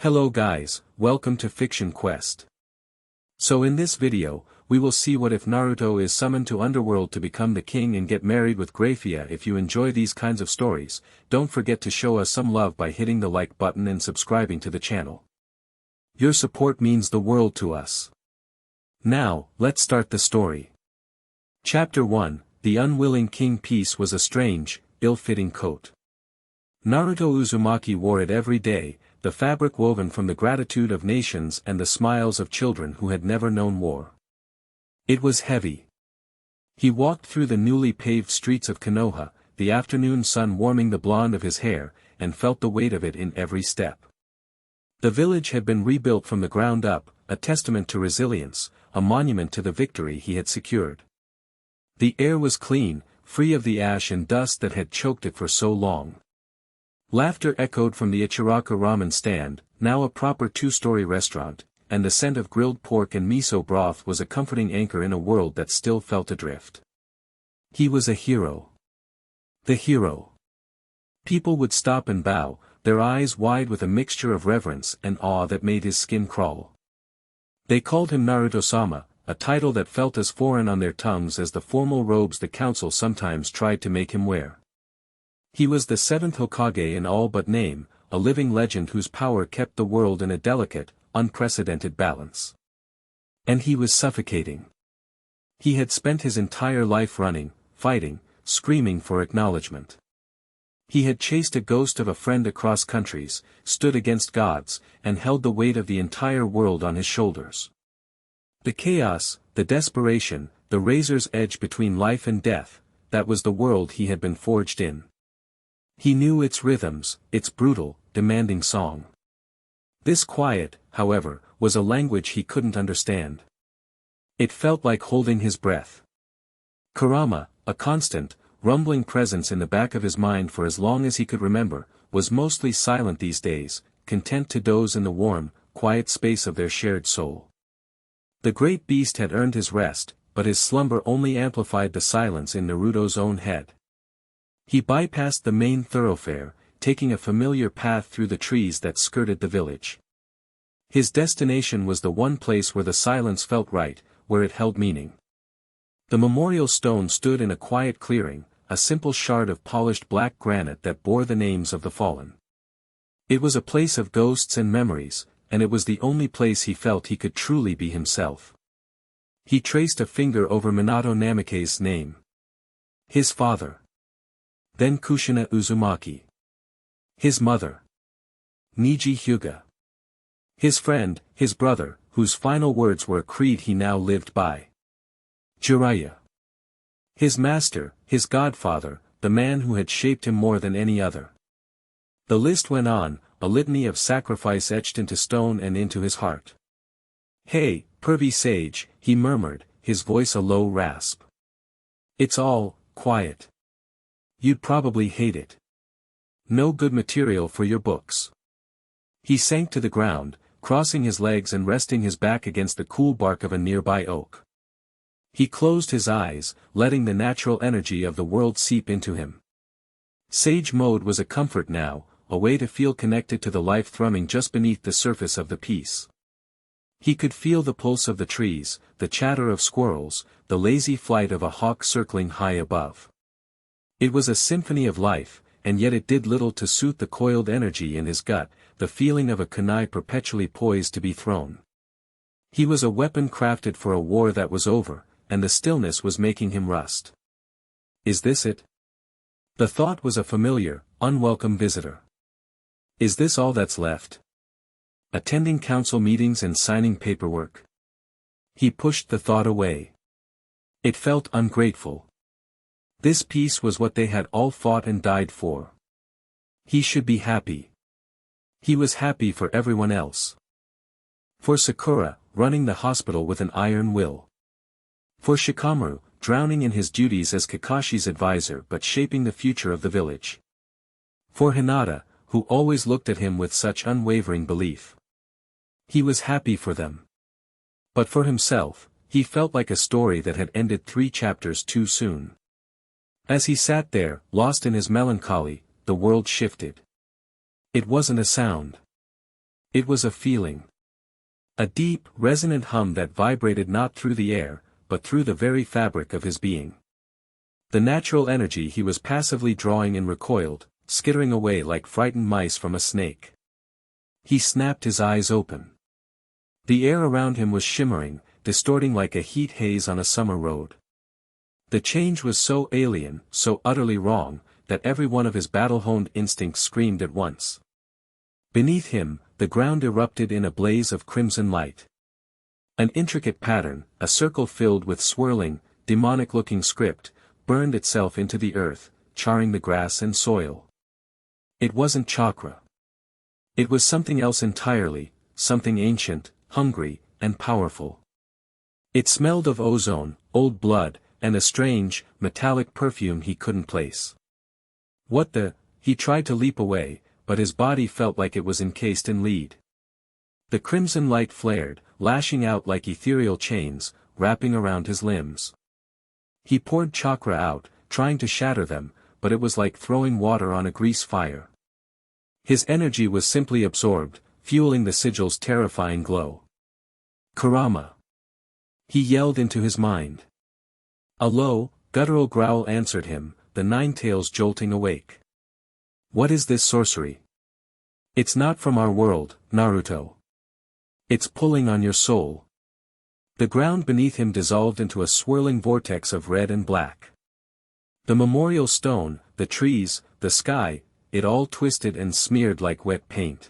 Hello guys, welcome to Fiction Quest. So in this video, we will see what if Naruto is summoned to Underworld to become the king and get married with Grayfia. If you enjoy these kinds of stories, don't forget to show us some love by hitting the like button and subscribing to the channel. Your support means the world to us. Now, let's start the story. Chapter 1, The Unwilling King. Peace was a strange, ill-fitting coat. Naruto Uzumaki wore it every day, the fabric woven from the gratitude of nations and the smiles of children who had never known war. It was heavy. He walked through the newly paved streets of Konoha, the afternoon sun warming the blonde of his hair, and felt the weight of it in every step. The village had been rebuilt from the ground up, a testament to resilience, a monument to the victory he had secured. The air was clean, free of the ash and dust that had choked it for so long. Laughter echoed from the Ichiraka ramen stand, now a proper two-story restaurant, and the scent of grilled pork and miso broth was a comforting anchor in a world that still felt adrift. He was a hero. The hero. People would stop and bow, their eyes wide with a mixture of reverence and awe that made his skin crawl. They called him Naruto-sama, a title that felt as foreign on their tongues as the formal robes the council sometimes tried to make him wear. He was the seventh Hokage in all but name, a living legend whose power kept the world in a delicate, unprecedented balance. And he was suffocating. He had spent his entire life running, fighting, screaming for acknowledgement. He had chased a ghost of a friend across countries, stood against gods, and held the weight of the entire world on his shoulders. The chaos, the desperation, the razor's edge between life and death, that was the world he had been forged in. He knew its rhythms, its brutal, demanding song. This quiet, however, was a language he couldn't understand. It felt like holding his breath. Kurama, a constant, rumbling presence in the back of his mind for as long as he could remember, was mostly silent these days, content to doze in the warm, quiet space of their shared soul. The great beast had earned his rest, but his slumber only amplified the silence in Naruto's own head. He bypassed the main thoroughfare, taking a familiar path through the trees that skirted the village. His destination was the one place where the silence felt right, where it held meaning. The memorial stone stood in a quiet clearing, a simple shard of polished black granite that bore the names of the fallen. It was a place of ghosts and memories, and it was the only place he felt he could truly be himself. He traced a finger over Minato Namikaze's name. His father. Then Kushina Uzumaki. His mother. Niji Hyuga. His friend, his brother, whose final words were a creed he now lived by. Jiraiya. His master, his godfather, the man who had shaped him more than any other. The list went on, a litany of sacrifice etched into stone and into his heart. "Hey, pervy sage," he murmured, his voice a low rasp. "It's all quiet. You'd probably hate it. No good material for your books." He sank to the ground, crossing his legs and resting his back against the cool bark of a nearby oak. He closed his eyes, letting the natural energy of the world seep into him. Sage mode was a comfort now, a way to feel connected to the life thrumming just beneath the surface of the piece. He could feel the pulse of the trees, the chatter of squirrels, the lazy flight of a hawk circling high above. It was a symphony of life, and yet it did little to soothe the coiled energy in his gut, the feeling of a kunai perpetually poised to be thrown. He was a weapon crafted for a war that was over, and the stillness was making him rust. Is this it? The thought was a familiar, unwelcome visitor. Is this all that's left? Attending council meetings and signing paperwork? He pushed the thought away. It felt ungrateful. This peace was what they had all fought and died for. He should be happy. He was happy for everyone else. For Sakura, running the hospital with an iron will. For Shikamaru, drowning in his duties as Kakashi's advisor but shaping the future of the village. For Hinata, who always looked at him with such unwavering belief. He was happy for them. But for himself, he felt like a story that had ended 3 chapters too soon. As he sat there, lost in his melancholy, the world shifted. It wasn't a sound. It was a feeling. A deep, resonant hum that vibrated not through the air, but through the very fabric of his being. The natural energy he was passively drawing in recoiled, skittering away like frightened mice from a snake. He snapped his eyes open. The air around him was shimmering, distorting like a heat haze on a summer road. The change was so alien, so utterly wrong, that every one of his battle-honed instincts screamed at once. Beneath him, the ground erupted in a blaze of crimson light. An intricate pattern, a circle filled with swirling, demonic-looking script, burned itself into the earth, charring the grass and soil. It wasn't chakra. It was something else entirely, something ancient, hungry, and powerful. It smelled of ozone, old blood, and a strange, metallic perfume he couldn't place. What the? He tried to leap away, but his body felt like it was encased in lead. The crimson light flared, lashing out like ethereal chains, wrapping around his limbs. He poured chakra out, trying to shatter them, but it was like throwing water on a grease fire. His energy was simply absorbed, fueling the sigil's terrifying glow. Kurama! He yelled into his mind. A low, guttural growl answered him, the nine tails jolting awake. What is this sorcery? It's not from our world, Naruto. It's pulling on your soul. The ground beneath him dissolved into a swirling vortex of red and black. The memorial stone, the trees, the sky, it all twisted and smeared like wet paint.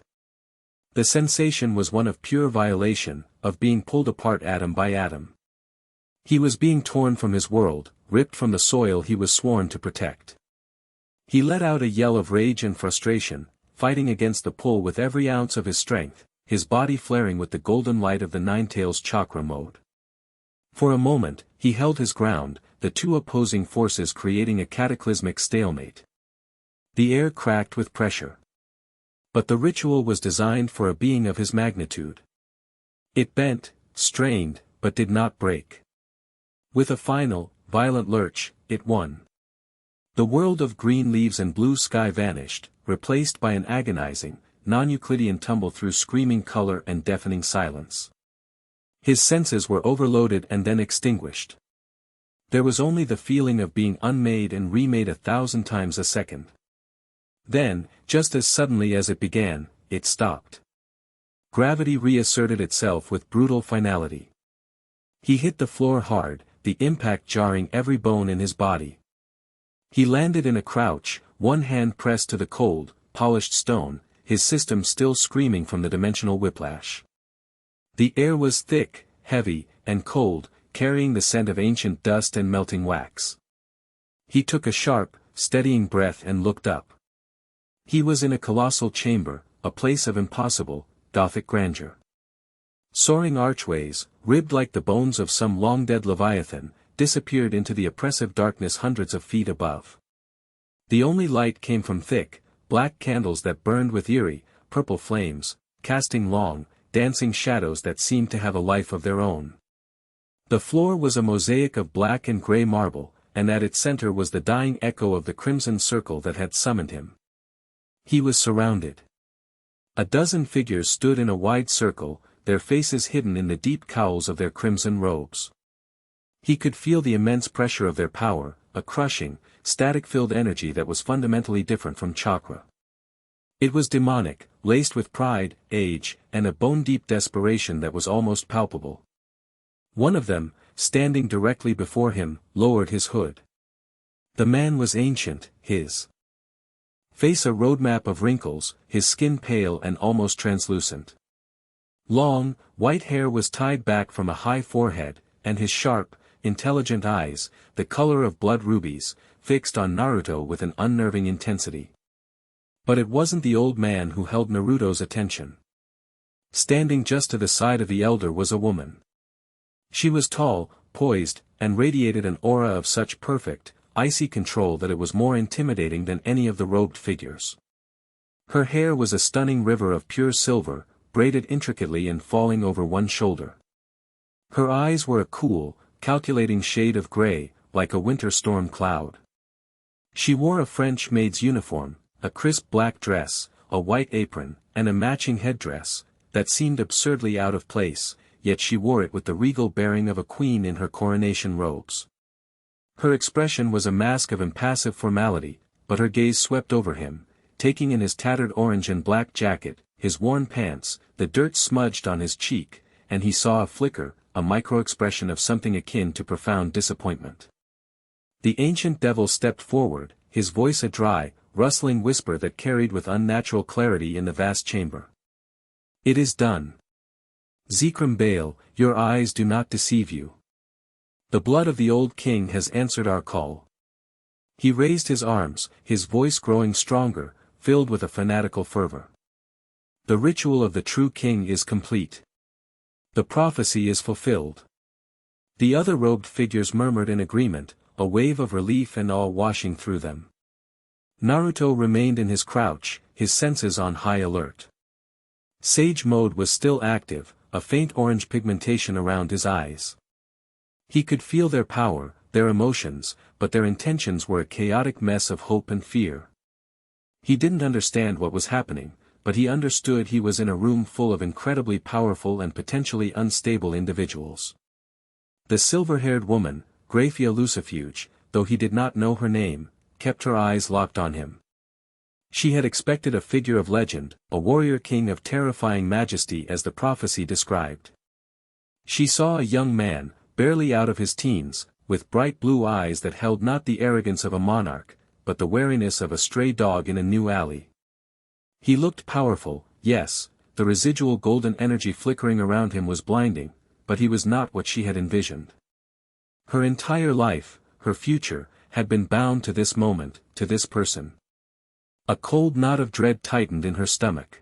The sensation was one of pure violation, of being pulled apart atom by atom. He was being torn from his world, ripped from the soil he was sworn to protect. He let out a yell of rage and frustration, fighting against the pull with every ounce of his strength, his body flaring with the golden light of the Nine-Tails chakra mode. For a moment, he held his ground, the two opposing forces creating a cataclysmic stalemate. The air cracked with pressure. But the ritual was designed for a being of his magnitude. It bent, strained, but did not break. With a final, violent lurch, it won. The world of green leaves and blue sky vanished, replaced by an agonizing, non-Euclidean tumble through screaming color and deafening silence. His senses were overloaded and then extinguished. There was only the feeling of being unmade and remade 1,000 times a second. Then, just as suddenly as it began, it stopped. Gravity reasserted itself with brutal finality. He hit the floor hard, the impact jarring every bone in his body. He landed in a crouch, one hand pressed to the cold, polished stone, his system still screaming from the dimensional whiplash. The air was thick, heavy, and cold, carrying the scent of ancient dust and melting wax. He took a sharp, steadying breath and looked up. He was in a colossal chamber, a place of impossible, Gothic grandeur. Soaring archways, ribbed like the bones of some long-dead leviathan, disappeared into the oppressive darkness hundreds of feet above. The only light came from thick, black candles that burned with eerie, purple flames, casting long, dancing shadows that seemed to have a life of their own. The floor was a mosaic of black and gray marble, and at its center was the dying echo of the crimson circle that had summoned him. He was surrounded. A dozen figures stood in a wide circle, their faces hidden in the deep cowls of their crimson robes. He could feel the immense pressure of their power, a crushing, static-filled energy that was fundamentally different from chakra. It was demonic, laced with pride, age, and a bone-deep desperation that was almost palpable. One of them, standing directly before him, lowered his hood. The man was ancient, his face a roadmap of wrinkles, his skin pale and almost translucent. Long, white hair was tied back from a high forehead, and his sharp, intelligent eyes, the color of blood rubies, fixed on Naruto with an unnerving intensity. But it wasn't the old man who held Naruto's attention. Standing just to the side of the elder was a woman. She was tall, poised, and radiated an aura of such perfect, icy control that it was more intimidating than any of the robed figures. Her hair was a stunning river of pure silver, braided intricately and falling over one shoulder. Her eyes were a cool, calculating shade of gray, like a winter storm cloud. She wore a French maid's uniform, a crisp black dress, a white apron, and a matching headdress, that seemed absurdly out of place, yet she wore it with the regal bearing of a queen in her coronation robes. Her expression was a mask of impassive formality, but her gaze swept over him, taking in his tattered orange and black jacket, his worn pants, the dirt smudged on his cheek, and he saw a flicker, a micro-expression of something akin to profound disappointment. The ancient devil stepped forward, his voice a dry, rustling whisper that carried with unnatural clarity in the vast chamber. "It is done. Zekrom Baal, your eyes do not deceive you. The blood of the old king has answered our call." He raised his arms, his voice growing stronger, filled with a fanatical fervor. "The ritual of the true king is complete. The prophecy is fulfilled." The other robed figures murmured in agreement, a wave of relief and awe washing through them. Naruto remained in his crouch, his senses on high alert. Sage mode was still active, a faint orange pigmentation around his eyes. He could feel their power, their emotions, but their intentions were a chaotic mess of hope and fear. He didn't understand what was happening, but he understood he was in a room full of incredibly powerful and potentially unstable individuals. The silver-haired woman, Grayfia Lucifuge, though he did not know her name, kept her eyes locked on him. She had expected a figure of legend, a warrior king of terrifying majesty as the prophecy described. She saw a young man, barely out of his teens, with bright blue eyes that held not the arrogance of a monarch, but the wariness of a stray dog in a new alley. He looked powerful, yes, the residual golden energy flickering around him was blinding, but he was not what she had envisioned. Her entire life, her future, had been bound to this moment, to this person. A cold knot of dread tightened in her stomach.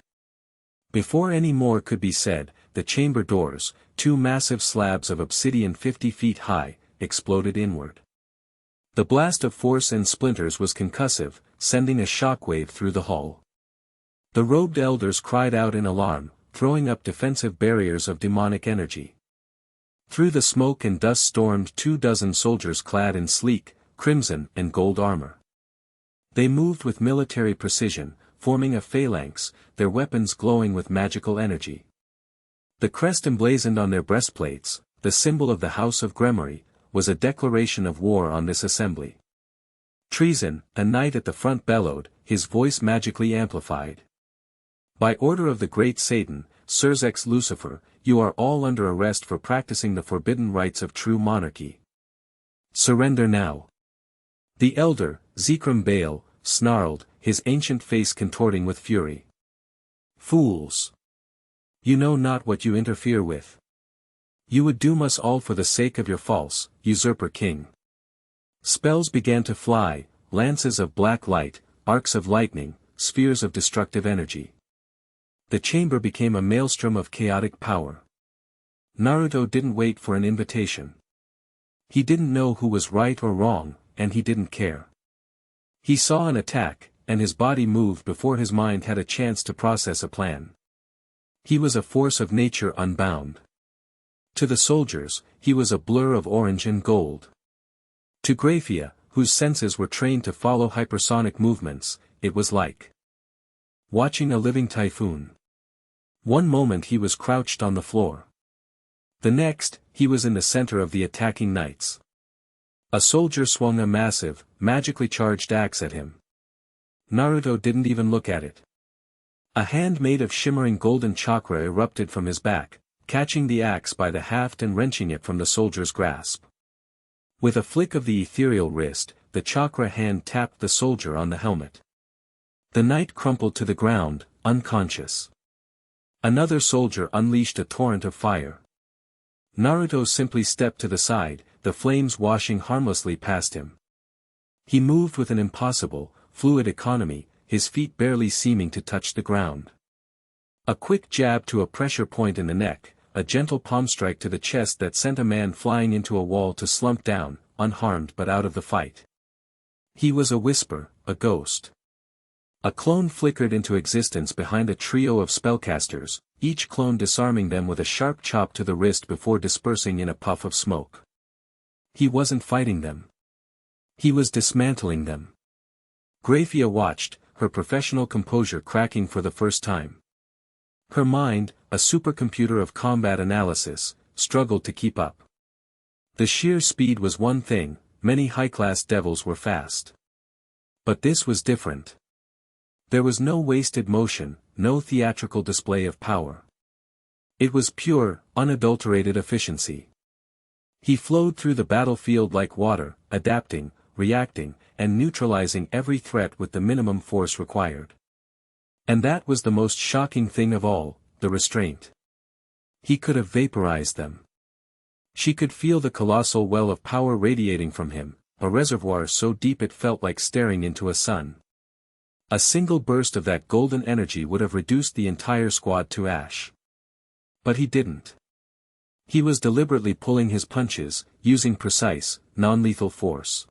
Before any more could be said, the chamber doors, two massive slabs of obsidian 50 feet high, exploded inward. The blast of force and splinters was concussive, sending a shockwave through the hall. The robed elders cried out in alarm, throwing up defensive barriers of demonic energy. Through the smoke and dust stormed 24 soldiers clad in sleek, crimson and gold armor. They moved with military precision, forming a phalanx, their weapons glowing with magical energy. The crest emblazoned on their breastplates, the symbol of the House of Gremory, was a declaration of war on this assembly. "Treason," a knight at the front bellowed, his voice magically amplified. "By order of the great Satan, Surzex Lucifer, you are all under arrest for practicing the forbidden rites of true monarchy. Surrender now." The elder, Zekrom Baal, snarled, his ancient face contorting with fury. "Fools! You know not what you interfere with. You would doom us all for the sake of your false, usurper king." Spells began to fly, lances of black light, arcs of lightning, spheres of destructive energy. The chamber became a maelstrom of chaotic power. Naruto didn't wait for an invitation. He didn't know who was right or wrong, and he didn't care. He saw an attack, and his body moved before his mind had a chance to process a plan. He was a force of nature unbound. To the soldiers, he was a blur of orange and gold. To Grayfia, whose senses were trained to follow hypersonic movements, it was like watching a living typhoon. One moment he was crouched on the floor. The next, he was in the center of the attacking knights. A soldier swung a massive, magically charged axe at him. Naruto didn't even look at it. A hand made of shimmering golden chakra erupted from his back, catching the axe by the haft and wrenching it from the soldier's grasp. With a flick of the ethereal wrist, the chakra hand tapped the soldier on the helmet. The knight crumpled to the ground, unconscious. Another soldier unleashed a torrent of fire. Naruto simply stepped to the side, the flames washing harmlessly past him. He moved with an impossible, fluid economy, his feet barely seeming to touch the ground. A quick jab to a pressure point in the neck, a gentle palm strike to the chest that sent a man flying into a wall to slump down, unharmed but out of the fight. He was a whisper, a ghost. A clone flickered into existence behind a trio of spellcasters, each clone disarming them with a sharp chop to the wrist before dispersing in a puff of smoke. He wasn't fighting them. He was dismantling them. Grayfia watched, her professional composure cracking for the first time. Her mind, a supercomputer of combat analysis, struggled to keep up. The sheer speed was one thing, many high-class devils were fast. But this was different. There was no wasted motion, no theatrical display of power. It was pure, unadulterated efficiency. He flowed through the battlefield like water, adapting, reacting, and neutralizing every threat with the minimum force required. And that was the most shocking thing of all, the restraint. He could have vaporized them. She could feel the colossal well of power radiating from him, a reservoir so deep it felt like staring into a sun. A single burst of that golden energy would have reduced the entire squad to ash. But he didn't. He was deliberately pulling his punches, using precise, non-lethal force.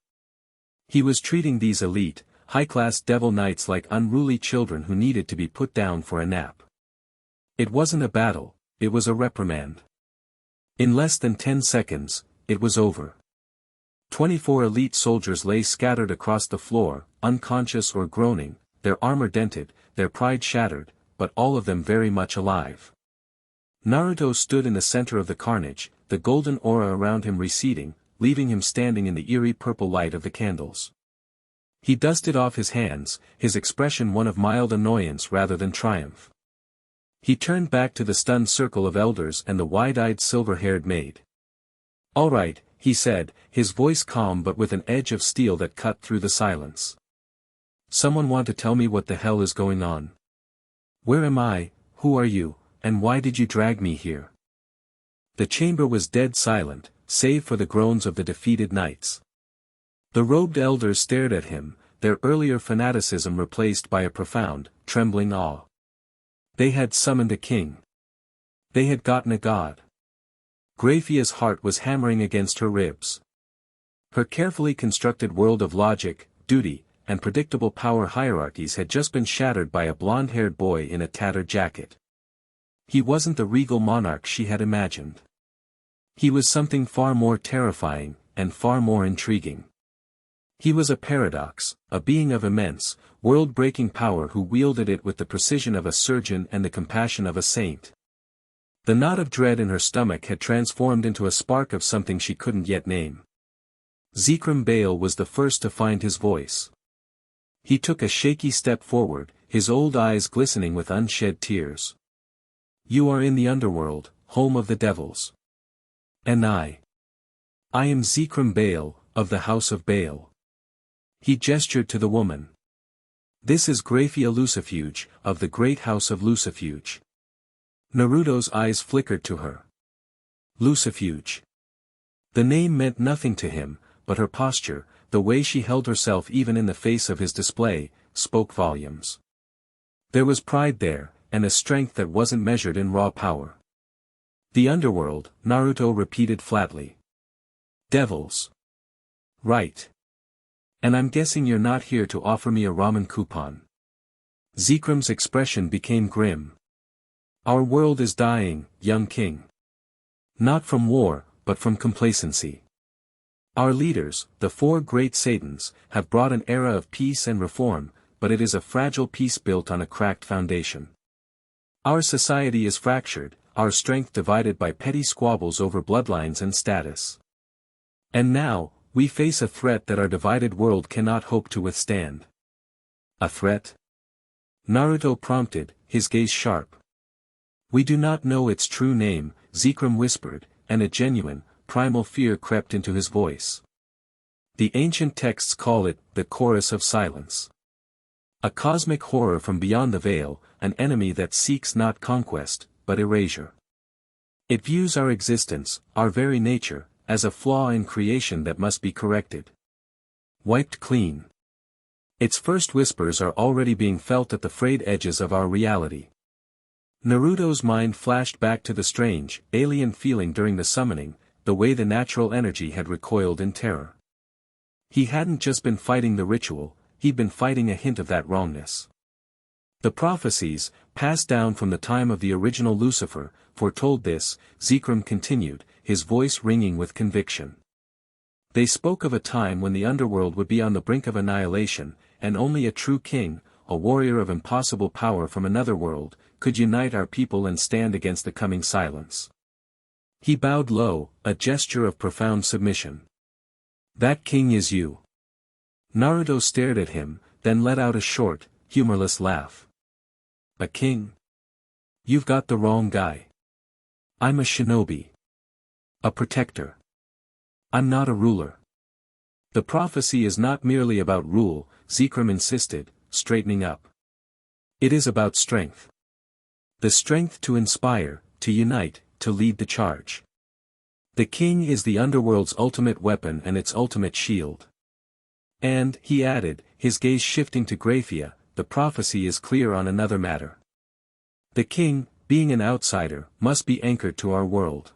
He was treating these elite, high-class devil knights like unruly children who needed to be put down for a nap. It wasn't a battle, it was a reprimand. In less than 10 seconds, it was over. 24 elite soldiers lay scattered across the floor, unconscious or groaning, their armor dented, their pride shattered, but all of them very much alive. Naruto stood in the center of the carnage, the golden aura around him receding, leaving him standing in the eerie purple light of the candles. He dusted off his hands, his expression one of mild annoyance rather than triumph. He turned back to the stunned circle of elders and the wide-eyed silver-haired maid. "All right," he said, his voice calm but with an edge of steel that cut through the silence. "Someone want to tell me what the hell is going on? Where am I, who are you, and why did you drag me here?" The chamber was dead silent, save for the groans of the defeated knights. The robed elders stared at him, their earlier fanaticism replaced by a profound, trembling awe. They had summoned a king. They had gotten a god. Grayfia's heart was hammering against her ribs. Her carefully constructed world of logic, duty, and predictable power hierarchies had just been shattered by a blonde-haired boy in a tattered jacket. He wasn't the regal monarch she had imagined. He was something far more terrifying, and far more intriguing. He was a paradox, a being of immense, world-breaking power who wielded it with the precision of a surgeon and the compassion of a saint. The knot of dread in her stomach had transformed into a spark of something she couldn't yet name. Zekrom Bale was the first to find his voice. He took a shaky step forward, his old eyes glistening with unshed tears. "You are in the Underworld, home of the devils. And I am Zekrom Bale, of the House of Bale." He gestured to the woman. "This is Grayfia Lucifuge, of the Great House of Lucifuge." Naruto's eyes flickered to her. Lucifuge. The name meant nothing to him, but her posture, the way she held herself even in the face of his display, spoke volumes. There was pride there, and a strength that wasn't measured in raw power. "The Underworld," Naruto repeated flatly. "Devils. Right. And I'm guessing you're not here to offer me a ramen coupon." Zekrom's expression became grim. "Our world is dying, young king. Not from war, but from complacency. Our leaders, the four great Satans, have brought an era of peace and reform, but it is a fragile peace built on a cracked foundation. Our society is fractured, our strength divided by petty squabbles over bloodlines and status. And now, we face a threat that our divided world cannot hope to withstand." "A threat?" Naruto prompted, his gaze sharp. "We do not know its true name," Zekrom whispered, and a genuine, primal fear crept into his voice. "The ancient texts call it, the Chorus of Silence. A cosmic horror from beyond the veil, an enemy that seeks not conquest, but erasure. It views our existence, our very nature, as a flaw in creation that must be corrected. Wiped clean. Its first whispers are already being felt at the frayed edges of our reality." Naruto's mind flashed back to the strange, alien feeling during the summoning, the way the natural energy had recoiled in terror. He hadn't just been fighting the ritual, he'd been fighting a hint of that wrongness. The prophecies, passed down from the time of the original Lucifer, foretold this, Zekrom continued, his voice ringing with conviction. They spoke of a time when the underworld would be on the brink of annihilation, and only a true king, a warrior of impossible power from another world, could unite our people and stand against the coming silence. He bowed low, a gesture of profound submission. That king is you. Naruto stared at him, then let out a short, humorless laugh. A king? You've got the wrong guy. I'm a shinobi. A protector. I'm not a ruler. The prophecy is not merely about rule, Zekrom insisted, straightening up. It is about strength. The strength to inspire, to unite, to lead the charge. The king is the underworld's ultimate weapon and its ultimate shield. And, he added, his gaze shifting to Grayfia, the prophecy is clear on another matter. The king, being an outsider, must be anchored to our world.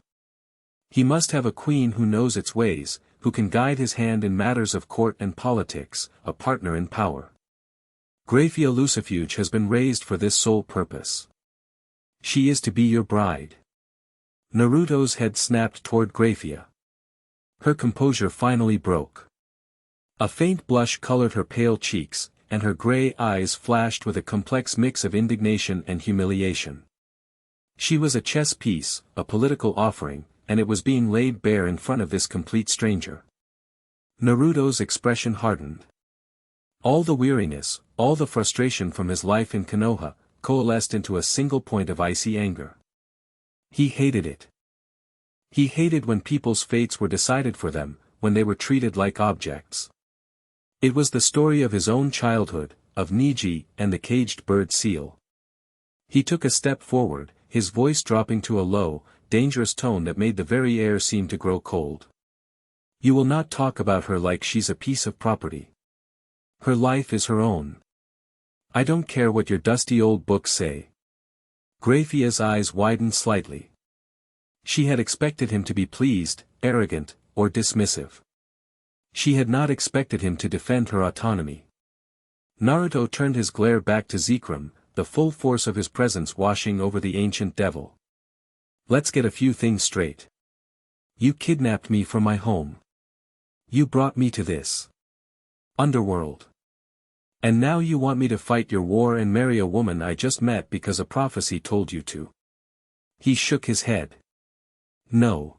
He must have a queen who knows its ways, who can guide his hand in matters of court and politics, a partner in power. Grayfia Lucifuge has been raised for this sole purpose. She is to be your bride. Naruto's head snapped toward Grayfia. Her composure finally broke. A faint blush colored her pale cheeks, and her gray eyes flashed with a complex mix of indignation and humiliation. She was a chess piece, a political offering, and it was being laid bare in front of this complete stranger. Naruto's expression hardened. All the weariness, all the frustration from his life in Konoha, coalesced into a single point of icy anger. He hated it. He hated when people's fates were decided for them, when they were treated like objects. It was the story of his own childhood, of Niji and the caged bird seal. He took a step forward, his voice dropping to a low, dangerous tone that made the very air seem to grow cold. You will not talk about her like she's a piece of property. Her life is her own. I don't care what your dusty old books say. Grayfia's eyes widened slightly. She had expected him to be pleased, arrogant, or dismissive. She had not expected him to defend her autonomy. Naruto turned his glare back to Zekrom, the full force of his presence washing over the ancient devil. Let's get a few things straight. You kidnapped me from my home. You brought me to this Underworld. And now you want me to fight your war and marry a woman I just met because a prophecy told you to. He shook his head. No.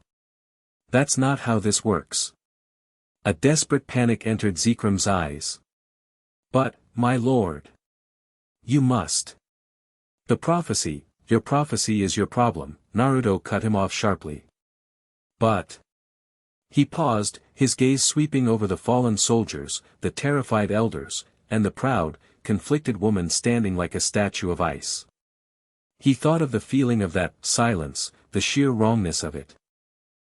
That's not how this works. A desperate panic entered Zekrom's eyes. But, my lord. You must. The prophecy, your prophecy is your problem, Naruto cut him off sharply. But. He paused, his gaze sweeping over the fallen soldiers, the terrified elders, and the proud, conflicted woman standing like a statue of ice. He thought of the feeling of that silence, the sheer wrongness of it.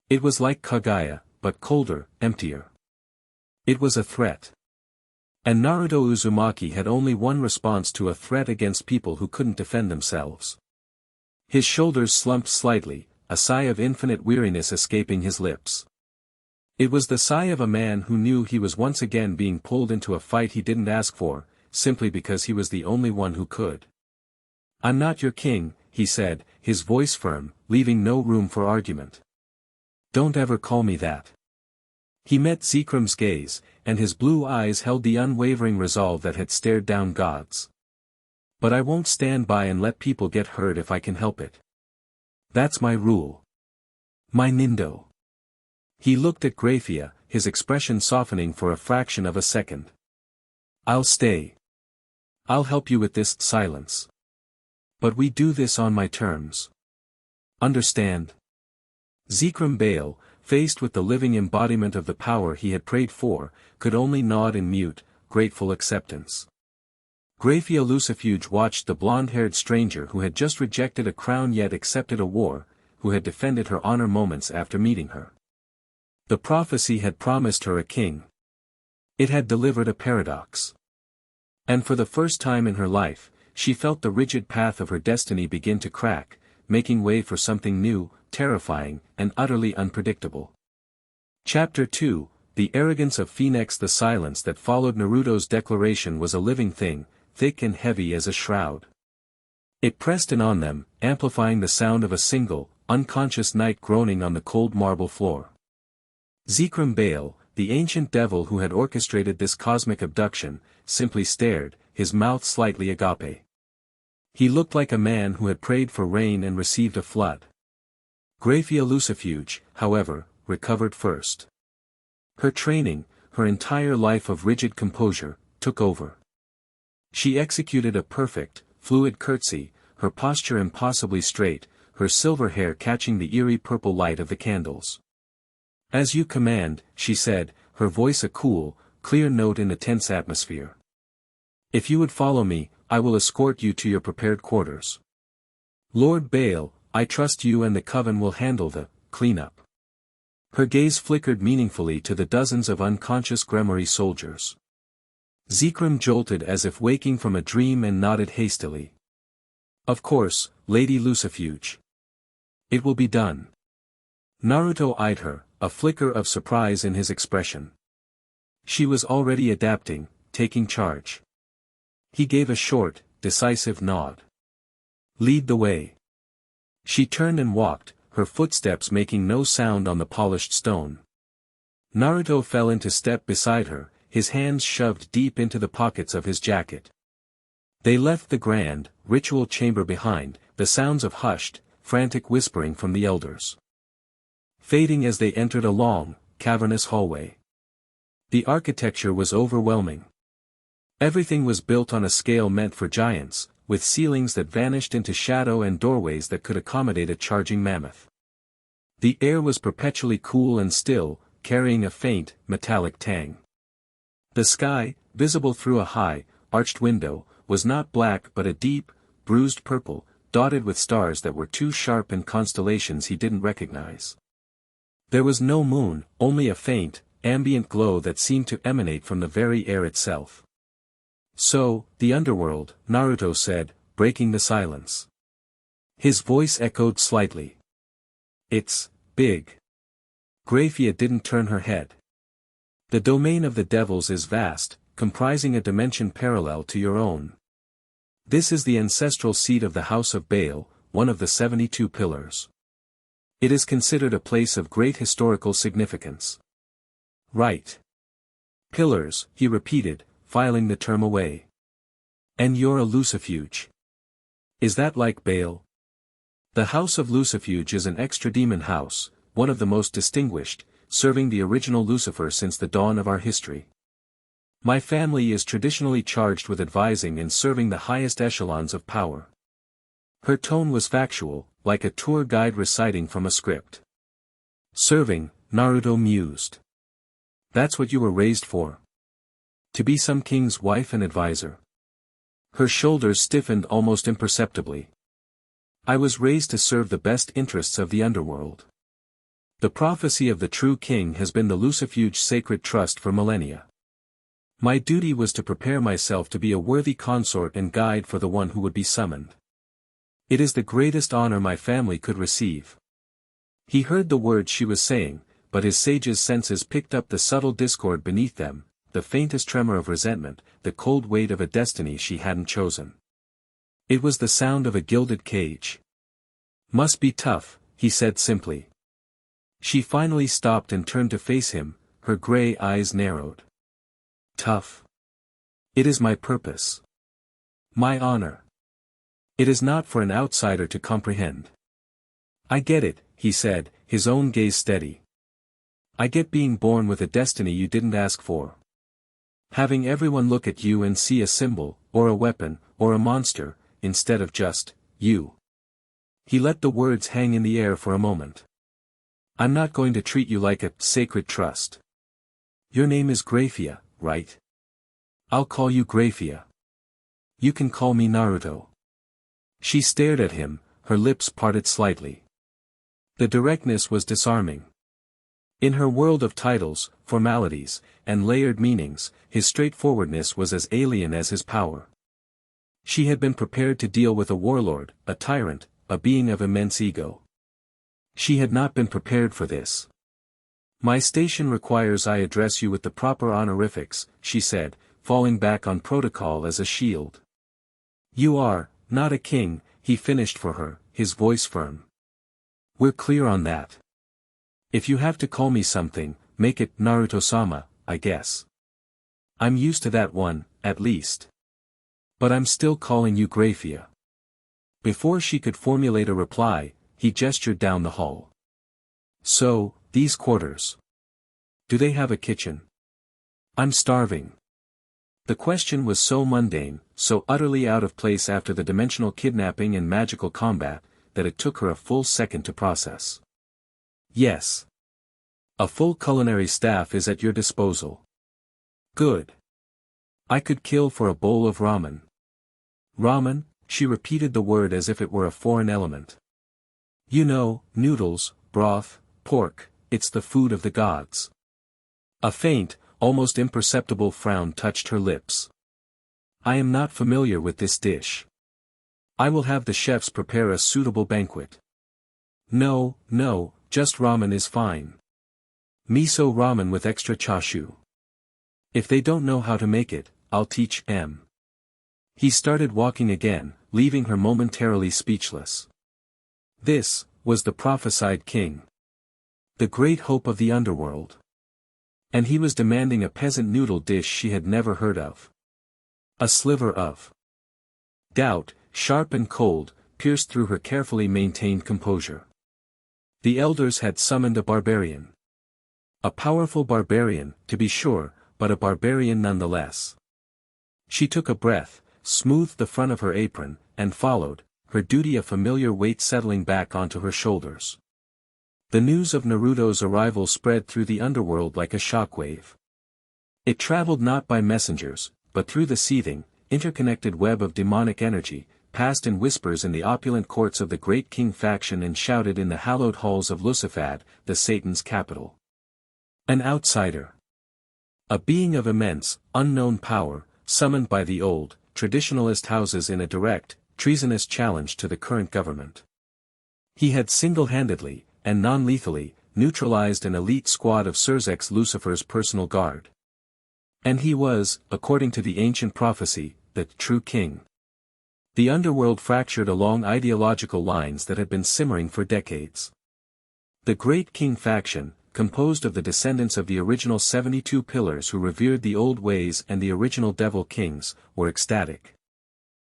It was like Kaguya, but colder, emptier. It was a threat. And Naruto Uzumaki had only one response to a threat against people who couldn't defend themselves. His shoulders slumped slightly, a sigh of infinite weariness escaping his lips. It was the sigh of a man who knew he was once again being pulled into a fight he didn't ask for, simply because he was the only one who could. I'm not your king, he said, his voice firm, leaving no room for argument. Don't ever call me that. He met Zekrom's gaze, and his blue eyes held the unwavering resolve that had stared down gods. But I won't stand by and let people get hurt if I can help it. That's my rule. My nindo. He looked at Grayfia, his expression softening for a fraction of a second. I'll stay. I'll help you with this silence. But we do this on my terms. Understand? Zekrom Bale, faced with the living embodiment of the power he had prayed for, could only nod in mute, grateful acceptance. Grayfia Lucifuge watched the blonde-haired stranger who had just rejected a crown yet accepted a war, who had defended her honor moments after meeting her. The prophecy had promised her a king. It had delivered a paradox. And for the first time in her life, she felt the rigid path of her destiny begin to crack, making way for something new, terrifying, and utterly unpredictable. Chapter 2, The Arrogance of Phoenix. The silence that followed Naruto's declaration was a living thing, thick and heavy as a shroud. It pressed in on them, amplifying the sound of a single, unconscious night groaning on the cold marble floor. Zekrom Bale, the ancient devil who had orchestrated this cosmic abduction, simply stared, his mouth slightly agape. He looked like a man who had prayed for rain and received a flood. Grayfia Lucifuge, however, recovered first. Her training, her entire life of rigid composure, took over. She executed a perfect, fluid curtsy, her posture impossibly straight, her silver hair catching the eerie purple light of the candles. "As you command," she said, her voice a cool, clear note in a tense atmosphere. "If you would follow me, I will escort you to your prepared quarters. Lord Bale, I trust you and the coven will handle the cleanup." Her gaze flickered meaningfully to the dozens of unconscious Gremmery soldiers. Zekrom jolted as if waking from a dream and nodded hastily. "Of course, Lady Lucifuge. It will be done." Naruto eyed her, a flicker of surprise in his expression. She was already adapting, taking charge. He gave a short, decisive nod. "Lead the way." She turned and walked, her footsteps making no sound on the polished stone. Naruto fell into step beside her, his hands shoved deep into the pockets of his jacket. They left the grand, ritual chamber behind, the sounds of hushed, frantic whispering from the elders fading as they entered a long, cavernous hallway. The architecture was overwhelming. Everything was built on a scale meant for giants, with ceilings that vanished into shadow and doorways that could accommodate a charging mammoth. The air was perpetually cool and still, carrying a faint, metallic tang. The sky, visible through a high, arched window, was not black but a deep, bruised purple, dotted with stars that were too sharp and constellations he didn't recognize. There was no moon, only a faint, ambient glow that seemed to emanate from the very air itself. "So, the Underworld," Naruto said, breaking the silence. His voice echoed slightly. "It's big." Grayfia didn't turn her head. "The domain of the devils is vast, comprising a dimension parallel to your own. This is the ancestral seat of the House of Baal, one of the 72 pillars. It is considered a place of great historical significance." "Right. Pillars," he repeated, filing the term away. "And you're a Lucifuge. Is that like Baal?" "The House of Lucifuge is an extra-demon house, one of the most distinguished, serving the original Lucifer since the dawn of our history. My family is traditionally charged with advising and serving the highest echelons of power." Her tone was factual, like a tour guide reciting from a script. "Serving," Naruto mused. "That's what you were raised for? To be some king's wife and advisor?" Her shoulders stiffened almost imperceptibly. "I was raised to serve the best interests of the Underworld. The prophecy of the true king has been the Lucifuge sacred trust for millennia. My duty was to prepare myself to be a worthy consort and guide for the one who would be summoned. It is the greatest honor my family could receive." He heard the words she was saying, but his sage's senses picked up the subtle discord beneath them, the faintest tremor of resentment, the cold weight of a destiny she hadn't chosen. It was the sound of a gilded cage. "Must be tough," he said simply. She finally stopped and turned to face him, her gray eyes narrowed. "Tough? It is my purpose. My honor. It is not for an outsider to comprehend." "I get it," he said, his own gaze steady. "I get being born with a destiny you didn't ask for. Having everyone look at you and see a symbol, or a weapon, or a monster, instead of just, you." He let the words hang in the air for a moment. "I'm not going to treat you like a sacred trust. Your name is Grayfia, right? I'll call you Grayfia. You can call me Naruto." She stared at him, her lips parted slightly. The directness was disarming. In her world of titles, formalities, and layered meanings, his straightforwardness was as alien as his power. She had been prepared to deal with a warlord, a tyrant, a being of immense ego. She had not been prepared for this. "My station requires I address you with the proper honorifics," she said, falling back on protocol as a shield. "You are, not a king," he finished for her, his voice firm. "We're clear on that. If you have to call me something, make it Naruto-sama, I guess. I'm used to that one, at least. But I'm still calling you Grayfia." Before she could formulate a reply, he gestured down the hall. So, these quarters. Do they have a kitchen? I'm starving. The question was so mundane, so utterly out of place after the dimensional kidnapping and magical combat, that it took her a full second to process. Yes. A full culinary staff is at your disposal. Good. I could kill for a bowl of ramen. Ramen? She repeated the word as if it were a foreign element. You know, noodles, broth, pork, it's the food of the gods. A faint, almost imperceptible frown touched her lips. I am not familiar with this dish. I will have the chefs prepare a suitable banquet. No, just ramen is fine. Miso ramen with extra chashu. If they don't know how to make it, I'll teach them. He started walking again, leaving her momentarily speechless. This was the prophesied king. The great hope of the underworld. And he was demanding a peasant noodle dish she had never heard of. A sliver of doubt, sharp and cold, pierced through her carefully maintained composure. The elders had summoned a barbarian. A powerful barbarian, to be sure, but a barbarian nonetheless. She took a breath, smoothed the front of her apron, and followed, her duty a familiar weight settling back onto her shoulders. The news of Naruto's arrival spread through the underworld like a shockwave. It traveled not by messengers, but through the seething, interconnected web of demonic energy, passed in whispers in the opulent courts of the great king faction and shouted in the hallowed halls of Lucifad, the Satan's capital. An outsider. A being of immense, unknown power, summoned by the old, traditionalist houses in a direct, treasonous challenge to the current government. He had single-handedly, and non-lethally, neutralized an elite squad of Surzek's Lucifer's personal guard. And he was, according to the ancient prophecy, the true king. The underworld fractured along ideological lines that had been simmering for decades. The great king faction, composed of the descendants of the original 72 pillars who revered the old ways and the original devil kings, were ecstatic.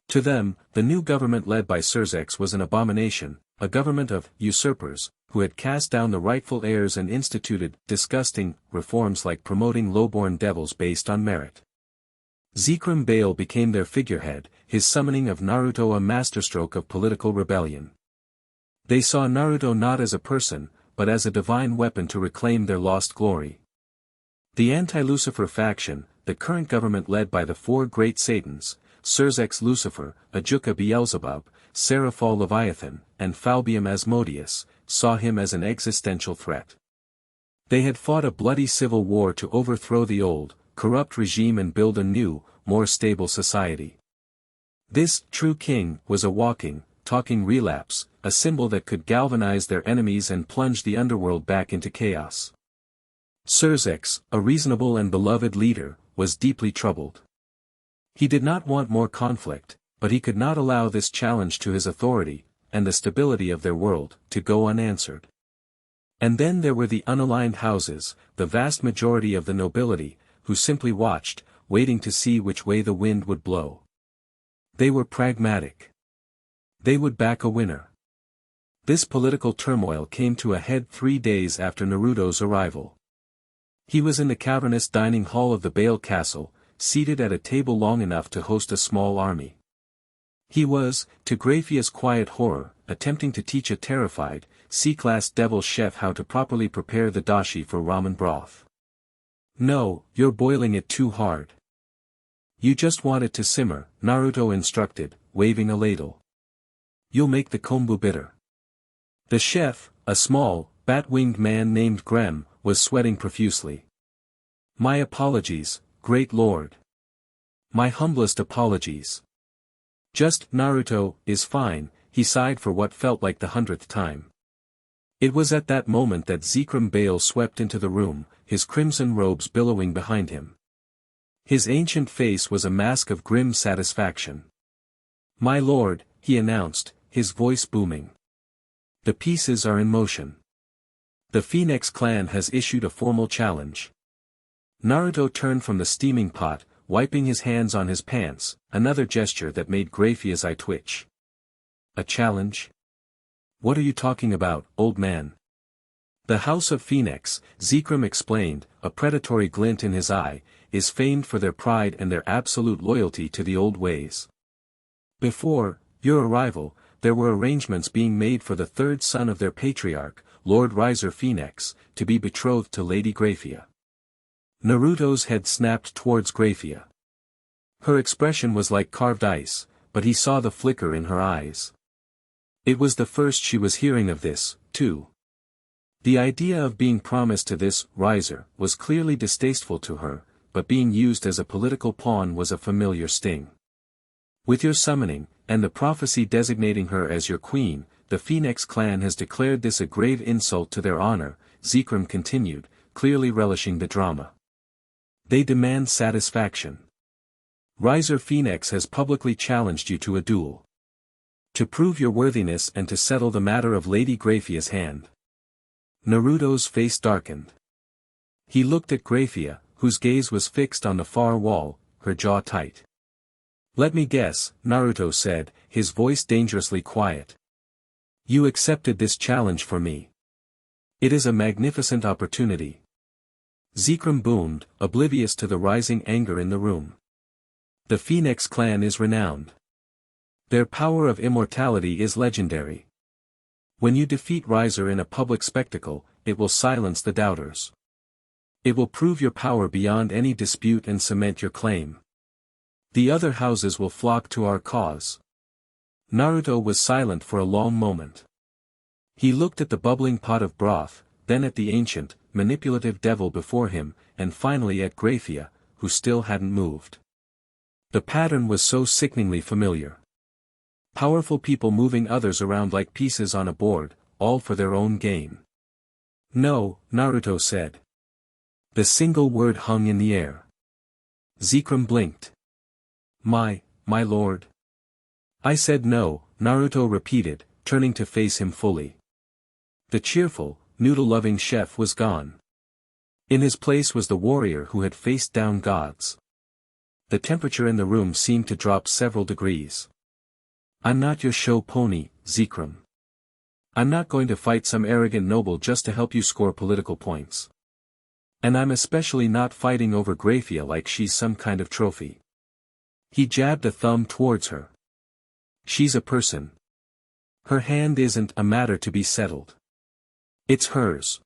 To them, the new government led by Surzek was an abomination, a government of usurpers, who had cast down the rightful heirs and instituted disgusting reforms like promoting lowborn devils based on merit. Zekrom Bale became their figurehead, his summoning of Naruto a masterstroke of political rebellion. They saw Naruto not as a person, but as a divine weapon to reclaim their lost glory. The anti-Lucifer faction, the current government led by the four great Satans, Surzek's Lucifer, Ajuka Beelzebub, Seraphol Leviathan, and Falbium Asmodeus, saw him as an existential threat. They had fought a bloody civil war to overthrow the old, corrupt regime and build a new, more stable society. This true king was a walking, talking relapse, a symbol that could galvanize their enemies and plunge the underworld back into chaos. Surzek, a reasonable and beloved leader, was deeply troubled. He did not want more conflict, but he could not allow this challenge to his authority, and the stability of their world, to go unanswered. And then there were the unaligned houses, the vast majority of the nobility, who simply watched, waiting to see which way the wind would blow. They were pragmatic. They would back a winner. This political turmoil came to a head 3 days after Naruto's arrival. He was in the cavernous dining hall of the Bale Castle, seated at a table long enough to host a small army. He was, to Grayfia's quiet horror, attempting to teach a terrified, C-class devil chef how to properly prepare the dashi for ramen broth. No, you're boiling it too hard. You just want it to simmer, Naruto instructed, waving a ladle. You'll make the kombu bitter. The chef, a small, bat-winged man named Grem, was sweating profusely. My apologies, great lord. My humblest apologies. Just Naruto is fine, he sighed for what felt like the 100th time. It was at that moment that Zekrom Bale swept into the room, his crimson robes billowing behind him. His ancient face was a mask of grim satisfaction. My lord, he announced, his voice booming. The pieces are in motion. The Phoenix clan has issued a formal challenge. Naruto turned from the steaming pot, wiping his hands on his pants, another gesture that made Grayfia's eye twitch. A challenge? What are you talking about, old man? The House of Phoenix, Zekrom explained, a predatory glint in his eye, is famed for their pride and their absolute loyalty to the old ways. Before your arrival, there were arrangements being made for the third son of their patriarch, Lord Riser Phoenix, to be betrothed to Lady Grayfia. Naruto's head snapped towards Grayfia. Her expression was like carved ice, but he saw the flicker in her eyes. It was the first she was hearing of this, too. The idea of being promised to this Riser was clearly distasteful to her, but being used as a political pawn was a familiar sting. With your summoning, and the prophecy designating her as your queen, the Phoenix clan has declared this a grave insult to their honor, Zekrom continued, clearly relishing the drama. They demand satisfaction. Riser Phoenix has publicly challenged you to a duel. To prove your worthiness and to settle the matter of Lady Grayfia's hand. Naruto's face darkened. He looked at Grayfia, whose gaze was fixed on the far wall, her jaw tight. Let me guess, Naruto said, his voice dangerously quiet. You accepted this challenge for me. It is a magnificent opportunity. Zekrom boomed, oblivious to the rising anger in the room. The Phoenix clan is renowned. Their power of immortality is legendary. When you defeat Riser in a public spectacle, it will silence the doubters. It will prove your power beyond any dispute and cement your claim. The other houses will flock to our cause. Naruto was silent for a long moment. He looked at the bubbling pot of broth, then at the ancient, manipulative devil before him, and finally at Grayfia, who still hadn't moved. The pattern was so sickeningly familiar. Powerful people moving others around like pieces on a board, all for their own gain. No, Naruto said. The single word hung in the air. Zekrom blinked. My lord. I said no, Naruto repeated, turning to face him fully. The cheerful, noodle-loving chef was gone. In his place was the warrior who had faced down gods. The temperature in the room seemed to drop several degrees. I'm not your show pony, Zekrom. I'm not going to fight some arrogant noble just to help you score political points. And I'm especially not fighting over Grayfia like she's some kind of trophy. He jabbed a thumb towards her. She's a person. Her hand isn't a matter to be settled. It's hers.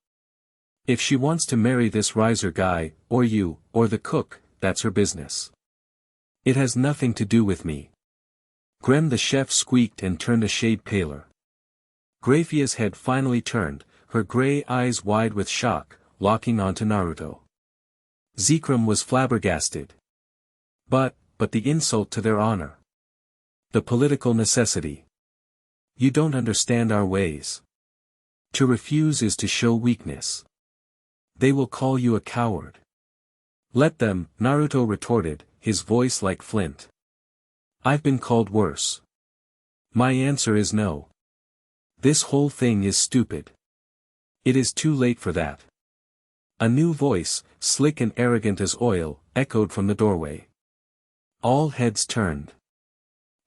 If she wants to marry this Riser guy, or you, or the cook, that's her business. It has nothing to do with me. Grem the chef squeaked and turned a shade paler. Grayfia's head finally turned, her gray eyes wide with shock, locking onto Naruto. Zekrom was flabbergasted. But the insult to their honor. The political necessity. You don't understand our ways. To refuse is to show weakness. They will call you a coward. Let them, Naruto retorted, his voice like flint. I've been called worse. My answer is no. This whole thing is stupid. It is too late for that. A new voice, slick and arrogant as oil, echoed from the doorway. All heads turned.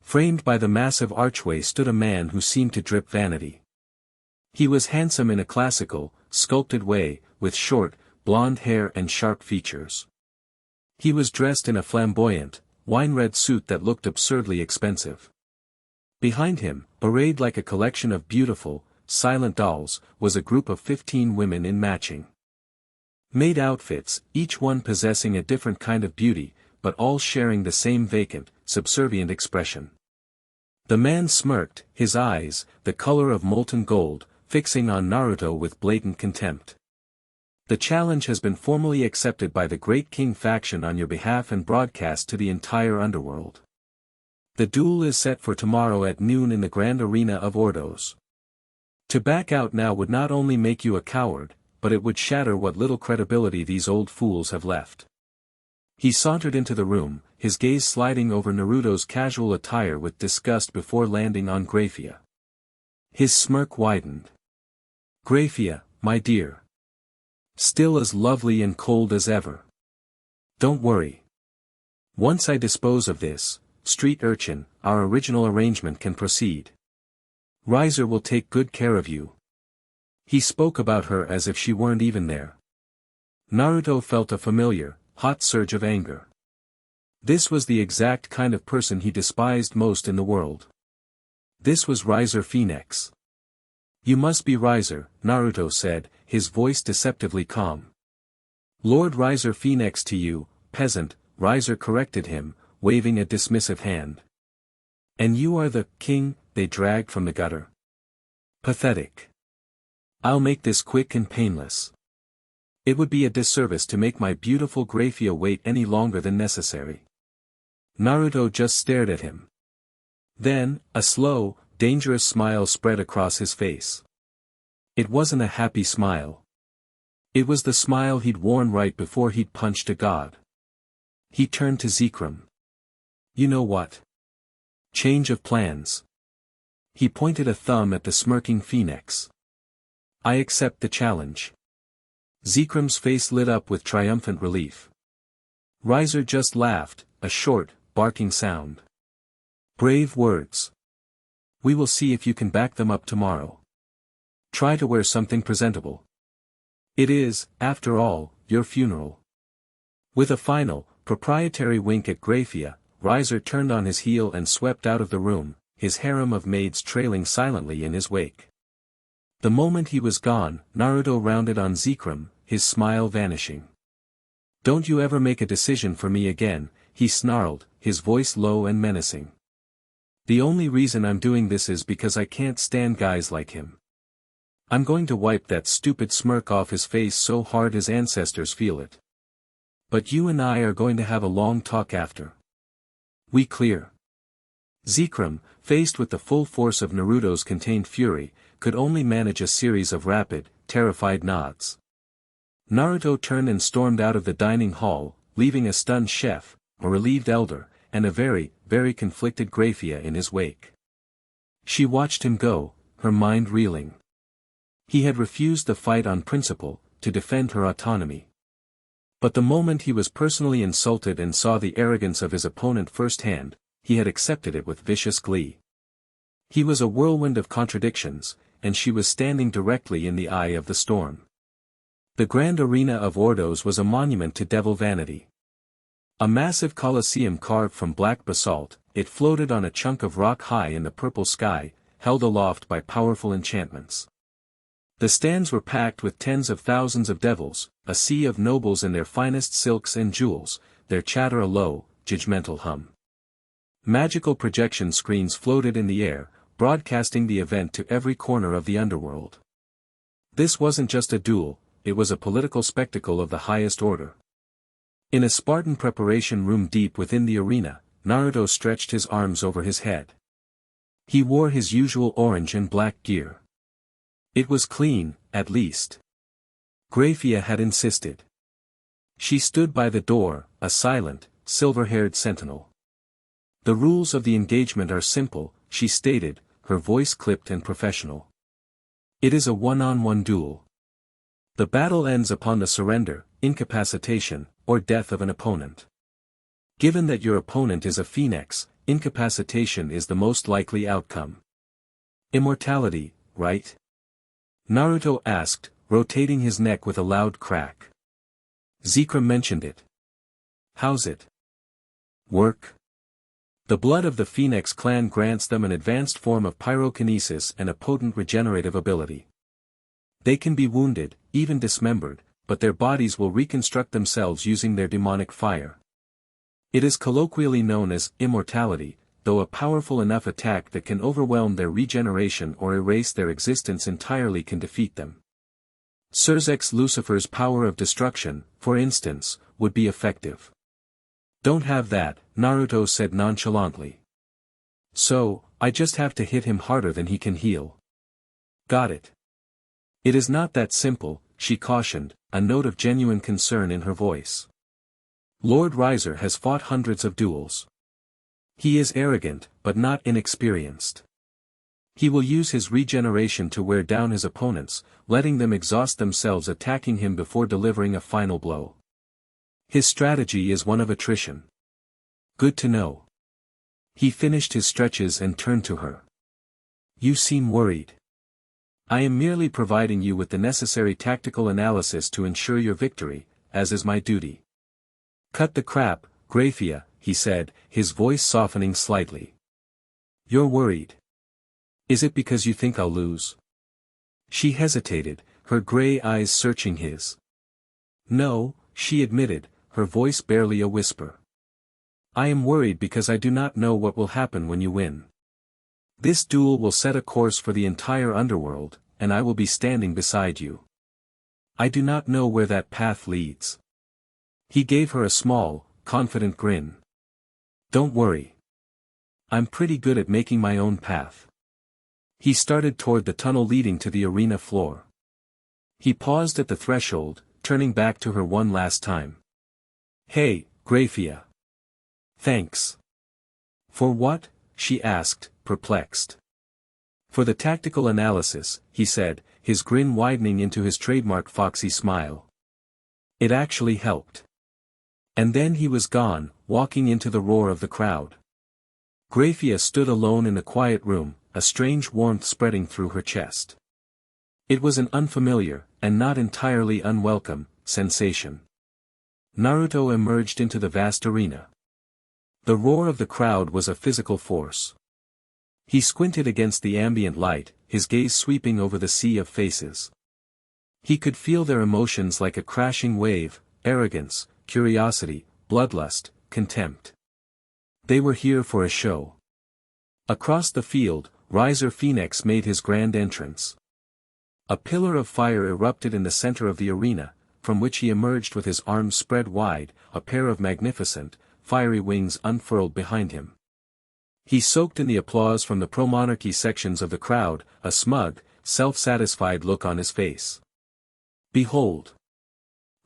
Framed by the massive archway stood a man who seemed to drip vanity. He was handsome in a classical, sculpted way, with short, blonde hair and sharp features. He was dressed in a flamboyant, wine-red suit that looked absurdly expensive. Behind him, arrayed like a collection of beautiful, silent dolls, was a group of 15 women in matching maid outfits, each one possessing a different kind of beauty, but all sharing the same vacant, subservient expression. The man smirked, his eyes, the color of molten gold, fixing on Naruto with blatant contempt. The challenge has been formally accepted by the Great King faction on your behalf and broadcast to the entire Underworld. The duel is set for tomorrow at noon in the Grand Arena of Ordos. To back out now would not only make you a coward, but it would shatter what little credibility these old fools have left. He sauntered into the room, his gaze sliding over Naruto's casual attire with disgust before landing on Grayfia. His smirk widened. Grayfia, my dear. Still as lovely and cold as ever. Don't worry. Once I dispose of this, street urchin, our original arrangement can proceed. Riser will take good care of you. He spoke about her as if she weren't even there. Naruto felt a familiar, hot surge of anger. This was the exact kind of person he despised most in the world. This was Riser Phoenix. You must be Riser, Naruto said, his voice deceptively calm. Lord Riser Phoenix to you, peasant, Riser corrected him, waving a dismissive hand. And you are the king they dragged from the gutter. Pathetic. I'll make this quick and painless. It would be a disservice to make my beautiful Grayfia wait any longer than necessary. Naruto just stared at him. Then, a slow, dangerous smile spread across his face. It wasn't a happy smile. It was the smile he'd worn right before he'd punched a god. He turned to Zekrom. You know what? Change of plans. He pointed a thumb at the smirking Phoenix. I accept the challenge. Zekrom's face lit up with triumphant relief. Riser just laughed, a short, barking sound. Brave words. We will see if you can back them up tomorrow. Try to wear something presentable. It is, after all, your funeral. With a final, proprietary wink at Grayfia, Riser turned on his heel and swept out of the room, his harem of maids trailing silently in his wake. The moment he was gone, Naruto rounded on Zekrom, his smile vanishing. Don't you ever make a decision for me again, he snarled, his voice low and menacing. The only reason I'm doing this is because I can't stand guys like him. I'm going to wipe that stupid smirk off his face so hard his ancestors feel it. But you and I are going to have a long talk after. We clear. Zekrom, faced with the full force of Naruto's contained fury, could only manage a series of rapid, terrified nods. Naruto turned and stormed out of the dining hall, leaving a stunned chef, a relieved elder, and a very, very conflicted Grayfia in his wake. She watched him go, her mind reeling. He had refused the fight on principle, to defend her autonomy. But the moment he was personally insulted and saw the arrogance of his opponent firsthand, he had accepted it with vicious glee. He was a whirlwind of contradictions, and she was standing directly in the eye of the storm. The grand arena of Ordos was a monument to devil vanity. A massive colosseum carved from black basalt, it floated on a chunk of rock high in the purple sky, held aloft by powerful enchantments. The stands were packed with tens of thousands of devils, a sea of nobles in their finest silks and jewels, their chatter a low, judgmental hum. Magical projection screens floated in the air, broadcasting the event to every corner of the underworld. This wasn't just a duel, it was a political spectacle of the highest order. In a Spartan preparation room deep within the arena, Naruto stretched his arms over his head. He wore his usual orange and black gear. It was clean, at least. Grayfia had insisted. She stood by the door, a silent, silver-haired sentinel. The rules of the engagement are simple, she stated, her voice clipped and professional. It is a one-on-one duel. The battle ends upon the surrender, incapacitation, or death of an opponent. Given that your opponent is a phoenix, incapacitation is the most likely outcome. Immortality, right? Naruto asked, rotating his neck with a loud crack. Zekrom mentioned it. How's it work? The blood of the Phoenix clan grants them an advanced form of pyrokinesis and a potent regenerative ability. They can be wounded, even dismembered, but their bodies will reconstruct themselves using their demonic fire. It is colloquially known as immortality, though a powerful enough attack that can overwhelm their regeneration or erase their existence entirely can defeat them. Surzex Lucifer's power of destruction, for instance, would be effective. Don't have that, Naruto said nonchalantly. So, I just have to hit him harder than he can heal. Got it. It is not that simple, she cautioned, a note of genuine concern in her voice. Lord Riser has fought hundreds of duels. He is arrogant, but not inexperienced. He will use his regeneration to wear down his opponents, letting them exhaust themselves attacking him before delivering a final blow. His strategy is one of attrition. Good to know. He finished his stretches and turned to her. You seem worried. I am merely providing you with the necessary tactical analysis to ensure your victory, as is my duty. Cut the crap, Grayfia, he said, his voice softening slightly. You're worried. Is it because you think I'll lose? She hesitated, her gray eyes searching his. No, she admitted, her voice barely a whisper. I am worried because I do not know what will happen when you win. This duel will set a course for the entire underworld, and I will be standing beside you. I do not know where that path leads. He gave her a small, confident grin. Don't worry. I'm pretty good at making my own path. He started toward the tunnel leading to the arena floor. He paused at the threshold, turning back to her one last time. Hey, Grayfia. Thanks. For what? She asked, perplexed. For the tactical analysis, he said, his grin widening into his trademark foxy smile. It actually helped. And then he was gone, walking into the roar of the crowd. Grayfia stood alone in the quiet room, a strange warmth spreading through her chest. It was an unfamiliar, and not entirely unwelcome, sensation. Naruto emerged into the vast arena. The roar of the crowd was a physical force. He squinted against the ambient light, his gaze sweeping over the sea of faces. He could feel their emotions like a crashing wave, arrogance, curiosity, bloodlust, contempt. They were here for a show. Across the field, Riser Phoenix made his grand entrance. A pillar of fire erupted in the center of the arena, from which he emerged with his arms spread wide, a pair of magnificent, fiery wings unfurled behind him. He soaked in the applause from the pro-monarchy sections of the crowd, a smug, self-satisfied look on his face. Behold!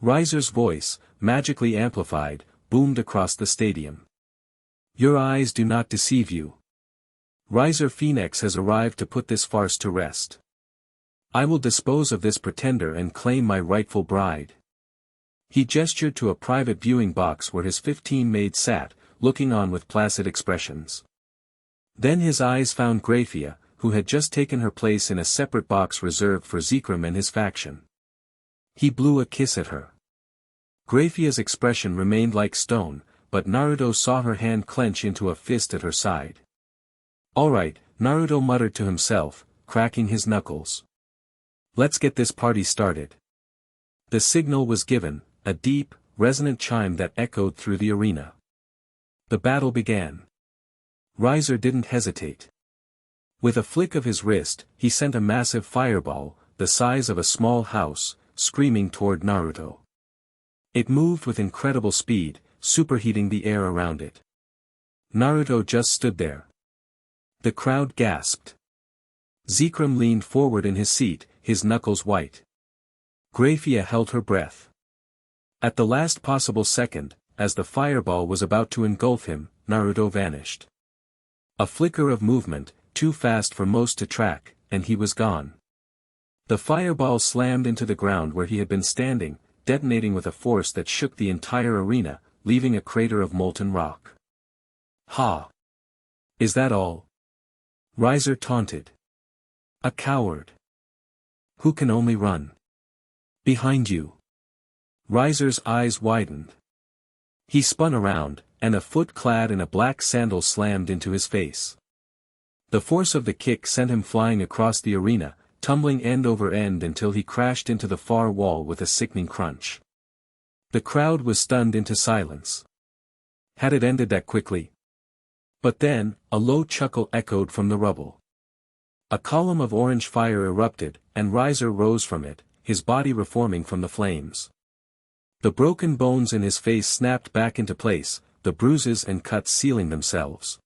Riser's voice, magically amplified, boomed across the stadium. Your eyes do not deceive you. Riser Phoenix has arrived to put this farce to rest. I will dispose of this pretender and claim my rightful bride. He gestured to a private viewing box where his 15 maids sat, looking on with placid expressions. Then his eyes found Grayfia, who had just taken her place in a separate box reserved for Zekrom and his faction. He blew a kiss at her. Grayfia's expression remained like stone, but Naruto saw her hand clench into a fist at her side. All right, Naruto muttered to himself, cracking his knuckles. Let's get this party started. The signal was given, a deep, resonant chime that echoed through the arena. The battle began. Riser didn't hesitate. With a flick of his wrist, he sent a massive fireball, the size of a small house, screaming toward Naruto. It moved with incredible speed, superheating the air around it. Naruto just stood there. The crowd gasped. Zekrom leaned forward in his seat, his knuckles white. Grayfia held her breath. At the last possible second, as the fireball was about to engulf him, Naruto vanished. A flicker of movement, too fast for most to track, and he was gone. The fireball slammed into the ground where he had been standing, detonating with a force that shook the entire arena, leaving a crater of molten rock. Ha! Is that all? Riser taunted. A coward. Who can only run? Behind you. Riser's eyes widened. He spun around, and a foot clad in a black sandal slammed into his face. The force of the kick sent him flying across the arena, tumbling end over end until he crashed into the far wall with a sickening crunch. The crowd was stunned into silence. Had it ended that quickly? But then, a low chuckle echoed from the rubble. A column of orange fire erupted, and Riser rose from it, his body reforming from the flames. The broken bones in his face snapped back into place, the bruises and cuts sealing themselves.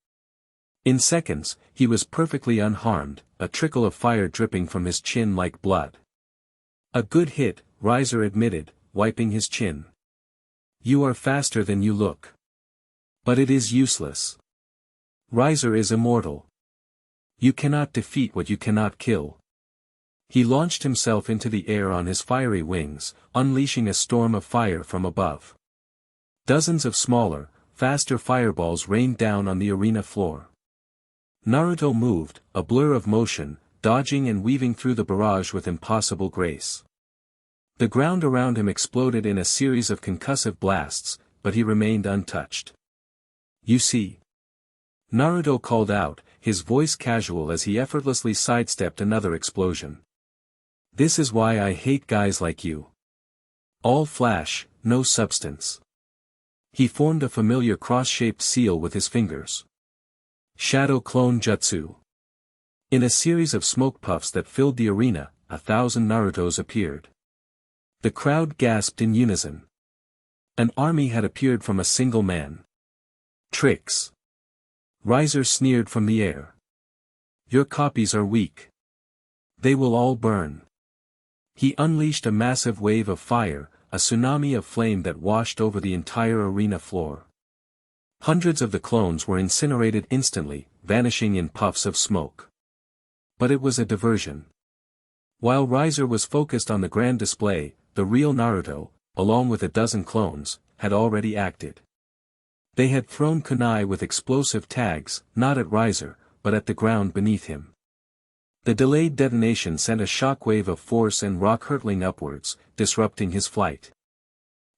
In seconds, he was perfectly unharmed, a trickle of fire dripping from his chin like blood. A good hit, Riser admitted, wiping his chin. You are faster than you look. But it is useless. Riser is immortal. You cannot defeat what you cannot kill. He launched himself into the air on his fiery wings, unleashing a storm of fire from above. Dozens of smaller, faster fireballs rained down on the arena floor. Naruto moved, a blur of motion, dodging and weaving through the barrage with impossible grace. The ground around him exploded in a series of concussive blasts, but he remained untouched. "You see?" Naruto called out, his voice casual as he effortlessly sidestepped another explosion. "This is why I hate guys like you. All flash, no substance." He formed a familiar cross-shaped seal with his fingers. Shadow Clone Jutsu. In a series of smoke puffs that filled the arena, 1,000 Narutos appeared. The crowd gasped in unison. An army had appeared from a single man. "Tricks." Riser sneered from the air. "Your copies are weak. They will all burn." He unleashed a massive wave of fire, a tsunami of flame that washed over the entire arena floor. Hundreds of the clones were incinerated instantly, vanishing in puffs of smoke. But it was a diversion. While Riser was focused on the grand display, the real Naruto, along with a dozen clones, had already acted. They had thrown kunai with explosive tags, not at Riser, but at the ground beneath him. The delayed detonation sent a shockwave of force and rock hurtling upwards, disrupting his flight.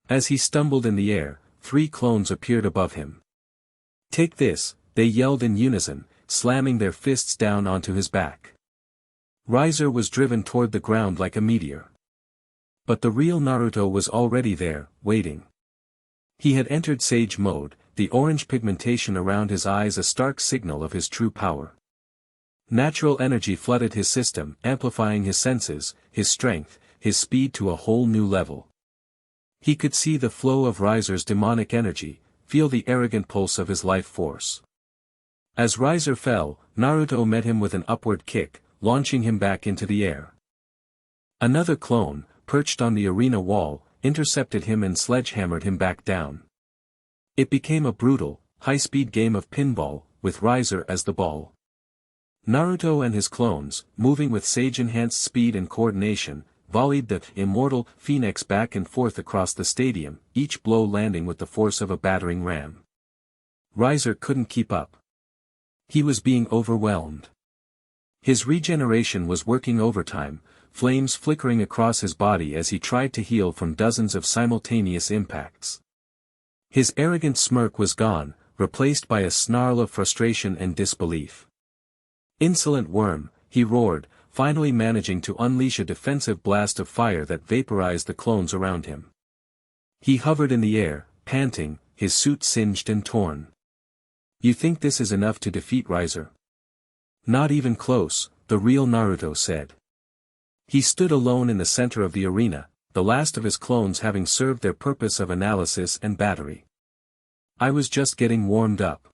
As he stumbled in the air, 3 clones appeared above him. "Take this," they yelled in unison, slamming their fists down onto his back. Riser was driven toward the ground like a meteor. But the real Naruto was already there, waiting. He had entered Sage mode, the orange pigmentation around his eyes a stark signal of his true power. Natural energy flooded his system, amplifying his senses, his strength, his speed to a whole new level. He could see the flow of Riser's demonic energy, feel the arrogant pulse of his life force. As Riser fell, Naruto met him with an upward kick, launching him back into the air. Another clone, perched on the arena wall, intercepted him and sledgehammered him back down. It became a brutal, high-speed game of pinball, with Riser as the ball. Naruto and his clones, moving with sage-enhanced speed and coordination, volleyed the immortal Phoenix back and forth across the stadium, each blow landing with the force of a battering ram. Riser couldn't keep up. He was being overwhelmed. His regeneration was working overtime, flames flickering across his body as he tried to heal from dozens of simultaneous impacts. His arrogant smirk was gone, replaced by a snarl of frustration and disbelief. "Insolent worm," he roared, finally managing to unleash a defensive blast of fire that vaporized the clones around him. He hovered in the air, panting, his suit singed and torn. "You think this is enough to defeat Riser?" "Not even close," the real Naruto said. He stood alone in the center of the arena, the last of his clones having served their purpose of analysis and battery. "I was just getting warmed up.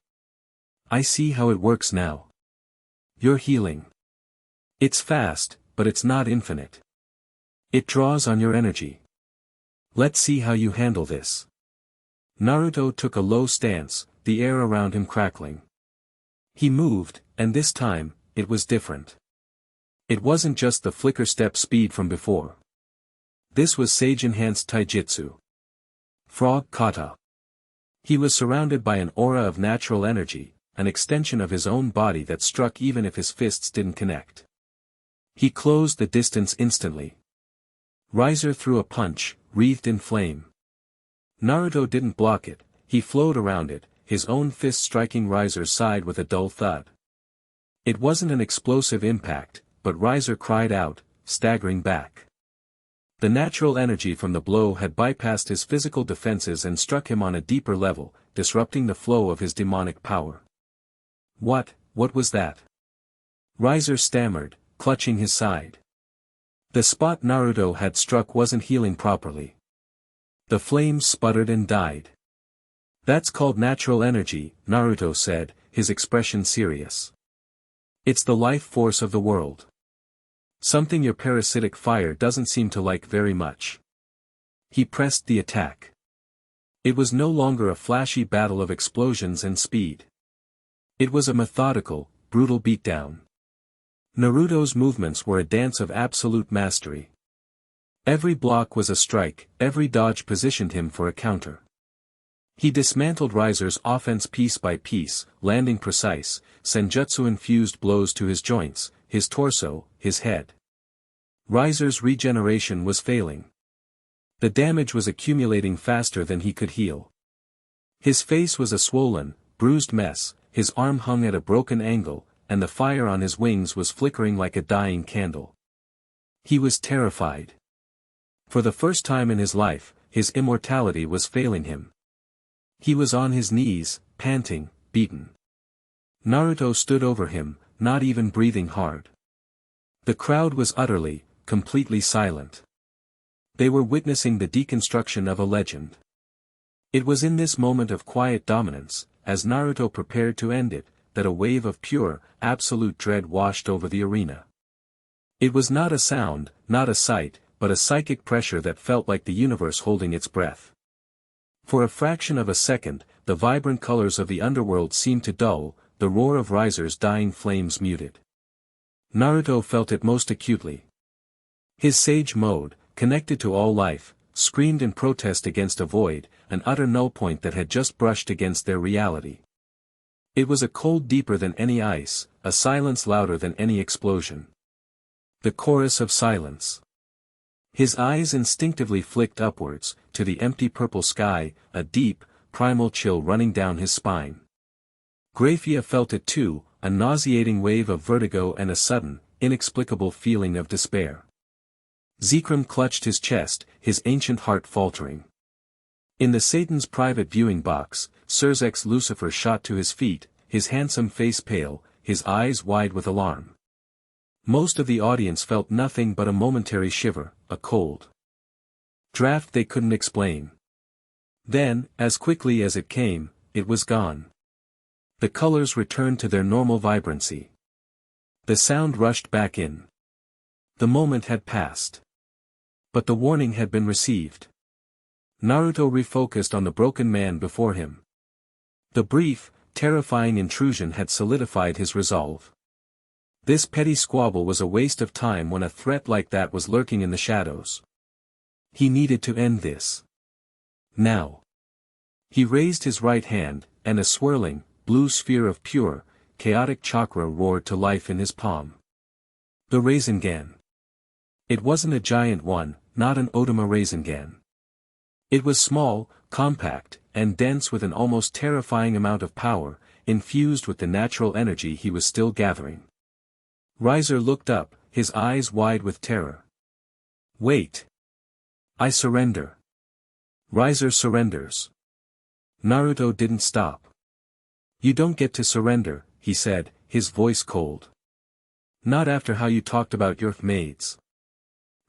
I see how it works now. You're healing. It's fast, but it's not infinite. It draws on your energy. Let's see how you handle this." Naruto took a low stance, the air around him crackling. He moved, and this time, it was different. It wasn't just the flicker step speed from before. This was sage-enhanced taijutsu. Frog kata. He was surrounded by an aura of natural energy, an extension of his own body that struck even if his fists didn't connect. He closed the distance instantly. Riser threw a punch, wreathed in flame. Naruto didn't block it, he flowed around it, his own fist striking Riser's side with a dull thud. It wasn't an explosive impact, but Riser cried out, staggering back. The natural energy from the blow had bypassed his physical defenses and struck him on a deeper level, disrupting the flow of his demonic power. What was that?" Riser stammered, clutching his side. The spot Naruto had struck wasn't healing properly. The flames sputtered and died. "That's called natural energy," Naruto said, his expression serious. "It's the life force of the world. Something your parasitic fire doesn't seem to like very much." He pressed the attack. It was no longer a flashy battle of explosions and speed. It was a methodical, brutal beatdown. Naruto's movements were a dance of absolute mastery. Every block was a strike, every dodge positioned him for a counter. He dismantled Riser's offense piece by piece, landing precise, senjutsu-infused blows to his joints, his torso, his head. Riser's regeneration was failing. The damage was accumulating faster than he could heal. His face was a swollen, bruised mess, his arm hung at a broken angle, and the fire on his wings was flickering like a dying candle. He was terrified. For the first time in his life, his immortality was failing him. He was on his knees, panting, beaten. Naruto stood over him, not even breathing hard. The crowd was utterly, completely silent. They were witnessing the deconstruction of a legend. It was in this moment of quiet dominance, as Naruto prepared to end it, that a wave of pure, absolute dread washed over the arena. It was not a sound, not a sight, but a psychic pressure that felt like the universe holding its breath. For a fraction of a second, the vibrant colors of the underworld seemed to dull, the roar of Riser's dying flames muted. Naruto felt it most acutely. His sage mode, connected to all life, screamed in protest against a void, an utter null point that had just brushed against their reality. It was a cold deeper than any ice, a silence louder than any explosion. The chorus of silence. His eyes instinctively flicked upwards, to the empty purple sky, a deep, primal chill running down his spine. Grayfia felt it too, a nauseating wave of vertigo and a sudden, inexplicable feeling of despair. Zekrom clutched his chest, his ancient heart faltering. In the Satan's private viewing box, Surzek's Lucifer shot to his feet, his handsome face pale, his eyes wide with alarm. Most of the audience felt nothing but a momentary shiver, a cold draft they couldn't explain. Then, as quickly as it came, it was gone. The colors returned to their normal vibrancy. The sound rushed back in. The moment had passed. But the warning had been received. Naruto refocused on the broken man before him. The brief, terrifying intrusion had solidified his resolve. This petty squabble was a waste of time when a threat like that was lurking in the shadows. He needed to end this. Now. He raised his right hand, and a swirling, blue sphere of pure, chaotic chakra roared to life in his palm. The Rasengan. It wasn't a giant one, not an Otama Rasengan. It was small, compact, and dense with an almost terrifying amount of power, infused with the natural energy he was still gathering. Riser looked up, his eyes wide with terror. Wait. I surrender. Riser surrenders. Naruto didn't stop. You don't get to surrender, he said, his voice cold. Not after how you talked about your maids.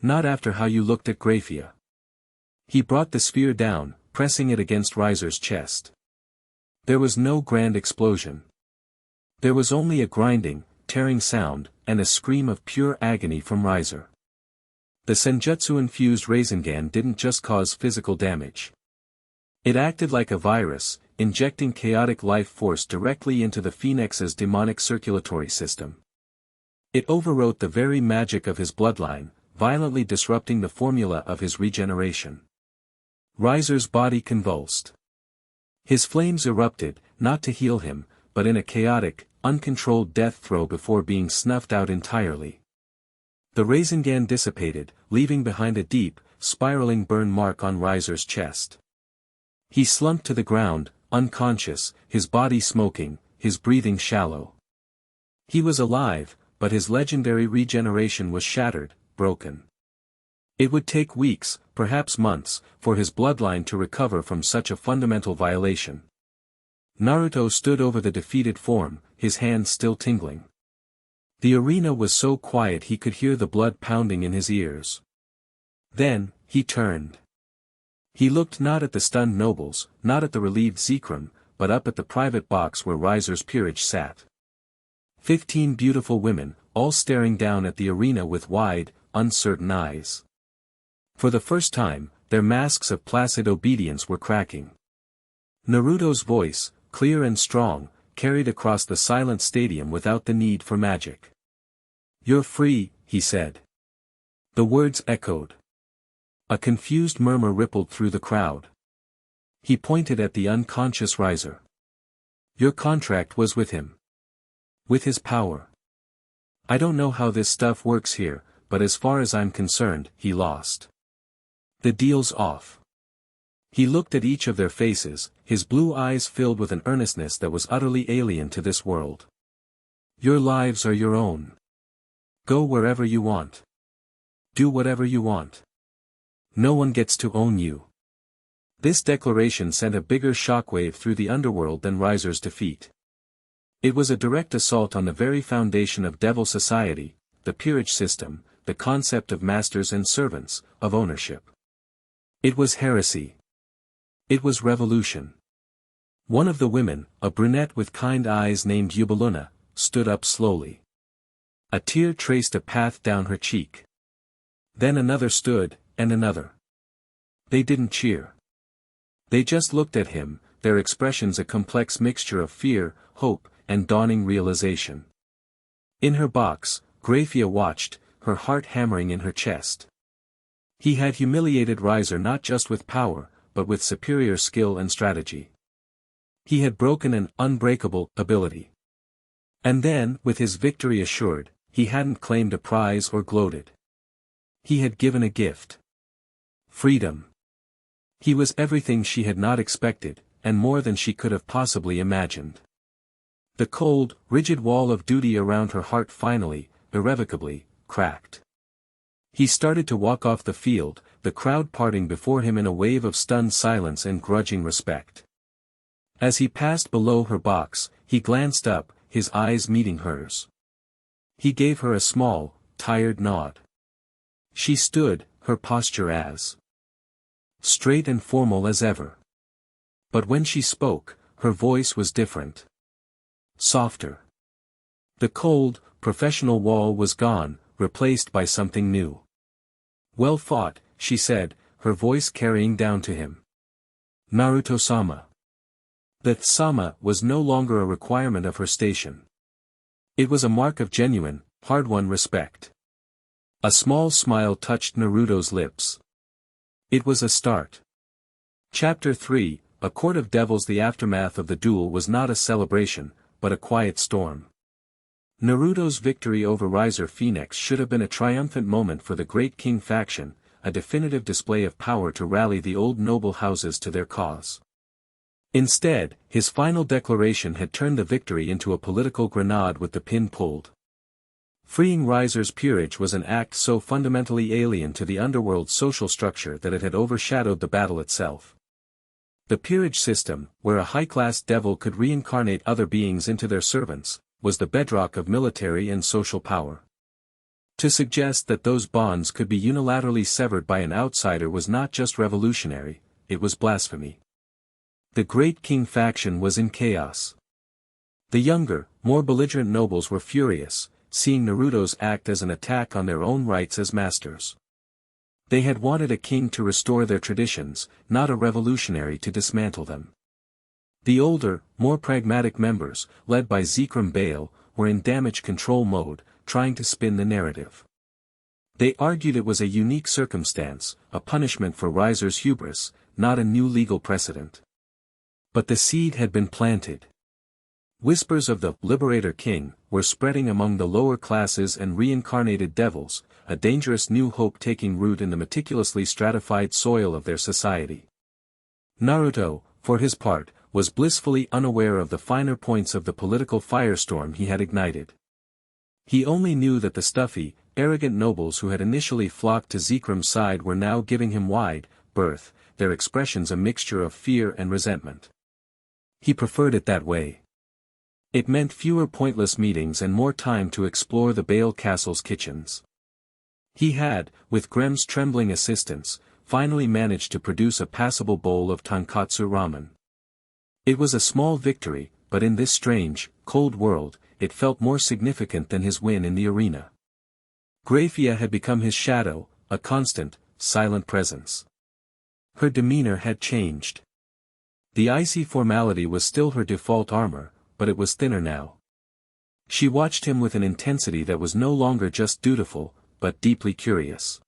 Not after how you looked at Grayfia. He brought the sphere down, pressing it against Riser's chest. There was no grand explosion. There was only a grinding, tearing sound, and a scream of pure agony from Riser. The senjutsu-infused Rasengan didn't just cause physical damage. It acted like a virus, injecting chaotic life force directly into the Phoenix's demonic circulatory system. It overwrote the very magic of his bloodline, violently disrupting the formula of his regeneration. Riser's body convulsed. His flames erupted, not to heal him, but in a chaotic, uncontrolled death throe before being snuffed out entirely. The Rasengan dissipated, leaving behind a deep, spiraling burn mark on Riser's chest. He slumped to the ground, unconscious, his body smoking, his breathing shallow. He was alive, but his legendary regeneration was shattered, broken. It would take weeks, perhaps months, for his bloodline to recover from such a fundamental violation. Naruto stood over the defeated form, his hands still tingling. The arena was so quiet he could hear the blood pounding in his ears. Then, he turned. He looked not at the stunned nobles, not at the relieved Zekrom, but up at the private box where Riser's peerage sat. 15 beautiful women, all staring down at the arena with wide, uncertain eyes. For the first time, their masks of placid obedience were cracking. Naruto's voice, clear and strong, carried across the silent stadium without the need for magic. "You're free," he said. The words echoed. A confused murmur rippled through the crowd. He pointed at the unconscious riser. Your contract was with him. With his power. I don't know how this stuff works here, but as far as I'm concerned, he lost. The deal's off. He looked at each of their faces, his blue eyes filled with an earnestness that was utterly alien to this world. Your lives are your own. Go wherever you want. Do whatever you want. No one gets to own you. This declaration sent a bigger shockwave through the underworld than Riser's defeat. It was a direct assault on the very foundation of Devil society, the peerage system, the concept of masters and servants, of ownership. It was heresy. It was revolution. One of the women, a brunette with kind eyes named Eubeluna, stood up slowly. A tear traced a path down her cheek. Then another stood, and another. They didn't cheer. They just looked at him, their expressions a complex mixture of fear, hope, and dawning realization. In her box, Grayfia watched, her heart hammering in her chest. He had humiliated Riser not just with power, but with superior skill and strategy. He had broken an unbreakable ability. And then, with his victory assured, he hadn't claimed a prize or gloated. He had given a gift. Freedom. He was everything she had not expected, and more than she could have possibly imagined. The cold, rigid wall of duty around her heart finally, irrevocably, cracked. He started to walk off the field, the crowd parting before him in a wave of stunned silence and grudging respect. As he passed below her box, he glanced up, his eyes meeting hers. He gave her a small, tired nod. She stood, her posture as straight and formal as ever. But when she spoke, her voice was different. Softer. The cold, professional wall was gone, replaced by something new. Well fought, she said, her voice carrying down to him. Naruto-sama. The "sama" was no longer a requirement of her station. It was a mark of genuine, hard-won respect. A small smile touched Naruto's lips. It was a start. Chapter 3, A Court of Devils. The aftermath of the duel was not a celebration, but a quiet storm. Naruto's victory over Riser Phoenix should have been a triumphant moment for the Great King faction, a definitive display of power to rally the old noble houses to their cause. Instead, his final declaration had turned the victory into a political grenade with the pin pulled. Freeing Riser's peerage was an act so fundamentally alien to the underworld's social structure that it had overshadowed the battle itself. The peerage system, where a high-class devil could reincarnate other beings into their servants, was the bedrock of military and social power. To suggest that those bonds could be unilaterally severed by an outsider was not just revolutionary, it was blasphemy. The Great King faction was in chaos. The younger, more belligerent nobles were furious, seeing Naruto's act as an attack on their own rights as masters. They had wanted a king to restore their traditions, not a revolutionary to dismantle them. The older, more pragmatic members, led by Zekrom Bale, were in damage control mode, trying to spin the narrative. They argued it was a unique circumstance, a punishment for Riser's hubris, not a new legal precedent. But the seed had been planted. Whispers of the Liberator King were spreading among the lower classes and reincarnated devils, a dangerous new hope taking root in the meticulously stratified soil of their society. Naruto, for his part, was blissfully unaware of the finer points of the political firestorm he had ignited. He only knew that the stuffy, arrogant nobles who had initially flocked to Zekrom's side were now giving him wide berth, their expressions a mixture of fear and resentment. He preferred it that way. It meant fewer pointless meetings and more time to explore the Bale Castle's kitchens. He had, with Grem's trembling assistance, finally managed to produce a passable bowl of tonkatsu ramen. It was a small victory, but in this strange, cold world, it felt more significant than his win in the arena. Grayfia had become his shadow, a constant, silent presence. Her demeanor had changed. The icy formality was still her default armor, but it was thinner now. She watched him with an intensity that was no longer just dutiful, but deeply curious.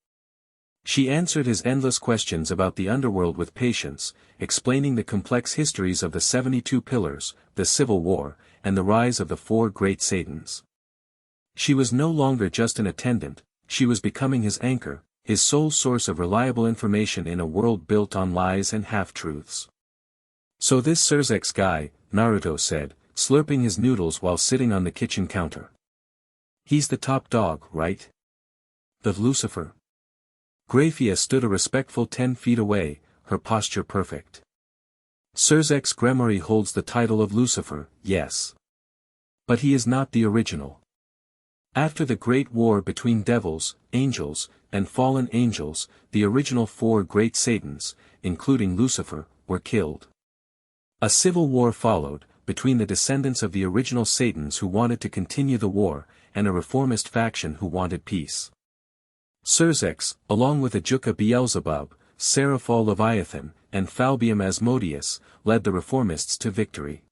She answered his endless questions about the underworld with patience, explaining the complex histories of the 72 Pillars, the Civil War, and the rise of the 4 Great Satans. She was no longer just an attendant, she was becoming his anchor, his sole source of reliable information in a world built on lies and half-truths. "So this Surzek's guy," Naruto said, slurping his noodles while sitting on the kitchen counter. "He's the top dog, right? The Lucifer?" Grayfia stood a respectful 10 feet away, her posture perfect. "Surzek's Gremory holds the title of Lucifer, yes. But he is not the original. After the Great War between devils, angels, and fallen angels, the original 4 Great Satans, including Lucifer, were killed. A civil war followed, between the descendants of the original Satans who wanted to continue the war, and a reformist faction who wanted peace. Surzek, along with Ajuka Beelzebub, Seraphol Leviathan, and Falbium Asmodeus, led the reformists to victory.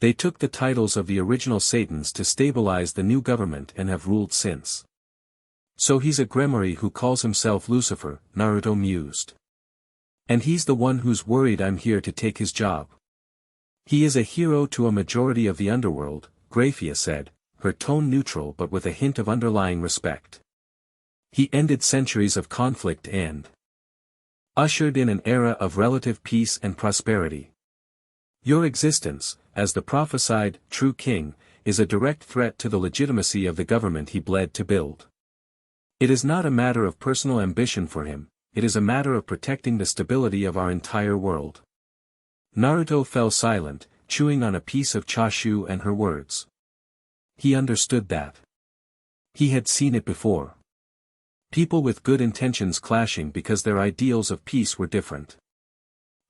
They took the titles of the original Satans to stabilize the new government and have ruled since. "So he's a Gremory who calls himself Lucifer," Naruto mused. "And he's the one who's worried I'm here to take his job." "He is a hero to a majority of the underworld," Grayfia said, her tone neutral but with a hint of underlying respect. "He ended centuries of conflict and ushered in an era of relative peace and prosperity. Your existence, as the prophesied, true king, is a direct threat to the legitimacy of the government he bled to build. It is not a matter of personal ambition for him, it is a matter of protecting the stability of our entire world." Naruto fell silent, chewing on a piece of chashu and her words. He understood that. He had seen it before. People with good intentions clashing because their ideals of peace were different.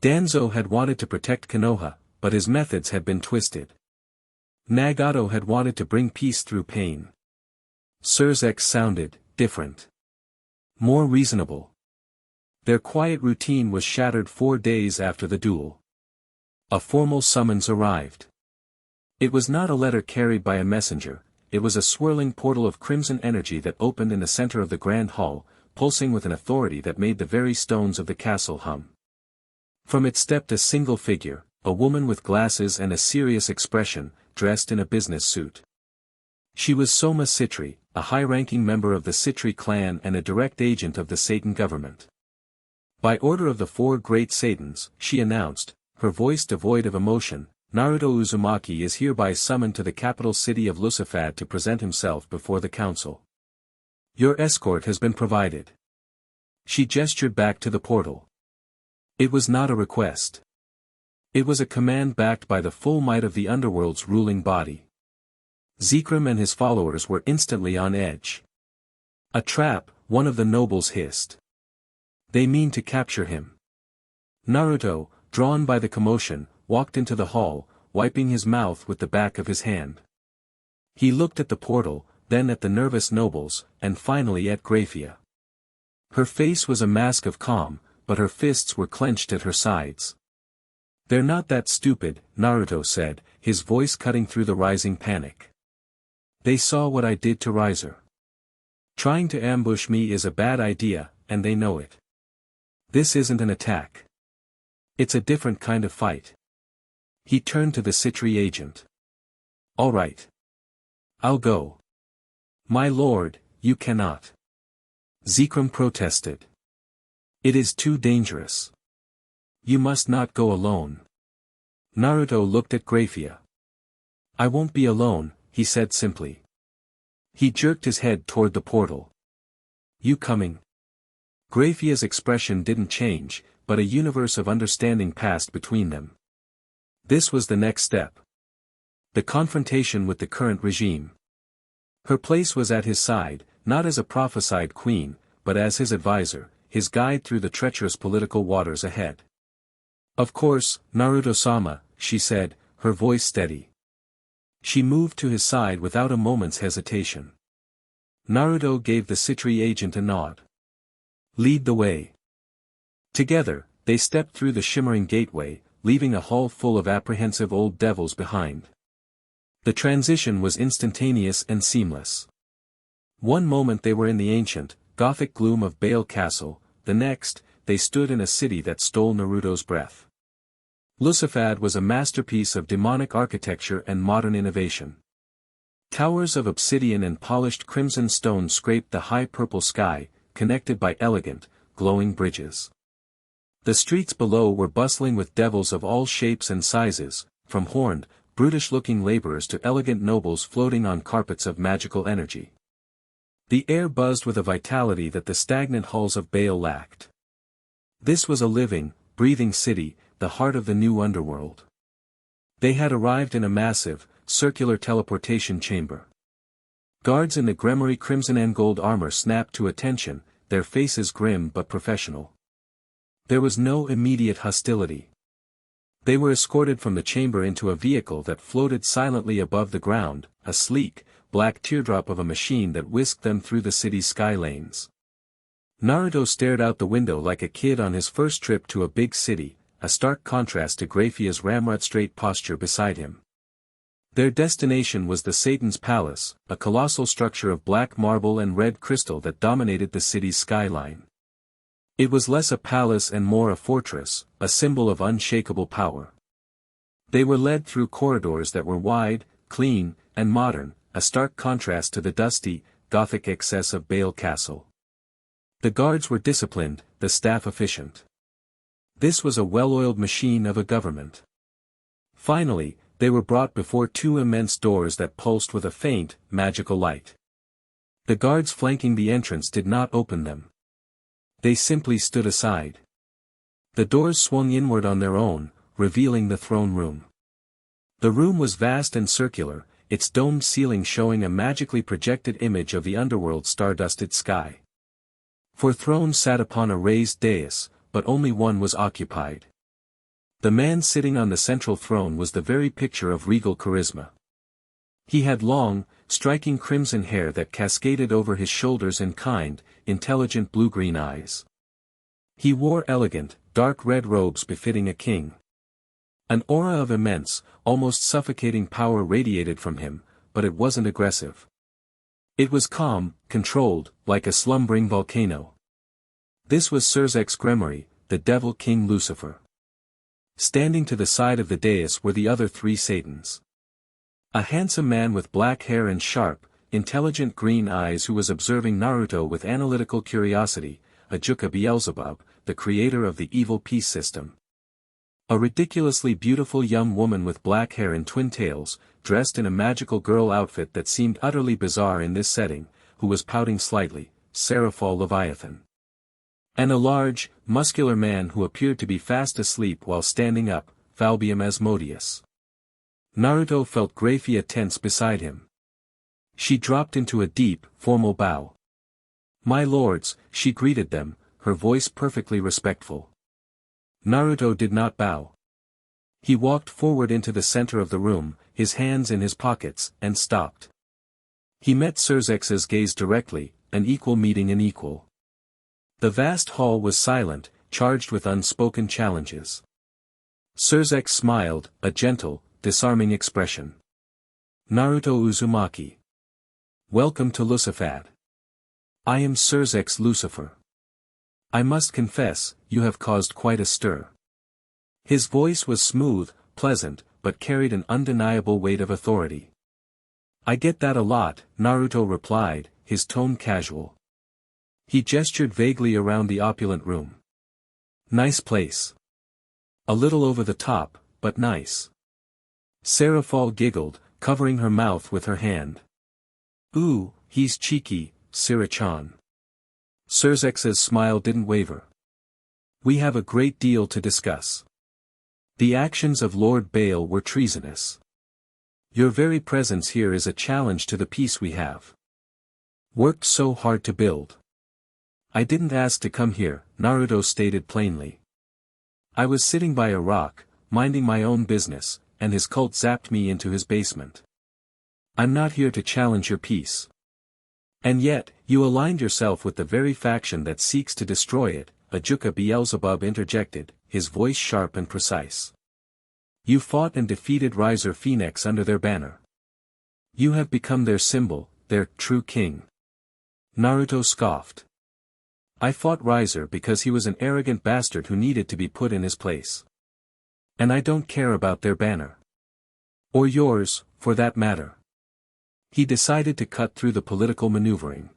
Danzo had wanted to protect Konoha, but his methods had been twisted. Nagato had wanted to bring peace through pain. Surzek sounded different. More reasonable. Their quiet routine was shattered 4 days after the duel. A formal summons arrived. It was not a letter carried by a messenger, it was a swirling portal of crimson energy that opened in the center of the grand hall, pulsing with an authority that made the very stones of the castle hum. From it stepped a single figure, a woman with glasses and a serious expression, dressed in a business suit. She was Soma Citri, a high-ranking member of the Citri clan and a direct agent of the Satan government. "By order of the 4 Great Satans," she announced, her voice devoid of emotion, "Naruto Uzumaki is hereby summoned to the capital city of Lucifad to present himself before the council. Your escort has been provided." She gestured back to the portal. It was not a request. It was a command backed by the full might of the underworld's ruling body. Zekrom and his followers were instantly on edge. "A trap," one of the nobles hissed. "They mean to capture him." Naruto, drawn by the commotion, walked into the hall, wiping his mouth with the back of his hand. He looked at the portal, then at the nervous nobles, and finally at Grayfia. Her face was a mask of calm, but her fists were clenched at her sides. "They're not that stupid," Naruto said, his voice cutting through the rising panic. "They saw what I did to Riser. Trying to ambush me is a bad idea, and they know it. This isn't an attack. It's a different kind of fight." He turned to the Citri agent. "All right. I'll go." "My lord, you cannot." Zekrom protested. "It is too dangerous. You must not go alone." Naruto looked at Grayfia. "I won't be alone," he said simply. He jerked his head toward the portal. "You coming?" Grayfia's expression didn't change, but a universe of understanding passed between them. This was the next step. The confrontation with the current regime. Her place was at his side, not as a prophesied queen, but as his advisor, his guide through the treacherous political waters ahead. "Of course, Naruto-sama," she said, her voice steady. She moved to his side without a moment's hesitation. Naruto gave the Citri agent a nod. "Lead the way." Together, they stepped through the shimmering gateway, leaving a hall full of apprehensive old devils behind. The transition was instantaneous and seamless. One moment they were in the ancient, Gothic gloom of Bale Castle. The next, they stood in a city that stole Naruto's breath. Lusafad was a masterpiece of demonic architecture and modern innovation. Towers of obsidian and polished crimson stone scraped the high purple sky, connected by elegant, glowing bridges. The streets below were bustling with devils of all shapes and sizes, from horned, brutish-looking laborers to elegant nobles floating on carpets of magical energy. The air buzzed with a vitality that the stagnant halls of Bale lacked. This was a living, breathing city, the heart of the new underworld. They had arrived in a massive, circular teleportation chamber. Guards in the gremmery crimson and gold armor snapped to attention, their faces grim but professional. There was no immediate hostility. They were escorted from the chamber into a vehicle that floated silently above the ground, a sleek, black teardrop of a machine that whisked them through the city's sky lanes. Naruto stared out the window like a kid on his first trip to a big city, a stark contrast to Grayfia's ramrod-straight posture beside him. Their destination was the Satan's Palace, a colossal structure of black marble and red crystal that dominated the city's skyline. It was less a palace and more a fortress, a symbol of unshakable power. They were led through corridors that were wide, clean, and modern, a stark contrast to the dusty, Gothic excess of Bale Castle. The guards were disciplined, the staff efficient. This was a well-oiled machine of a government. Finally, they were brought before two immense doors that pulsed with a faint, magical light. The guards flanking the entrance did not open them. They simply stood aside. The doors swung inward on their own, revealing the throne room. The room was vast and circular, its domed ceiling showing a magically projected image of the underworld's star-dusted sky. Four thrones sat upon a raised dais, but only one was occupied. The man sitting on the central throne was the very picture of regal charisma. He had long, striking crimson hair that cascaded over his shoulders and kind, intelligent blue-green eyes. He wore elegant, dark red robes befitting a king. An aura of immense, almost suffocating power radiated from him, but it wasn't aggressive. It was calm, controlled, like a slumbering volcano. This was Surzek's Gremory, the Devil King Lucifer. Standing to the side of the dais were the other three Satans. A handsome man with black hair and sharp, intelligent green eyes who was observing Naruto with analytical curiosity, Ajuka Beelzebub, the creator of the evil peace system. A ridiculously beautiful young woman with black hair and twin tails, dressed in a magical girl outfit that seemed utterly bizarre in this setting, who was pouting slightly, Seraphal Leviathan. And a large, muscular man who appeared to be fast asleep while standing up, Falbium Asmodeus. Naruto felt Grayfia tense beside him. She dropped into a deep, formal bow. "My lords," she greeted them, her voice perfectly respectful. Naruto did not bow. He walked forward into the center of the room, his hands in his pockets, and stopped. He met Surzek's gaze directly, an equal meeting an equal. The vast hall was silent, charged with unspoken challenges. Surzek smiled, a gentle, disarming expression. "Naruto Uzumaki. Welcome to Lusafad. I am Surzek's Lucifer. I must confess, you have caused quite a stir." His voice was smooth, pleasant, but carried an undeniable weight of authority. "I get that a lot," Naruto replied, his tone casual. He gestured vaguely around the opulent room. "Nice place. A little over the top, but nice." Seraphal giggled, covering her mouth with her hand. "Ooh, he's cheeky, Sirichan." Surzek's smile didn't waver. "We have a great deal to discuss. The actions of Lord Bale were treasonous. Your very presence here is a challenge to the peace we have worked so hard to build." "I didn't ask to come here," Naruto stated plainly. "I was sitting by a rock, minding my own business, and his cult zapped me into his basement. I'm not here to challenge your peace." "And yet, you aligned yourself with the very faction that seeks to destroy it," Ajuka Beelzebub interjected, his voice sharp and precise. "You fought and defeated Riser Phoenix under their banner. You have become their symbol, their true king." Naruto scoffed. I fought Riser because he was an arrogant bastard who needed to be put in his place. And I don't care about their banner. Or yours, for that matter. He decided to cut through the political maneuvering.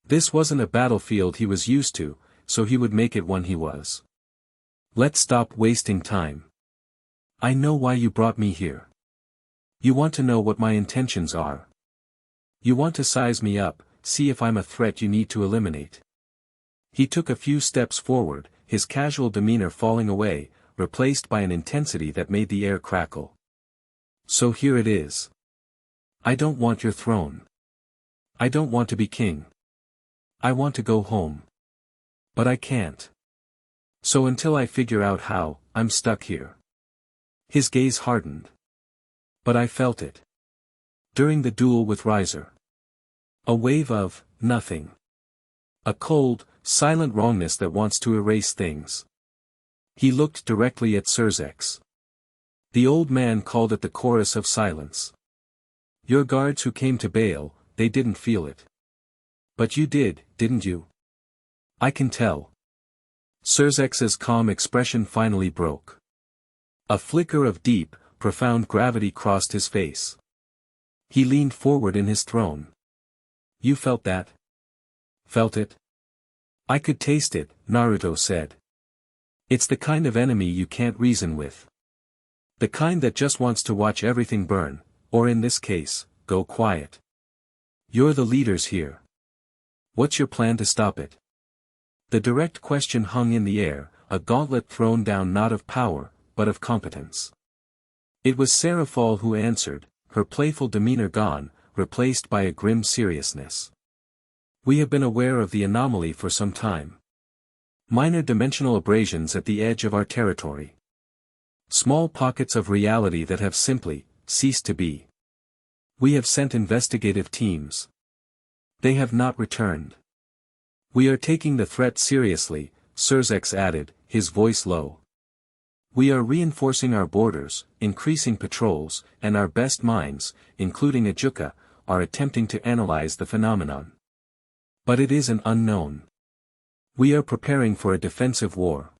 This wasn't a battlefield he was used to, so he would make it one he was. Let's stop wasting time. I know why you brought me here. You want to know what my intentions are. You want to size me up, see if I'm a threat you need to eliminate. He took a few steps forward, his casual demeanor falling away, replaced by an intensity that made the air crackle. So here it is. I don't want your throne. I don't want to be king. I want to go home. But I can't. So until I figure out how, I'm stuck here. His gaze hardened. But I felt it. During the duel with Riser. A wave of, nothing. A cold, silent wrongness that wants to erase things. He looked directly at Surzex. The old man called it the chorus of silence. Your guards who came to bail, they didn't feel it. But you did, didn't you? I can tell. Surzex's calm expression finally broke. A flicker of deep, profound gravity crossed his face. He leaned forward in his throne. You felt that? Felt it? I could taste it, Naruto said. It's the kind of enemy you can't reason with. The kind that just wants to watch everything burn, or in this case, go quiet. You're the leaders here. What's your plan to stop it? The direct question hung in the air, a gauntlet thrown down not of power, but of competence. It was Seraphol who answered, her playful demeanor gone, replaced by a grim seriousness. We have been aware of the anomaly for some time. Minor dimensional abrasions at the edge of our territory. Small pockets of reality that have simply ceased to be. We have sent investigative teams. They have not returned. We are taking the threat seriously, Surzex added, his voice low. We are reinforcing our borders, increasing patrols, and our best minds, including Ajuka, are attempting to analyze the phenomenon. But it is an unknown. We are preparing for a defensive war.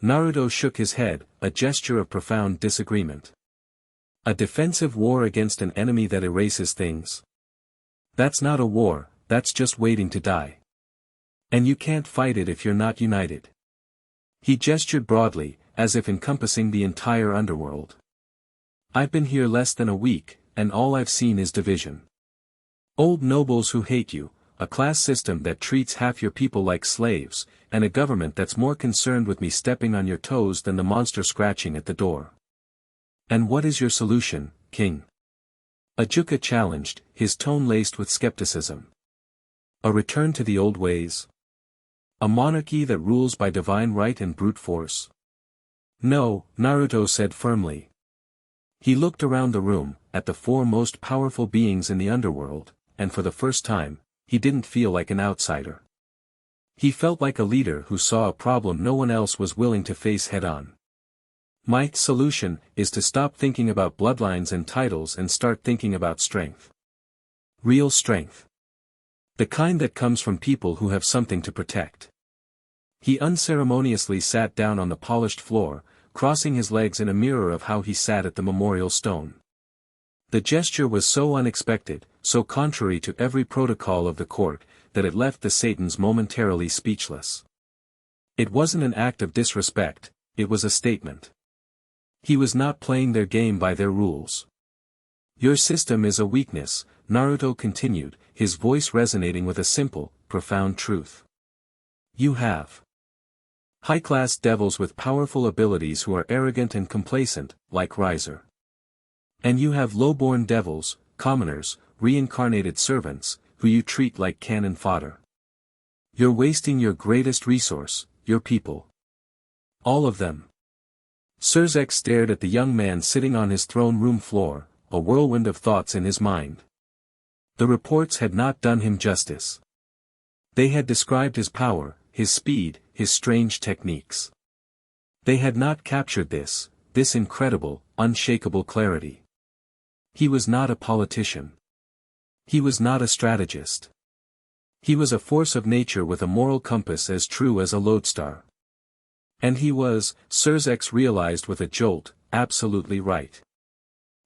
Naruto shook his head, a gesture of profound disagreement. A defensive war against an enemy that erases things? That's not a war, that's just waiting to die. And you can't fight it if you're not united. He gestured broadly, as if encompassing the entire underworld. I've been here less than a week, and all I've seen is division. Old nobles who hate you, a class system that treats half your people like slaves, and a government that's more concerned with me stepping on your toes than the monster scratching at the door. And what is your solution, King? Ajuka challenged, his tone laced with skepticism. A return to the old ways? A monarchy that rules by divine right and brute force? No, Naruto said firmly. He looked around the room, at the four most powerful beings in the underworld, and for the first time, he didn't feel like an outsider. He felt like a leader who saw a problem no one else was willing to face head-on. My solution is to stop thinking about bloodlines and titles and start thinking about strength. Real strength. The kind that comes from people who have something to protect. He unceremoniously sat down on the polished floor, crossing his legs in a mirror of how he sat at the memorial stone. The gesture was so unexpected, so contrary to every protocol of the court, that it left the Satans momentarily speechless. It wasn't an act of disrespect, it was a statement. He was not playing their game by their rules. Your system is a weakness, Naruto continued, his voice resonating with a simple, profound truth. You have high-class devils with powerful abilities who are arrogant and complacent, like Riser. And you have low-born devils, commoners, reincarnated servants, who you treat like cannon fodder. You're wasting your greatest resource, your people. All of them. Surzex stared at the young man sitting on his throne room floor, a whirlwind of thoughts in his mind. The reports had not done him justice. They had described his power, his speed, his strange techniques. They had not captured this incredible, unshakable clarity. He was not a politician. He was not a strategist. He was a force of nature with a moral compass as true as a lodestar. And he was, Sirzex realized with a jolt, absolutely right.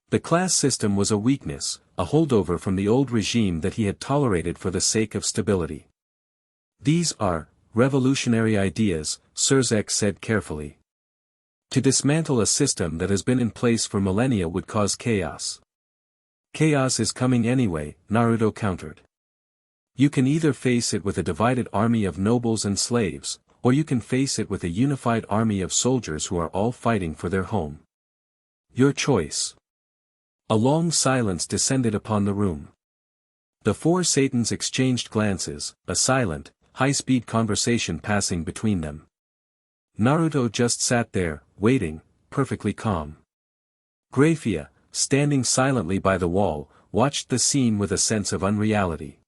The class system was a weakness, a holdover from the old regime that he had tolerated for the sake of stability. These are revolutionary ideas, Sirzex said carefully. To dismantle a system that has been in place for millennia would cause chaos. Chaos is coming anyway, Naruto countered. You can either face it with a divided army of nobles and slaves, or you can face it with a unified army of soldiers who are all fighting for their home. Your choice. A long silence descended upon the room. The four Satans exchanged glances, a silent, high-speed conversation passing between them. Naruto just sat there, waiting, perfectly calm. Grayfia, standing silently by the wall, watched the scene with a sense of unreality.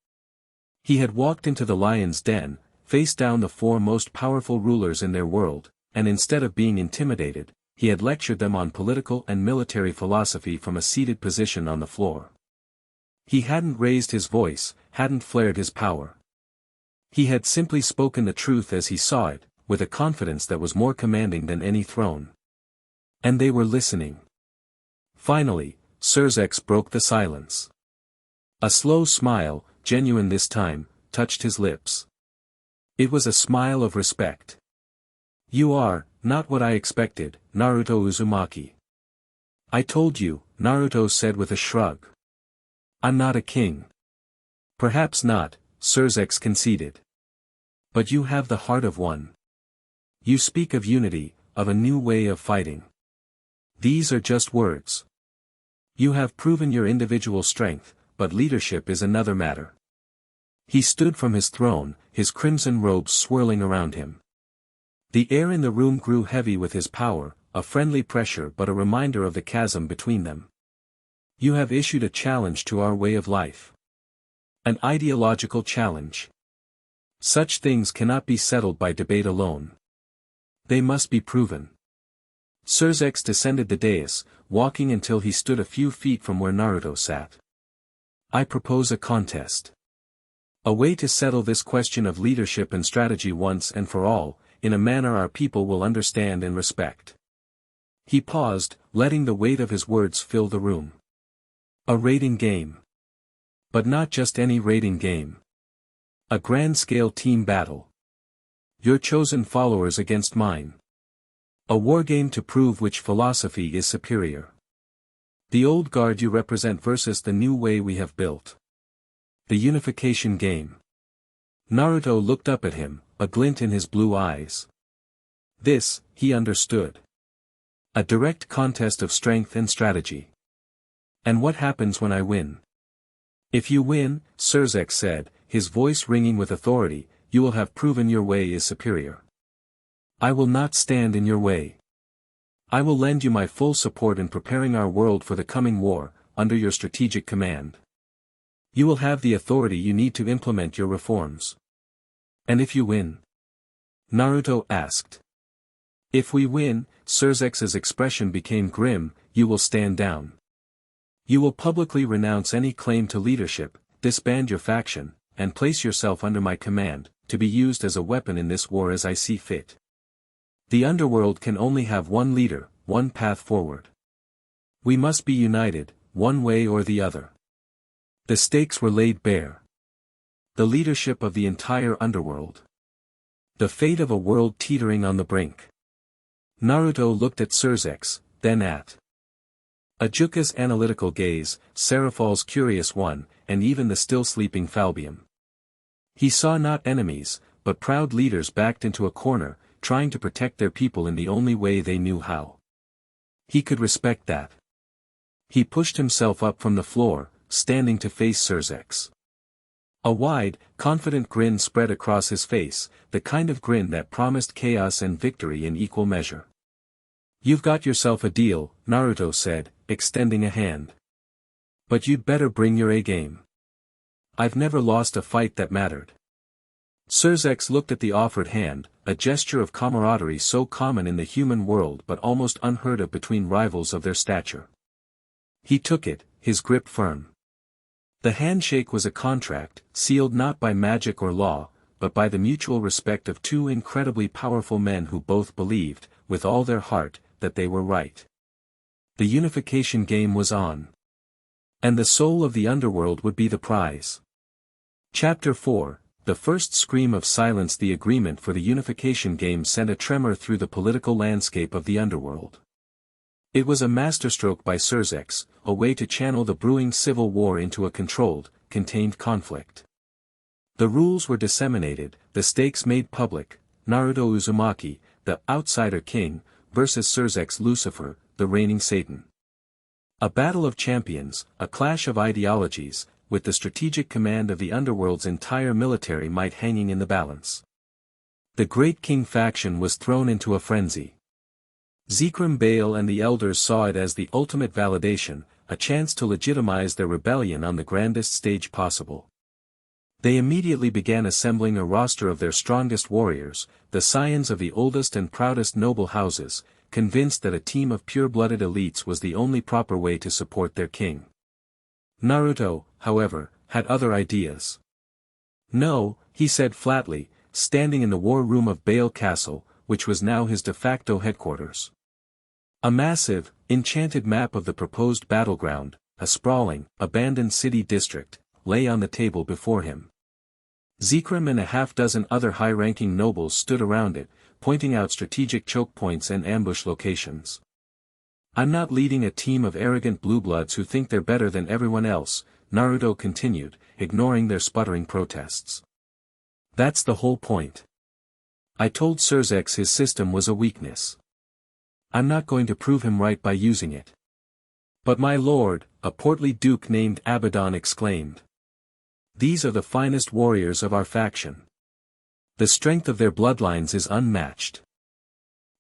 He had walked into the lion's den, faced down the four most powerful rulers in their world, and instead of being intimidated, he had lectured them on political and military philosophy from a seated position on the floor. He hadn't raised his voice, hadn't flared his power. He had simply spoken the truth as he saw it, with a confidence that was more commanding than any throne. And they were listening. Finally, Sirzex broke the silence. A slow smile, genuine this time, touched his lips. It was a smile of respect. You are, not what I expected, Naruto Uzumaki. I told you, Naruto said with a shrug. I'm not a king. Perhaps not, Sirzex conceded. But you have the heart of one. You speak of unity, of a new way of fighting. These are just words. You have proven your individual strength, but leadership is another matter. He stood from his throne, his crimson robes swirling around him. The air in the room grew heavy with his power, a friendly pressure but a reminder of the chasm between them. You have issued a challenge to our way of life. An ideological challenge. Such things cannot be settled by debate alone. They must be proven. Sirzex descended the dais, walking until he stood a few feet from where Naruto sat. I propose a contest. A way to settle this question of leadership and strategy once and for all, in a manner our people will understand and respect. He paused, letting the weight of his words fill the room. A rating game. But not just any rating game. A grand-scale team battle. Your chosen followers against mine. A wargame to prove which philosophy is superior. The old guard you represent versus the new way we have built. The unification game. Naruto looked up at him, a glint in his blue eyes. This, he understood. A direct contest of strength and strategy. And what happens when I win? If you win, Sirzex said, his voice ringing with authority, you will have proven your way is superior. I will not stand in your way. I will lend you my full support in preparing our world for the coming war, under your strategic command. You will have the authority you need to implement your reforms. And if you win? Naruto asked. If we win, Sirzex's expression became grim, you will stand down. You will publicly renounce any claim to leadership, disband your faction, and place yourself under my command, to be used as a weapon in this war as I see fit. The underworld can only have one leader, one path forward. We must be united, one way or the other. The stakes were laid bare. The leadership of the entire underworld. The fate of a world teetering on the brink. Naruto looked at Sirzex, then at Ajuka's analytical gaze, Seraphal's curious one, and even the still-sleeping Falbium. He saw not enemies, but proud leaders backed into a corner, trying to protect their people in the only way they knew how. He could respect that. He pushed himself up from the floor, standing to face Sirzex. A wide, confident grin spread across his face, the kind of grin that promised chaos and victory in equal measure. You've got yourself a deal, Naruto said, extending a hand. But you'd better bring your A-game. I've never lost a fight that mattered. Sirzex looked at the offered hand, a gesture of camaraderie so common in the human world but almost unheard of between rivals of their stature. He took it, his grip firm. The handshake was a contract, sealed not by magic or law, but by the mutual respect of two incredibly powerful men who both believed, with all their heart, that they were right. The unification game was on. And the soul of the underworld would be the prize. Chapter 4, the first scream of silence. The agreement for the unification game sent a tremor through the political landscape of the underworld. It was a masterstroke by Surzex, a way to channel the brewing civil war into a controlled, contained conflict. The rules were disseminated, the stakes made public: Naruto Uzumaki, the outsider king, versus Surzex Lucifer, the reigning Satan. A battle of champions, a clash of ideologies, with the strategic command of the underworld's entire military might hanging in the balance. The Great King faction was thrown into a frenzy. Zekrom Baal and the elders saw it as the ultimate validation, a chance to legitimize their rebellion on the grandest stage possible. They immediately began assembling a roster of their strongest warriors, the scions of the oldest and proudest noble houses, convinced that a team of pure-blooded elites was the only proper way to support their king. Naruto, however, had other ideas. No, he said flatly, standing in the war room of Baal Castle, which was now his de facto headquarters. A massive, enchanted map of the proposed battleground, a sprawling, abandoned city district, lay on the table before him. Zekrom and a half-dozen other high-ranking nobles stood around it, pointing out strategic choke points and ambush locations. "I'm not leading a team of arrogant bluebloods who think they're better than everyone else," Naruto continued, ignoring their sputtering protests. "That's the whole point. I told Surzex his system was a weakness. I'm not going to prove him right by using it." "But my lord," a portly duke named Abaddon exclaimed. "These are the finest warriors of our faction. The strength of their bloodlines is unmatched."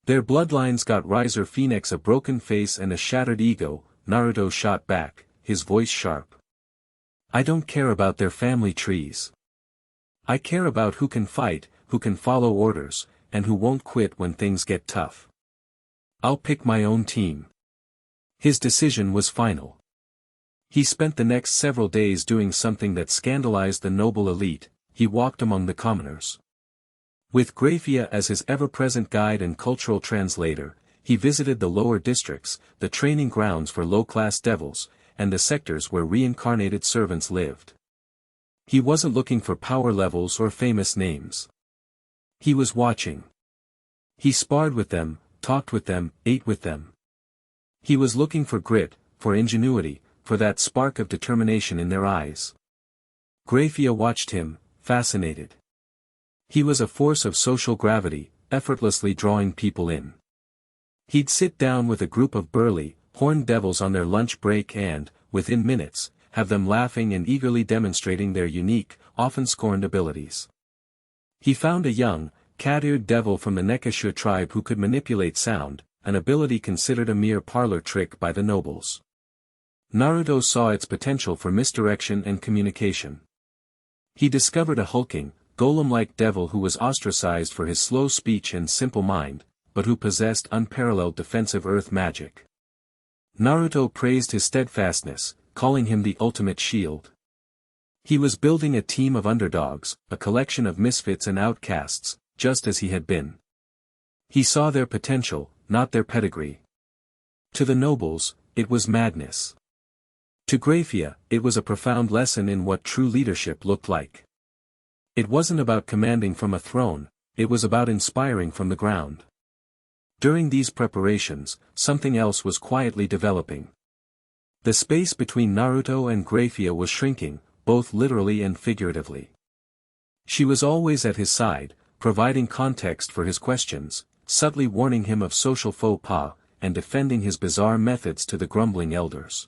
"Their bloodlines got Riser Phoenix a broken face and a shattered ego," Naruto shot back, his voice sharp. "I don't care about their family trees. I care about who can fight, who can follow orders, and who won't quit when things get tough. I'll pick my own team." His decision was final. He spent the next several days doing something that scandalized the noble elite: he walked among the commoners. With Grayfia as his ever-present guide and cultural translator, he visited the lower districts, the training grounds for low-class devils, and the sectors where reincarnated servants lived. He wasn't looking for power levels or famous names. He was watching. He sparred with them, talked with them, ate with them. He was looking for grit, for ingenuity, for that spark of determination in their eyes. Grayfia watched him, fascinated. He was a force of social gravity, effortlessly drawing people in. He'd sit down with a group of burly, horned devils on their lunch break and, within minutes, have them laughing and eagerly demonstrating their unique, often scorned abilities. He found a young, cat-eared devil from the Nekashur tribe who could manipulate sound, an ability considered a mere parlor trick by the nobles. Naruto saw its potential for misdirection and communication. He discovered a hulking, golem-like devil who was ostracized for his slow speech and simple mind, but who possessed unparalleled defensive earth magic. Naruto praised his steadfastness, calling him the ultimate shield. He was building a team of underdogs, a collection of misfits and outcasts, just as he had been. He saw their potential, not their pedigree. To the nobles, it was madness. To Grayfia, it was a profound lesson in what true leadership looked like. It wasn't about commanding from a throne, it was about inspiring from the ground. During these preparations, something else was quietly developing. The space between Naruto and Grayfia was shrinking, both literally and figuratively. She was always at his side, providing context for his questions, subtly warning him of social faux pas, and defending his bizarre methods to the grumbling elders.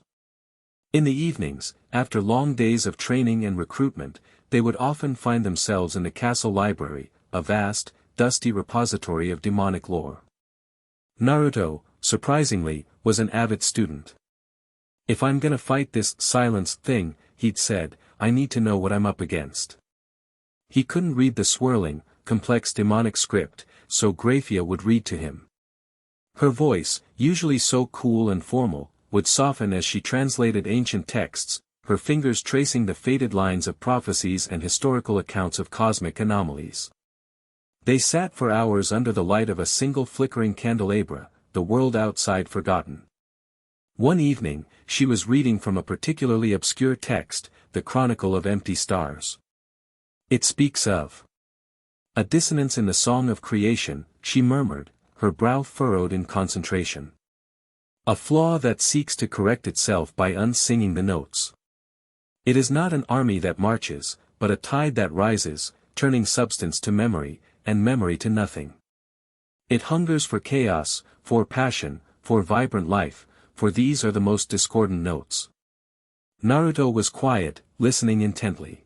In the evenings, after long days of training and recruitment, they would often find themselves in the castle library, a vast, dusty repository of demonic lore. Naruto, surprisingly, was an avid student. "If I'm gonna fight this silence thing," he'd said, "I need to know what I'm up against." He couldn't read the swirling, complex demonic script, so Grayfia would read to him. Her voice, usually so cool and formal, would soften as she translated ancient texts, her fingers tracing the faded lines of prophecies and historical accounts of cosmic anomalies. They sat for hours under the light of a single flickering candelabra, the world outside forgotten. One evening, she was reading from a particularly obscure text, the Chronicle of Empty Stars. It speaks of a dissonance in the song of creation, she murmured, her brow furrowed in concentration. A flaw that seeks to correct itself by unsinging the notes. It is not an army that marches, but a tide that rises, turning substance to memory, and memory to nothing. It hungers for chaos, for passion, for vibrant life, for these are the most discordant notes. Naruto was quiet, listening intently.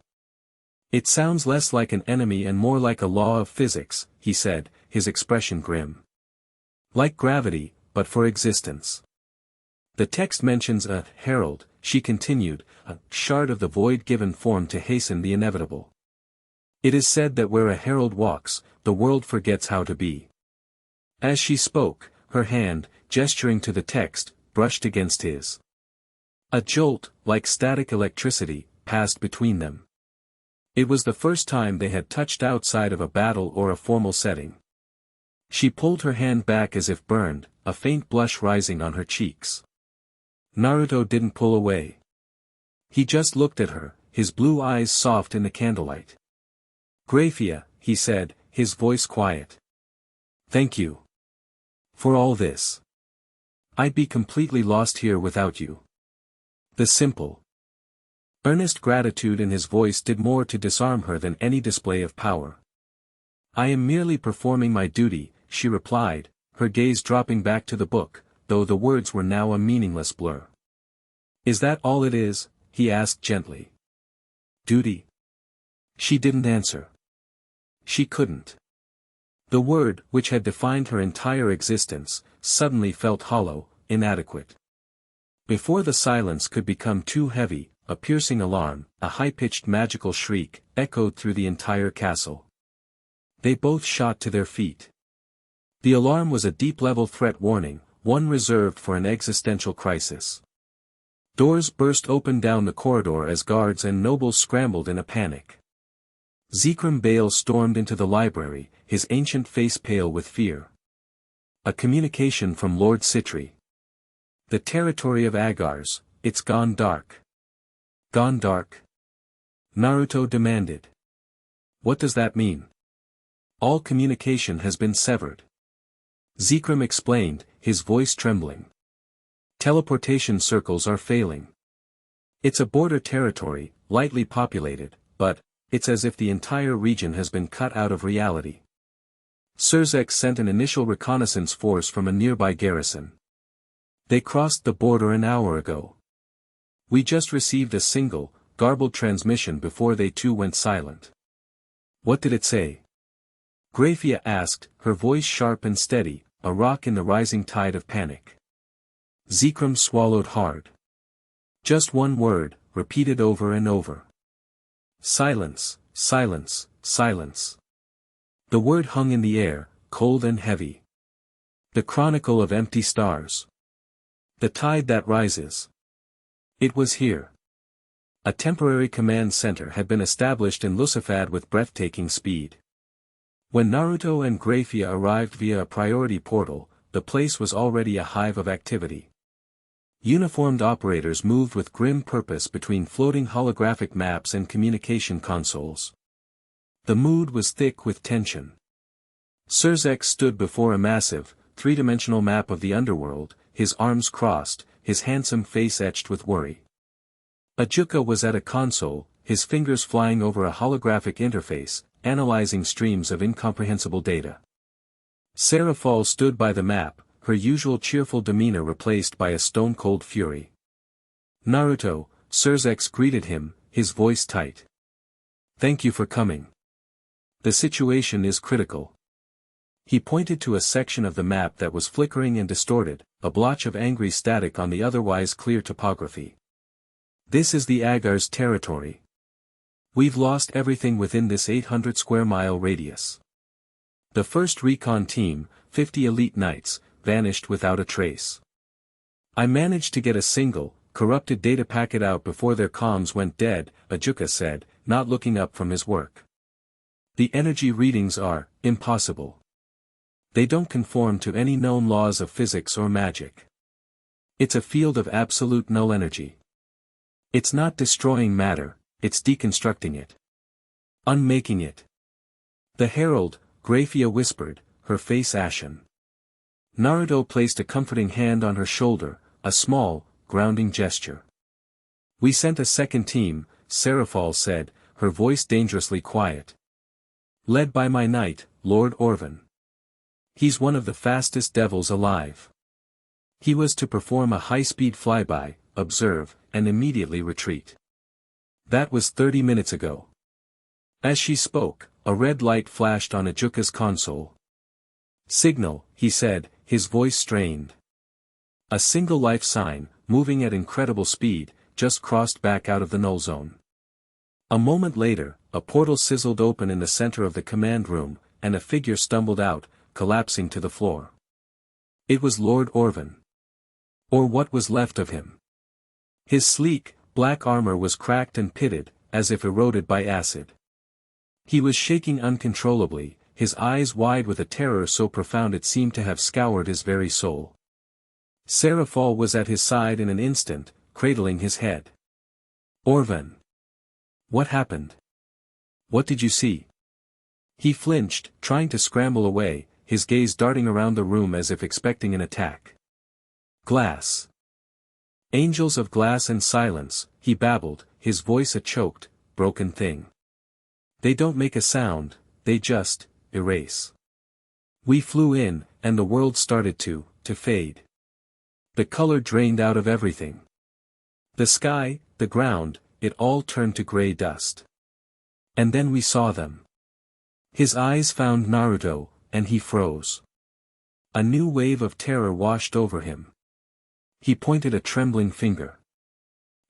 It sounds less like an enemy and more like a law of physics, he said, his expression grim. Like gravity, but for existence. The text mentions a herald, she continued, a shard of the void given form to hasten the inevitable. It is said that where a herald walks, the world forgets how to be. As she spoke, her hand, gesturing to the text, brushed against his. A jolt, like static electricity, passed between them. It was the first time they had touched outside of a battle or a formal setting. She pulled her hand back as if burned, a faint blush rising on her cheeks. Naruto didn't pull away. He just looked at her, his blue eyes soft in the candlelight. Grayfia, he said, his voice quiet. Thank you. For all this. I'd be completely lost here without you. The simple, earnest gratitude in his voice did more to disarm her than any display of power. I am merely performing my duty, she replied, her gaze dropping back to the book, though the words were now a meaningless blur. Is that all it is? He asked gently. Duty? She didn't answer. She couldn't. The word, which had defined her entire existence, suddenly felt hollow, inadequate. Before the silence could become too heavy, a piercing alarm, a high-pitched magical shriek, echoed through the entire castle. They both shot to their feet. The alarm was a deep-level threat warning, one reserved for an existential crisis. Doors burst open down the corridor as guards and nobles scrambled in a panic. Zekrom Bale stormed into the library, his ancient face pale with fear. A communication from Lord Citri. The territory of Agars, it's gone dark. Gone dark? Naruto demanded. What does that mean? All communication has been severed. Zekrom explained, his voice trembling. Teleportation circles are failing. It's a border territory, lightly populated, but it's as if the entire region has been cut out of reality. Surzek sent an initial reconnaissance force from a nearby garrison. They crossed the border an hour ago. We just received a single, garbled transmission before they too went silent. What did it say? Grayfia asked, her voice sharp and steady, a rock in the rising tide of panic. Zekrom swallowed hard. Just one word, repeated over and over. Silence, silence, silence. The word hung in the air, cold and heavy. The Chronicle of Empty Stars. The tide that rises. It was here. A temporary command center had been established in Lusafad with breathtaking speed. When Naruto and Grayfia arrived via a priority portal, the place was already a hive of activity. Uniformed operators moved with grim purpose between floating holographic maps and communication consoles. The mood was thick with tension. Surzek stood before a massive, three-dimensional map of the Underworld, his arms crossed, his handsome face etched with worry. Ajuka was at a console, his fingers flying over a holographic interface, analyzing streams of incomprehensible data. Serafal stood by the map, her usual cheerful demeanor replaced by a stone-cold fury. Naruto, Surzek greeted him, his voice tight. Thank you for coming. The situation is critical. He pointed to a section of the map that was flickering and distorted, a blotch of angry static on the otherwise clear topography. This is the Agars territory. We've lost everything within this 800 square mile radius. The first recon team, 50 elite knights, vanished without a trace. I managed to get a single, corrupted data packet out before their comms went dead, Ajuka said, not looking up from his work. The energy readings are impossible. They don't conform to any known laws of physics or magic. It's a field of absolute null energy. It's not destroying matter, it's deconstructing it. Unmaking it. The Herald, Grayfia whispered, her face ashen. Naruto placed a comforting hand on her shoulder, a small, grounding gesture. We sent a second team, Seraphol said, her voice dangerously quiet. Led by my knight, Lord Orvan. He's one of the fastest devils alive. He was to perform a high-speed flyby, observe, and immediately retreat. That was 30 minutes ago. As she spoke, a red light flashed on Ajuka's console. Signal, he said, his voice strained. A single life sign, moving at incredible speed, just crossed back out of the null zone. A moment later, a portal sizzled open in the center of the command room, and a figure stumbled out, collapsing to the floor. It was Lord Orvan. Or what was left of him. His sleek, black armor was cracked and pitted, as if eroded by acid. He was shaking uncontrollably, his eyes wide with a terror so profound it seemed to have scoured his very soul. Seraphol was at his side in an instant, cradling his head. Orvan. What happened? What did you see? He flinched, trying to scramble away, his gaze darting around the room as if expecting an attack. Glass. Angels of glass and silence, he babbled, his voice a choked, broken thing. They don't make a sound, they just erase. We flew in, and the world started to fade. The color drained out of everything. The sky, the ground, it all turned to gray dust. And then we saw them. His eyes found Naruto, and he froze. A new wave of terror washed over him. He pointed a trembling finger.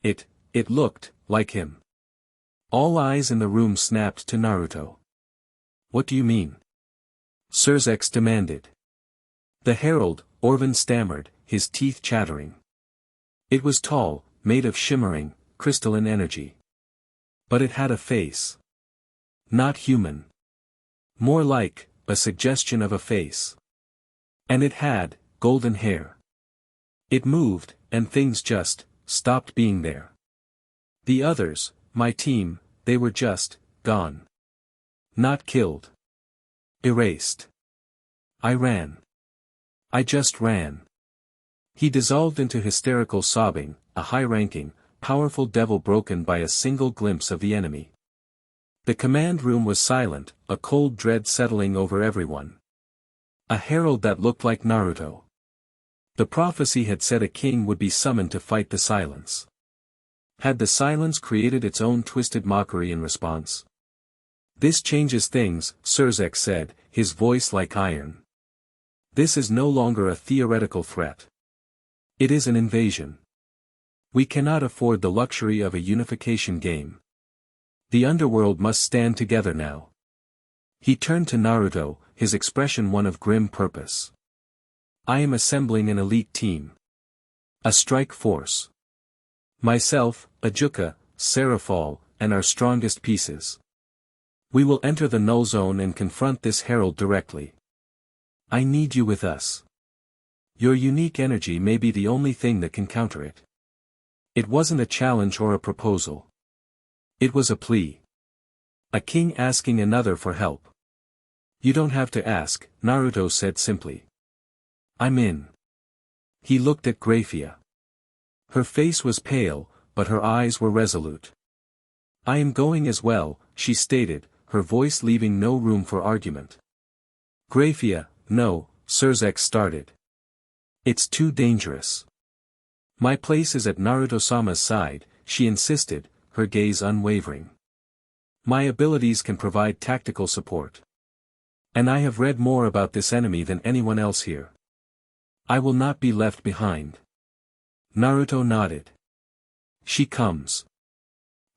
It looked like him. All eyes in the room snapped to Naruto. What do you mean? Surzex demanded. The Herald, Orvan stammered, his teeth chattering. It was tall, made of shimmering, crystalline energy. But it had a face. Not human. More like, a suggestion of a face. And it had, golden hair. It moved, and things just stopped being there. The others, my team, they were just gone. Not killed. Erased. I ran. I just ran. He dissolved into hysterical sobbing, a high-ranking, powerful devil broken by a single glimpse of the enemy. The command room was silent, a cold dread settling over everyone. A herald that looked like Naruto. The prophecy had said a king would be summoned to fight the silence. Had the silence created its own twisted mockery in response? This changes things, Surzex said, his voice like iron. This is no longer a theoretical threat. It is an invasion. We cannot afford the luxury of a unification game. The underworld must stand together now. He turned to Naruto, his expression one of grim purpose. I am assembling an elite team. A strike force. Myself, Ajuka, Seraphol, and our strongest pieces. We will enter the null zone and confront this herald directly. I need you with us. Your unique energy may be the only thing that can counter it. It wasn't a challenge or a proposal. It was a plea. A king asking another for help. You don't have to ask, Naruto said simply. I'm in. He looked at Grayfia. Her face was pale, but her eyes were resolute. I am going as well, she stated, her voice leaving no room for argument. Grayfia, no, Surzex started. It's too dangerous. My place is at Naruto-sama's side, she insisted, her gaze unwavering. My abilities can provide tactical support. And I have read more about this enemy than anyone else here. I will not be left behind. Naruto nodded. She comes.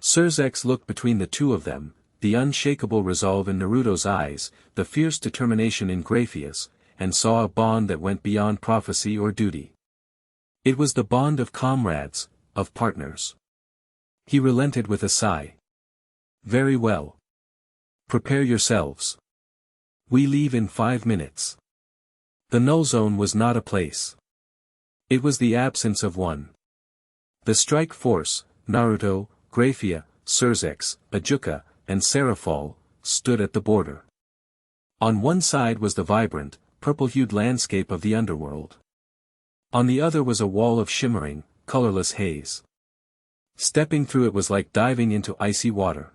Surzex looked between the two of them, the unshakable resolve in Naruto's eyes, the fierce determination in Grayfia's, and saw a bond that went beyond prophecy or duty. It was the bond of comrades, of partners. He relented with a sigh. Very well. Prepare yourselves. We leave in 5 minutes. The null zone was not a place. It was the absence of one. The strike force, Naruto, Grayfia, Surzex, Ajuka, and Seraphol, stood at the border. On one side was the vibrant, purple-hued landscape of the underworld. On the other was a wall of shimmering, colorless haze. Stepping through it was like diving into icy water.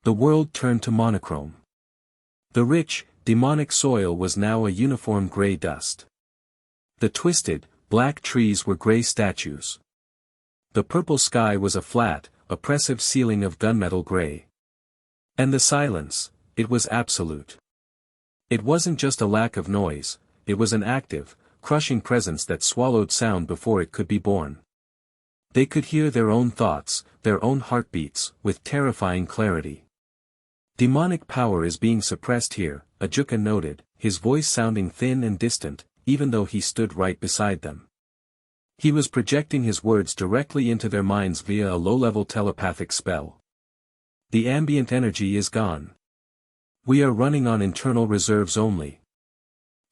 The world turned to monochrome. The rich, demonic soil was now a uniform gray dust. The twisted, black trees were gray statues. The purple sky was a flat, oppressive ceiling of gunmetal gray. And the silence, it was absolute. It wasn't just a lack of noise, it was an active, crushing presence that swallowed sound before it could be born. They could hear their own thoughts, their own heartbeats, with terrifying clarity. Demonic power is being suppressed here, Ajuka noted, his voice sounding thin and distant, even though he stood right beside them. He was projecting his words directly into their minds via a low-level telepathic spell. The ambient energy is gone. We are running on internal reserves only.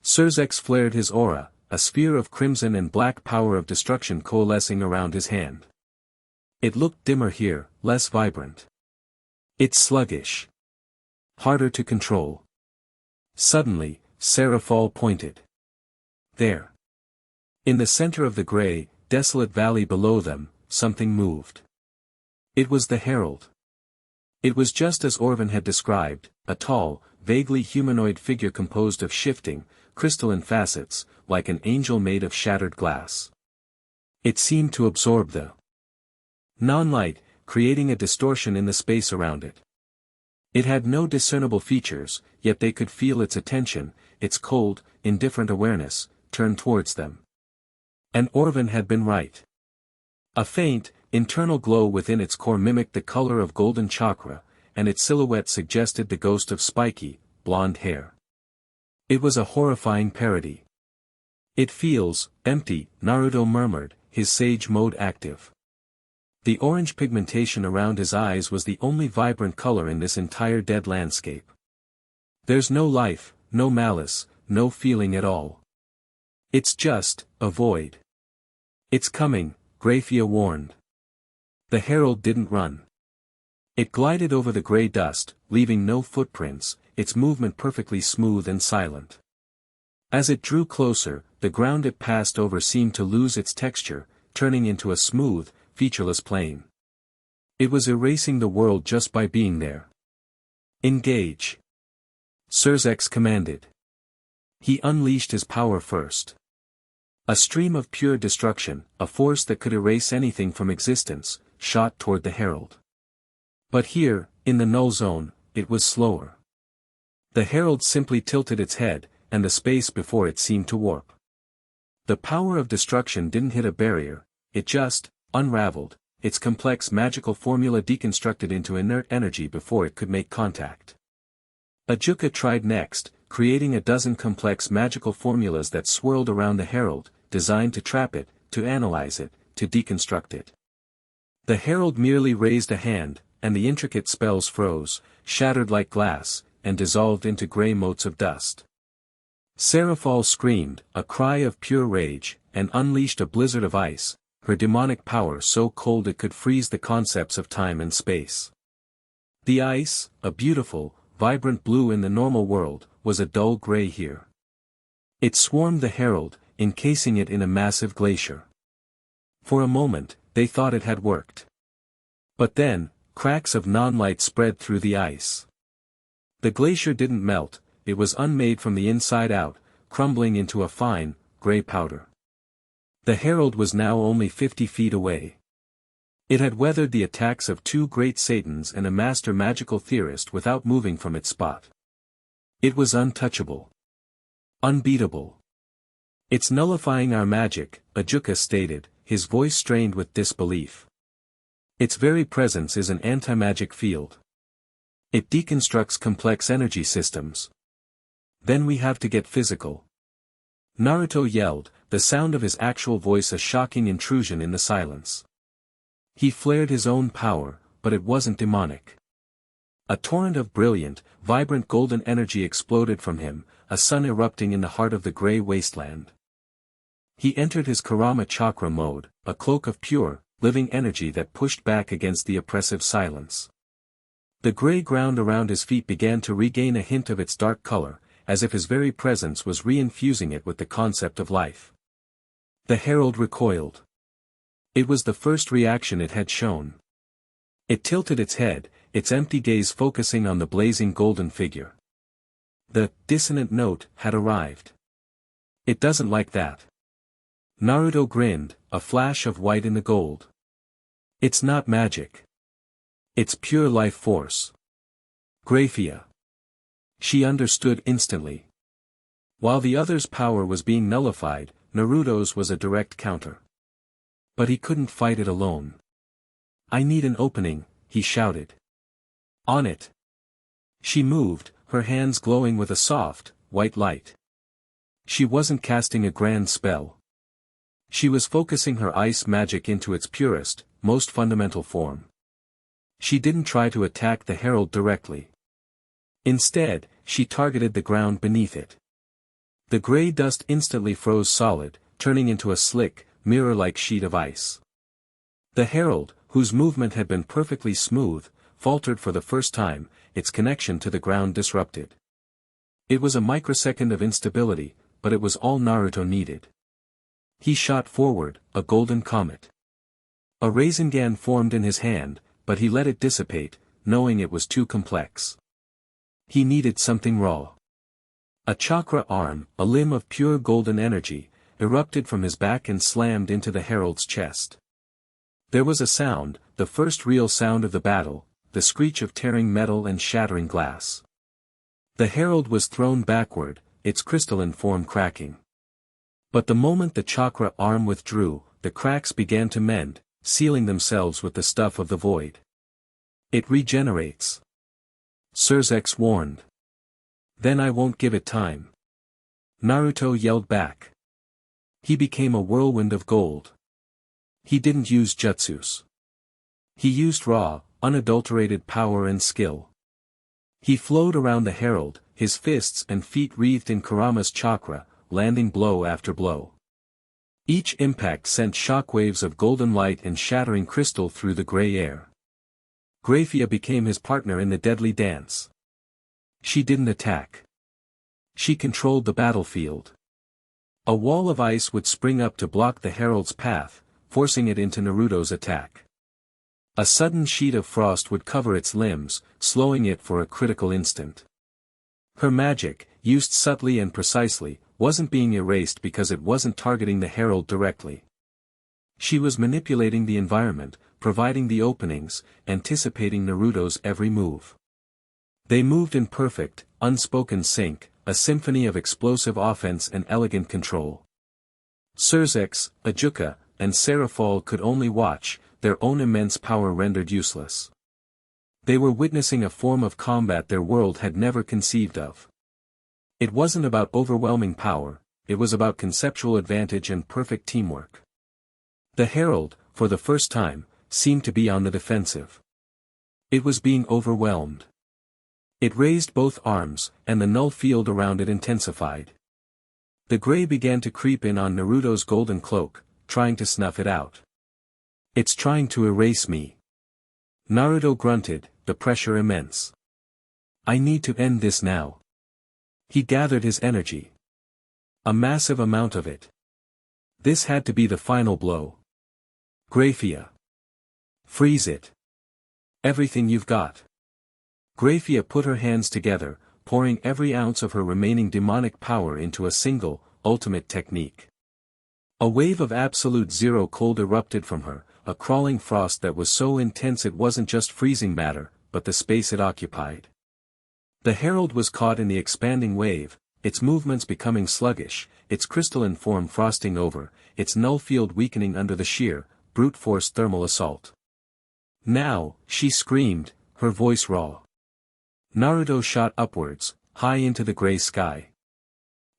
Surzex flared his aura, a sphere of crimson and black power of destruction coalescing around his hand. It looked dimmer here, less vibrant. It's sluggish. Harder to control. Suddenly, Seraphol pointed. There. In the center of the gray, desolate valley below them, something moved. It was the Herald. It was just as Orvan had described, a tall, vaguely humanoid figure composed of shifting, crystalline facets, like an angel made of shattered glass. It seemed to absorb the non-light, creating a distortion in the space around it. It had no discernible features, yet they could feel its attention, its cold, indifferent awareness, turned towards them. And Orvan had been right. A faint, internal glow within its core mimicked the color of golden chakra, and its silhouette suggested the ghost of spiky, blonde hair. It was a horrifying parody. It feels empty, Naruto murmured, his sage mode active. The orange pigmentation around his eyes was the only vibrant color in this entire dead landscape. There's no life, no malice, no feeling at all. It's just a void. It's coming, Grayfia warned. The Herald didn't run. It glided over the gray dust, leaving no footprints, its movement perfectly smooth and silent. As it drew closer, the ground it passed over seemed to lose its texture, turning into a smooth, featureless plain. It was erasing the world just by being there. Engage. Surzex commanded. He unleashed his power first. A stream of pure destruction, a force that could erase anything from existence, shot toward the Herald. But here, in the null zone, it was slower. The Herald simply tilted its head, and the space before it seemed to warp. The power of destruction didn't hit a barrier, it just unraveled, its complex magical formula deconstructed into inert energy before it could make contact. Ajuka tried next, creating a dozen complex magical formulas that swirled around the Herald, designed to trap it, to analyze it, to deconstruct it. The Herald merely raised a hand, and the intricate spells froze, shattered like glass, and dissolved into gray motes of dust. Seraphol screamed, a cry of pure rage, and unleashed a blizzard of ice, her demonic power so cold it could freeze the concepts of time and space. The ice, a beautiful, vibrant blue in the normal world, was a dull gray here. It swarmed the Herald, encasing it in a massive glacier. For a moment, they thought it had worked. But then, cracks of non-light spread through the ice. The glacier didn't melt, it was unmade from the inside out, crumbling into a fine, gray powder. The Herald was now only 50 feet away. It had weathered the attacks of 2 great Satans and a master magical theorist without moving from its spot. It was untouchable. Unbeatable. It's nullifying our magic, Ajuka stated, his voice strained with disbelief. Its very presence is an anti-magic field. It deconstructs complex energy systems. Then we have to get physical. Naruto yelled, the sound of his actual voice a shocking intrusion in the silence. He flared his own power, but it wasn't demonic. A torrent of brilliant, vibrant golden energy exploded from him, a sun erupting in the heart of the gray wasteland. He entered his Karama chakra mode, a cloak of pure, living energy that pushed back against the oppressive silence. The gray ground around his feet began to regain a hint of its dark color, as if his very presence was reinfusing it with the concept of life. The herald recoiled. It was the first reaction it had shown. It tilted its head, its empty gaze focusing on the blazing golden figure. The dissonant note had arrived. It doesn't like that. Naruto grinned, a flash of white in the gold. It's not magic. It's pure life force. Grayfia. She understood instantly. While the other's power was being nullified, Naruto's was a direct counter. But he couldn't fight it alone. I need an opening, he shouted. On it. She moved, her hands glowing with a soft, white light. She wasn't casting a grand spell. She was focusing her ice magic into its purest, most fundamental form. She didn't try to attack the herald directly. Instead, she targeted the ground beneath it. The gray dust instantly froze solid, turning into a slick, mirror-like sheet of ice. The herald, whose movement had been perfectly smooth, faltered for the first time, its connection to the ground disrupted. It was a microsecond of instability, but it was all Naruto needed. He shot forward, a golden comet. A Rasengan formed in his hand, but he let it dissipate, knowing it was too complex. He needed something raw. A chakra arm, a limb of pure golden energy, erupted from his back and slammed into the herald's chest. There was a sound, the first real sound of the battle, the screech of tearing metal and shattering glass. The herald was thrown backward, its crystalline form cracking. But the moment the chakra arm withdrew, the cracks began to mend, sealing themselves with the stuff of the void. It regenerates. Surzex warned. Then I won't give it time. Naruto yelled back. He became a whirlwind of gold. He didn't use jutsus. He used raw, unadulterated power and skill. He flowed around the herald, his fists and feet wreathed in Kurama's chakra, landing blow after blow. Each impact sent shockwaves of golden light and shattering crystal through the gray air. Grayfia became his partner in the deadly dance. She didn't attack. She controlled the battlefield. A wall of ice would spring up to block the herald's path, forcing it into Naruto's attack. A sudden sheet of frost would cover its limbs, slowing it for a critical instant. Her magic, used subtly and precisely, wasn't being erased because it wasn't targeting the herald directly. She was manipulating the environment, providing the openings, anticipating Naruto's every move. They moved in perfect, unspoken sync, a symphony of explosive offense and elegant control. Surzex, Ajuka, and Seraphol could only watch, their own immense power rendered useless. They were witnessing a form of combat their world had never conceived of. It wasn't about overwhelming power, it was about conceptual advantage and perfect teamwork. The herald, for the first time, seemed to be on the defensive. It was being overwhelmed. It raised both arms, and the null field around it intensified. The gray began to creep in on Naruto's golden cloak, trying to snuff it out. It's trying to erase me. Naruto grunted, the pressure immense. I need to end this now. He gathered his energy. A massive amount of it. This had to be the final blow. Grayfia. Freeze it. Everything you've got. Grayfia put her hands together, pouring every ounce of her remaining demonic power into a single, ultimate technique. A wave of absolute zero cold erupted from her, a crawling frost that was so intense it wasn't just freezing matter, but the space it occupied. The herald was caught in the expanding wave, its movements becoming sluggish, its crystalline form frosting over, its null field weakening under the sheer, brute force thermal assault. Now, she screamed, her voice raw. Naruto shot upwards, high into the gray sky.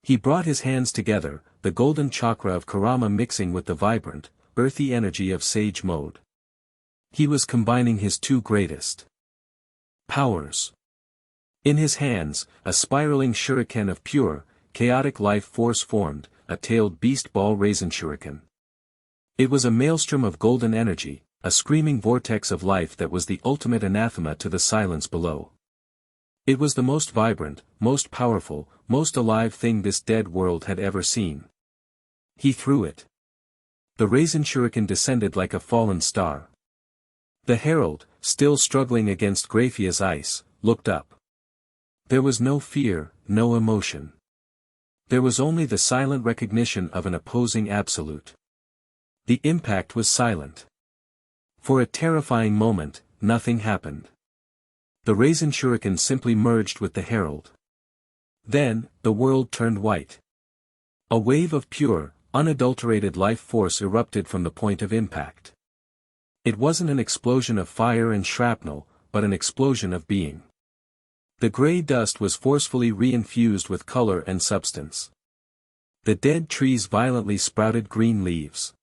He brought his hands together, the golden chakra of Kurama mixing with the vibrant, earthy energy of Sage Mode. He was combining his two greatest powers. In his hands, a spiraling shuriken of pure, chaotic life force formed, a tailed beast ball raisin shuriken. It was a maelstrom of golden energy, a screaming vortex of life that was the ultimate anathema to the silence below. It was the most vibrant, most powerful, most alive thing this dead world had ever seen. He threw it. The raisin shuriken descended like a fallen star. The herald, still struggling against Grayfia's ice, looked up. There was no fear, no emotion. There was only the silent recognition of an opposing absolute. The impact was silent. For a terrifying moment, nothing happened. The raisin shuriken simply merged with the herald. Then, the world turned white. A wave of pure, unadulterated life force erupted from the point of impact. It wasn't an explosion of fire and shrapnel, but an explosion of being. The gray dust was forcefully reinfused with color and substance. The dead trees violently sprouted green leaves.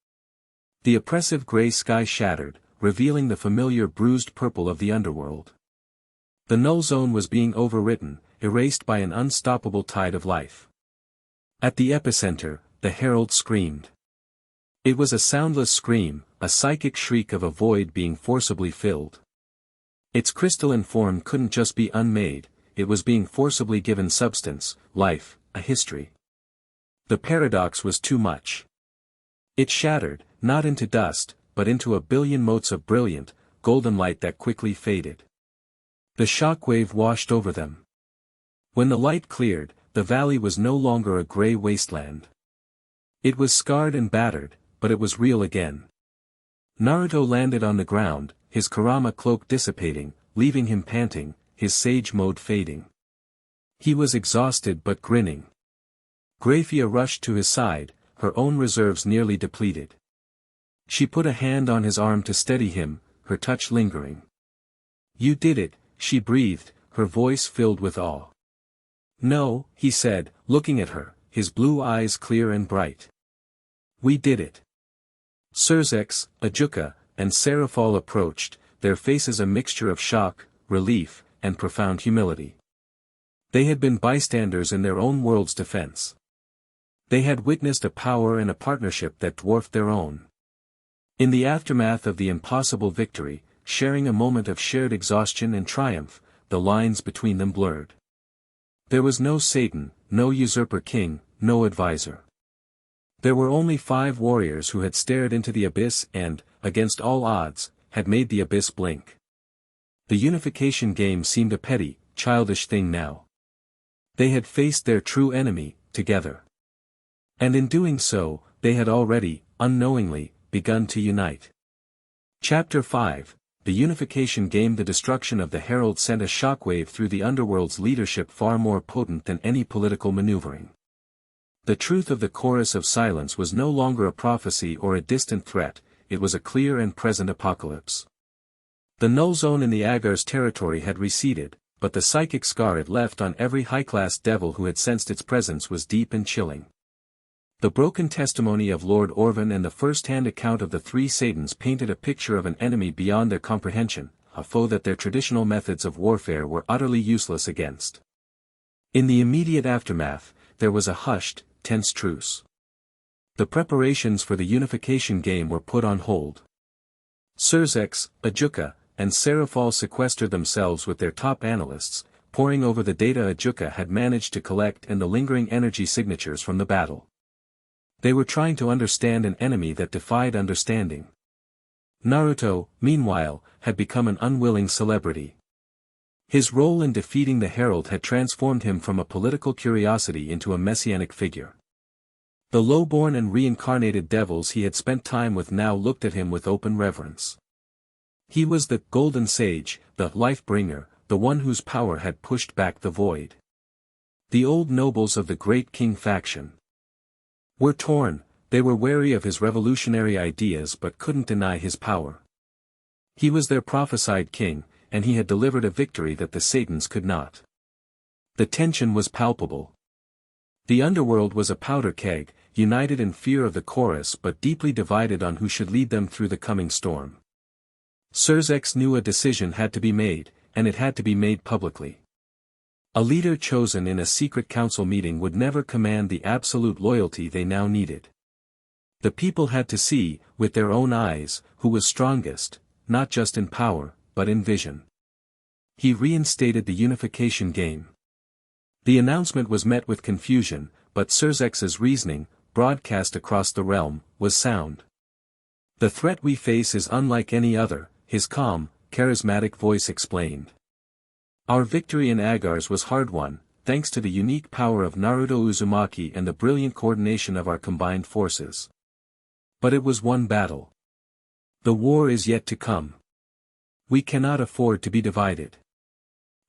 The oppressive gray sky shattered, revealing the familiar bruised purple of the underworld. The null zone was being overwritten, erased by an unstoppable tide of life. At the epicenter, the herald screamed. It was a soundless scream, a psychic shriek of a void being forcibly filled. Its crystalline form couldn't just be unmade, it was being forcibly given substance, life, a history. The paradox was too much. It shattered, not into dust, but into a billion motes of brilliant, golden light that quickly faded. The shockwave washed over them. When the light cleared, the valley was no longer a gray wasteland. It was scarred and battered, but it was real again. Naruto landed on the ground, his Kurama cloak dissipating, leaving him panting, his sage mode fading. He was exhausted but grinning. Grayfia rushed to his side, her own reserves nearly depleted. She put a hand on his arm to steady him, her touch lingering. "You did it," she breathed, her voice filled with awe. "No," he said, looking at her, his blue eyes clear and bright. "We did it." Surzex, Ajuka, and Serafal approached, their faces a mixture of shock, relief, and profound humility. They had been bystanders in their own world's defense. They had witnessed a power and a partnership that dwarfed their own. In the aftermath of the impossible victory, sharing a moment of shared exhaustion and triumph, the lines between them blurred. There was no Satan, no usurper king, no advisor. There were only 5 warriors who had stared into the abyss and, against all odds, had made the abyss blink. The unification game seemed a petty, childish thing now. They had faced their true enemy, together. And in doing so, they had already, unknowingly, begun to unite. Chapter 5, The Unification Game. The destruction of the Herald sent a shockwave through the Underworld's leadership far more potent than any political maneuvering. The truth of the chorus of silence was no longer a prophecy or a distant threat, it was a clear and present apocalypse. The null zone in the Agar's territory had receded, but the psychic scar it left on every high-class devil who had sensed its presence was deep and chilling. The broken testimony of Lord Orvan and the first-hand account of the 3 Satans painted a picture of an enemy beyond their comprehension, a foe that their traditional methods of warfare were utterly useless against. In the immediate aftermath, there was a hushed, tense truce. The preparations for the unification game were put on hold. Surzex, Ajuka, and Serafal sequestered themselves with their top analysts, poring over the data Ajuka had managed to collect and the lingering energy signatures from the battle. They were trying to understand an enemy that defied understanding. Naruto, meanwhile, had become an unwilling celebrity. His role in defeating the Herald had transformed him from a political curiosity into a messianic figure. The low-born and reincarnated devils he had spent time with now looked at him with open reverence. He was the Golden Sage, the Life-Bringer, the one whose power had pushed back the void. The old nobles of the Great King faction were torn, they were wary of his revolutionary ideas but couldn't deny his power. He was their prophesied king, and he had delivered a victory that the Satans could not. The tension was palpable. The underworld was a powder keg, united in fear of the chorus but deeply divided on who should lead them through the coming storm. Surzex knew a decision had to be made, and it had to be made publicly. A leader chosen in a secret council meeting would never command the absolute loyalty they now needed. The people had to see, with their own eyes, who was strongest, not just in power, but in vision. He reinstated the unification game. The announcement was met with confusion, but Surzex's reasoning, broadcast across the realm, was sound. "The threat we face is unlike any other," his calm, charismatic voice explained. "Our victory in Agars was hard-won, thanks to the unique power of Naruto Uzumaki and the brilliant coordination of our combined forces. But it was one battle. The war is yet to come. We cannot afford to be divided.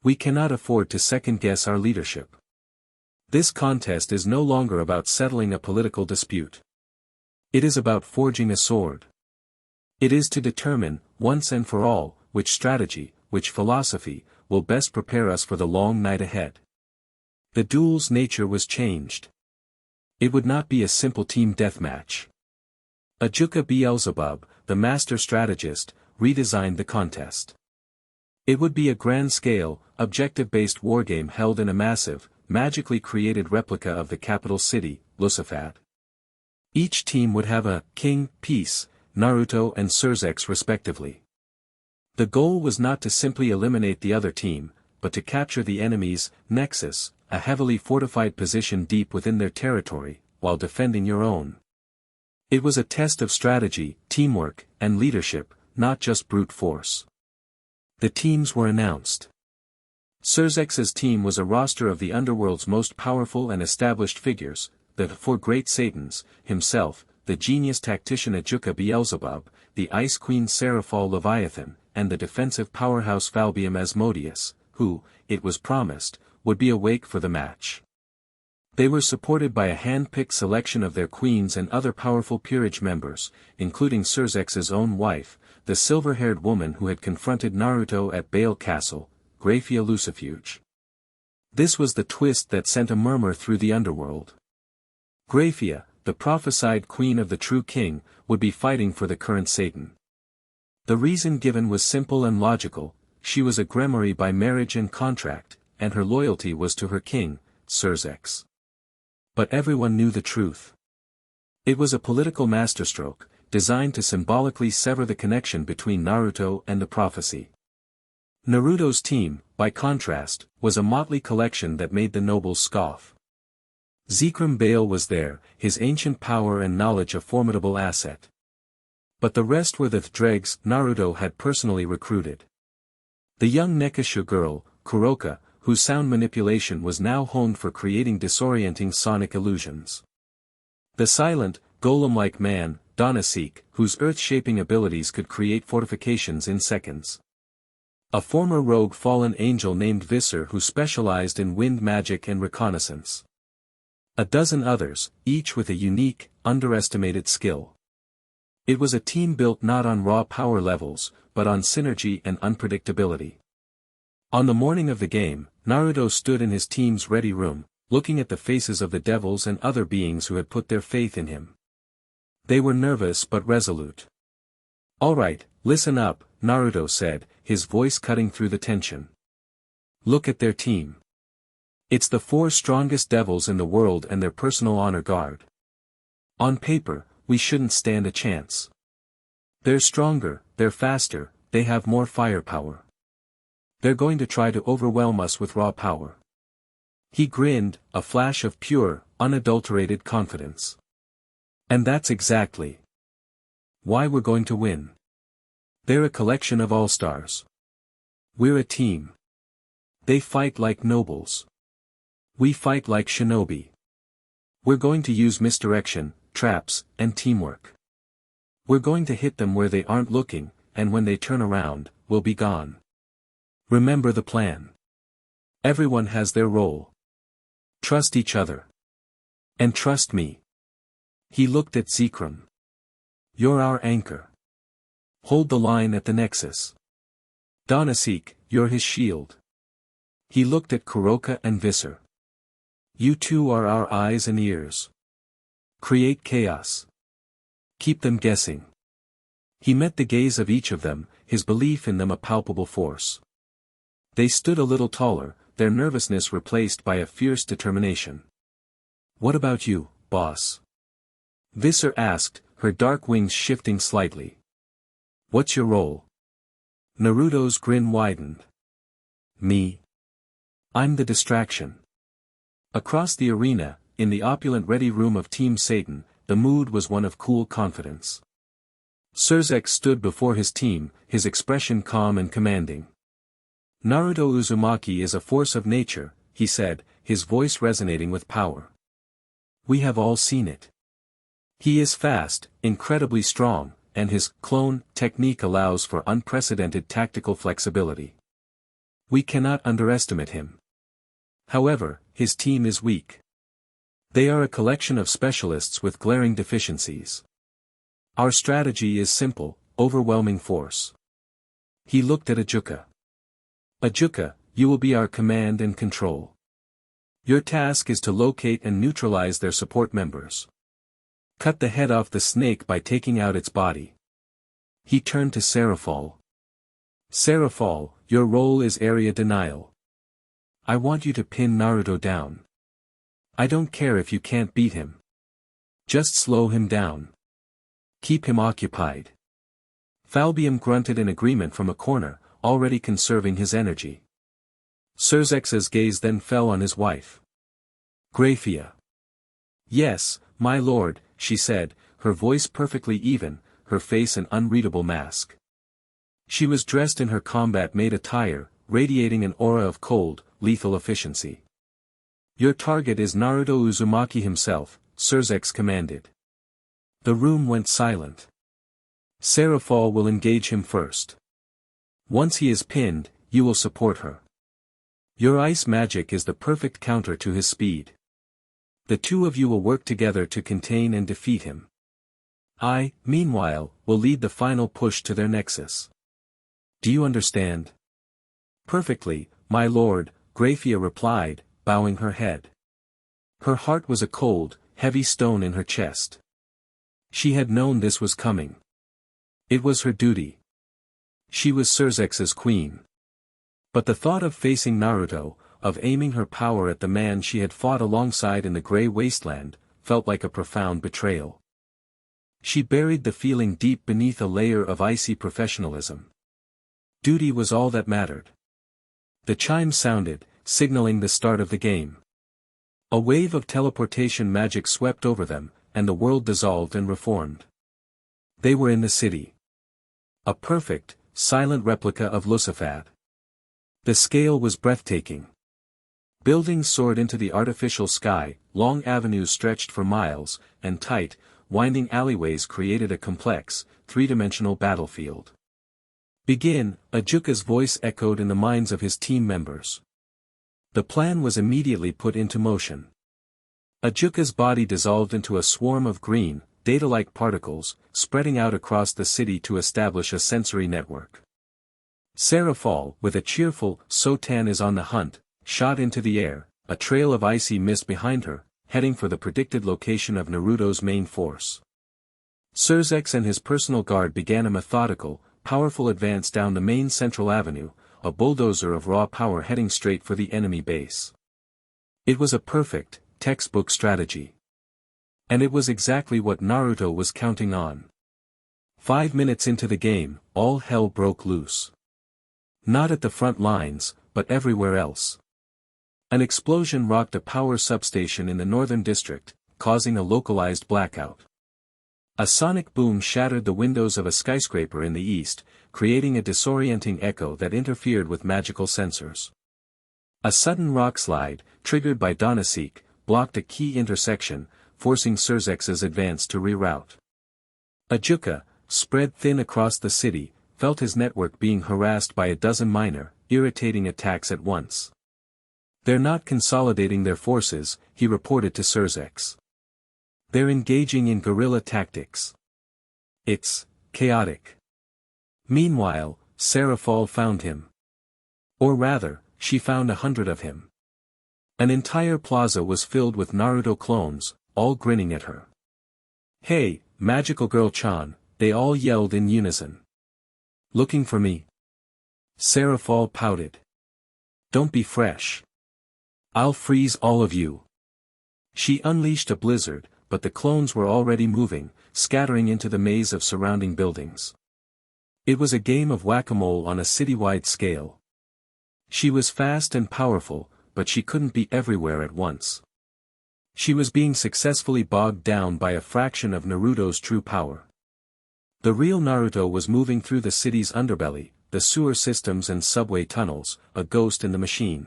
We cannot afford to second-guess our leadership. This contest is no longer about settling a political dispute. It is about forging a sword. It is to determine, once and for all, which strategy, which philosophy, will best prepare us for the long night ahead." The duel's nature was changed. It would not be a simple team deathmatch. Ajuka Beelzebub, the master strategist, redesigned the contest. It would be a grand-scale, objective-based wargame held in a massive, magically created replica of the capital city, Lusafat. Each team would have a king, piece, Naruto and Surzex respectively. The goal was not to simply eliminate the other team, but to capture the enemy's nexus, a heavily fortified position deep within their territory, while defending your own. It was a test of strategy, teamwork, and leadership, not just brute force. The teams were announced. Surzex's team was a roster of the Underworld's most powerful and established figures, the four great Satans, himself, the genius tactician Ajuka Beelzebub, the Ice Queen Seraphol Leviathan, and the defensive powerhouse Falbium Asmodeus, who, it was promised, would be awake for the match. They were supported by a hand-picked selection of their queens and other powerful peerage members, including Surzex's own wife, the silver-haired woman who had confronted Naruto at Bale Castle, Grayfia Lucifuge. This was the twist that sent a murmur through the underworld. Grayfia, the prophesied queen of the true king, would be fighting for the current Satan. The reason given was simple and logical: she was a Gremari by marriage and contract, and her loyalty was to her king, Surzex. But everyone knew the truth. It was a political masterstroke, designed to symbolically sever the connection between Naruto and the prophecy. Naruto's team, by contrast, was a motley collection that made the nobles scoff. Zekrom Bale was there, his ancient power and knowledge a formidable asset. But the rest were the dregs Naruto had personally recruited. The young Nekashu girl, Kuroka, whose sound manipulation was now honed for creating disorienting sonic illusions. The silent, golem-like man, Donasek, whose earth-shaping abilities could create fortifications in seconds. A former rogue fallen angel named Visser who specialized in wind magic and reconnaissance. A dozen others, each with a unique, underestimated skill. It was a team built not on raw power levels, but on synergy and unpredictability. On the morning of the game, Naruto stood in his team's ready room, looking at the faces of the devils and other beings who had put their faith in him. They were nervous but resolute. "All right, listen up," Naruto said, his voice cutting through the tension. "Look at their team. It's the four strongest devils in the world and their personal honor guard. On paper, we shouldn't stand a chance. They're stronger, they're faster, they have more firepower. They're going to try to overwhelm us with raw power." He grinned, a flash of pure, unadulterated confidence. "And that's exactly why we're going to win. They're a collection of all-stars. We're a team. They fight like nobles. We fight like shinobi. We're going to use misdirection, traps, and teamwork. We're going to hit them where they aren't looking, and when they turn around, we'll be gone. Remember the plan. Everyone has their role. Trust each other. And trust me." He looked at Zekrom. "You're our anchor. Hold the line at the nexus. Donasek, you're his shield." He looked at Kuroka and Visser. "You two are our eyes and ears. Create chaos. Keep them guessing." He met the gaze of each of them, his belief in them a palpable force. They stood a little taller, their nervousness replaced by a fierce determination. "What about you, boss?" Visser asked, her dark wings shifting slightly. "What's your role?" Naruto's grin widened. "Me? I'm the distraction." Across the arena, in the opulent ready room of Team Satan, the mood was one of cool confidence. Surzex stood before his team, his expression calm and commanding. "Naruto Uzumaki is a force of nature," he said, his voice resonating with power. "We have all seen it. He is fast, incredibly strong, and his clone technique allows for unprecedented tactical flexibility. We cannot underestimate him. However, his team is weak. They are a collection of specialists with glaring deficiencies. Our strategy is simple, overwhelming force." He looked at Ajuka. "Ajuka, you will be our command and control. Your task is to locate and neutralize their support members. Cut the head off the snake by taking out its body." He turned to Seraphol. "Seraphol, your role is area denial. I want you to pin Naruto down. I don't care if you can't beat him. Just slow him down. Keep him occupied." Falbium grunted in agreement from a corner, already conserving his energy. Surzex's gaze then fell on his wife. "Grayfia." "Yes, my lord," she said, her voice perfectly even, her face an unreadable mask. She was dressed in her combat-made attire, radiating an aura of cold, lethal efficiency. "Your target is Naruto Uzumaki himself," Surzex commanded. The room went silent. "Seraphol will engage him first. Once he is pinned, you will support her. Your ice magic is the perfect counter to his speed. The two of you will work together to contain and defeat him. I, meanwhile, will lead the final push to their nexus. Do you understand?" "Perfectly, my lord," Grayfia replied, bowing her head. Her heart was a cold, heavy stone in her chest. She had known this was coming. It was her duty. She was Surzex's queen. But the thought of facing Naruto, of aiming her power at the man she had fought alongside in the Grey Wasteland, felt like a profound betrayal. She buried the feeling deep beneath a layer of icy professionalism. Duty was all that mattered. The chime sounded, signaling the start of the game. A wave of teleportation magic swept over them, and the world dissolved and reformed. They were in the city. A perfect, silent replica of Lusafat. The scale was breathtaking. Buildings soared into the artificial sky, long avenues stretched for miles, and tight, winding alleyways created a complex, three-dimensional battlefield. "Begin," Ajuka's voice echoed in the minds of his team members. The plan was immediately put into motion. Ajuka's body dissolved into a swarm of green, data-like particles, spreading out across the city to establish a sensory network. Seraphol, with a cheerful, "Sotan is on the hunt," shot into the air, a trail of icy mist behind her, heading for the predicted location of Naruto's main force. Surzex and his personal guard began a methodical, powerful advance down the main central avenue, a bulldozer of raw power heading straight for the enemy base. It was a perfect, textbook strategy. And it was exactly what Naruto was counting on. 5 minutes into the game, all hell broke loose. Not at the front lines, but everywhere else. An explosion rocked a power substation in the northern district, causing a localized blackout. A sonic boom shattered the windows of a skyscraper in the east, creating a disorienting echo that interfered with magical sensors. A sudden rock slide, triggered by Donaseek, blocked a key intersection, forcing Surzex's advance to reroute. Ajuka, spread thin across the city, felt his network being harassed by a dozen minor, irritating attacks at once. "They're not consolidating their forces," he reported to Surzex. "They're engaging in guerrilla tactics. It's chaotic." Meanwhile, Seraphol found him. Or rather, she found 100 of him. An entire plaza was filled with Naruto clones, all grinning at her. "Hey, magical girl Chan," they all yelled in unison. Looking for me? Seraphal pouted. Don't be fresh. I'll freeze all of you. She unleashed a blizzard, but the clones were already moving, scattering into the maze of surrounding buildings. It was a game of whack-a-mole on a citywide scale. She was fast and powerful, but she couldn't be everywhere at once. She was being successfully bogged down by a fraction of Naruto's true power. The real Naruto was moving through the city's underbelly, the sewer systems and subway tunnels, a ghost in the machine.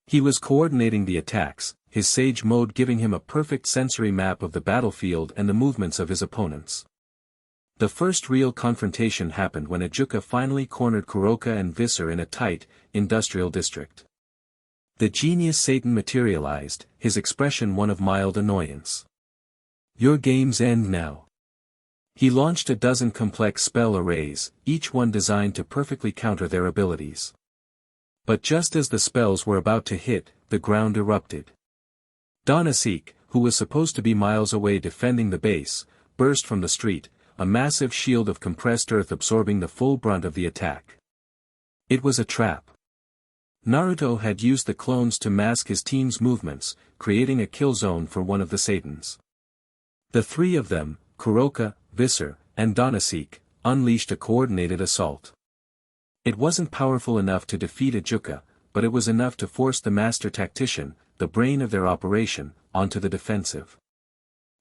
He was coordinating the attacks, his sage mode giving him a perfect sensory map of the battlefield and the movements of his opponents. The first real confrontation happened when Ijuka finally cornered Kuroka and Visser in a tight, industrial district. The genius Satan materialized, his expression one of mild annoyance. Your games end now. He launched a dozen complex spell arrays, each one designed to perfectly counter their abilities. But just as the spells were about to hit, the ground erupted. Donasek, who was supposed to be miles away defending the base, burst from the street, a massive shield of compressed earth absorbing the full brunt of the attack. It was a trap. Naruto had used the clones to mask his team's movements, creating a kill zone for one of the Satans. The three of them, Kuroka, Visser, and Donasek, unleashed a coordinated assault. It wasn't powerful enough to defeat Ijuka, but it was enough to force the master tactician, the brain of their operation, onto the defensive.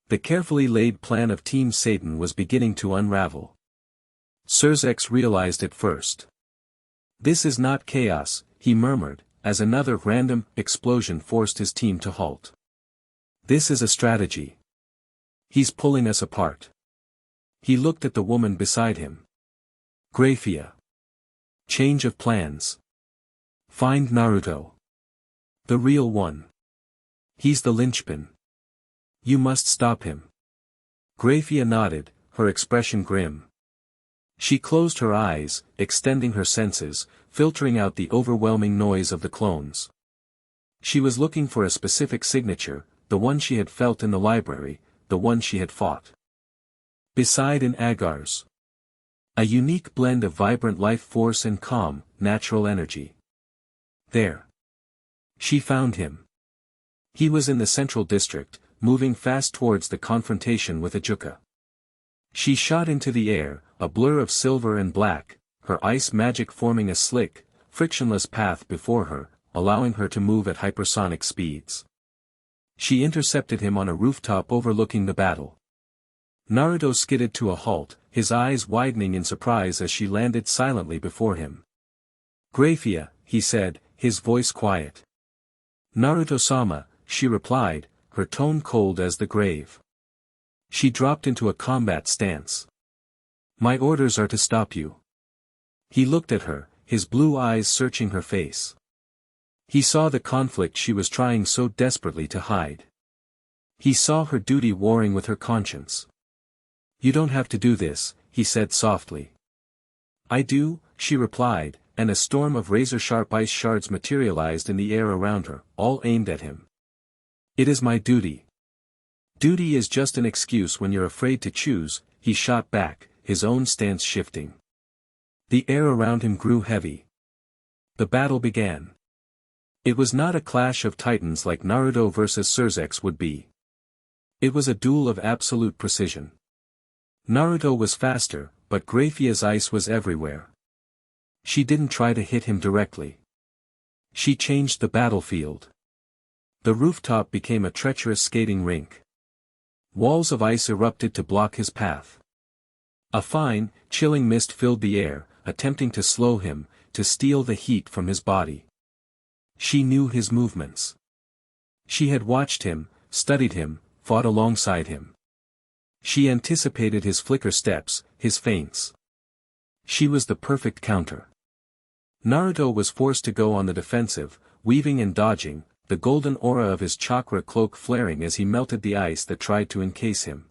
The carefully laid plan of Team Satan was beginning to unravel. Surzex realized it first. This is not chaos, he murmured, as another random explosion forced his team to halt. This is a strategy. He's pulling us apart. He looked at the woman beside him. Grayfia. Change of plans. Find Naruto. The real one. He's the linchpin. You must stop him. Grayfia nodded, her expression grim. She closed her eyes, extending her senses, filtering out the overwhelming noise of the clones. She was looking for a specific signature, the one she had felt in the library, the one she had fought beside in Agar's. A unique blend of vibrant life force and calm, natural energy. There. She found him. He was in the central district, moving fast towards the confrontation with Ijuka. She shot into the air, a blur of silver and black, her ice magic forming a slick, frictionless path before her, allowing her to move at hypersonic speeds. She intercepted him on a rooftop overlooking the battle. Naruto skidded to a halt, his eyes widening in surprise as she landed silently before him. Grayfia, he said, his voice quiet. Naruto-sama, she replied, her tone cold as the grave. She dropped into a combat stance. My orders are to stop you. He looked at her, his blue eyes searching her face. He saw the conflict she was trying so desperately to hide. He saw her duty warring with her conscience. You don't have to do this, he said softly. I do, she replied, and a storm of razor-sharp ice shards materialized in the air around her, all aimed at him. It is my duty. Duty is just an excuse when you're afraid to choose, he shot back, his own stance shifting. The air around him grew heavy. The battle began. It was not a clash of titans like Naruto versus Surzex would be. It was a duel of absolute precision. Naruto was faster, but Grayfia's ice was everywhere. She didn't try to hit him directly. She changed the battlefield. The rooftop became a treacherous skating rink. Walls of ice erupted to block his path. A fine, chilling mist filled the air, attempting to slow him, to steal the heat from his body. She knew his movements. She had watched him, studied him, fought alongside him. She anticipated his flicker steps, his feints. She was the perfect counter. Naruto was forced to go on the defensive, weaving and dodging, the golden aura of his chakra cloak flaring as he melted the ice that tried to encase him.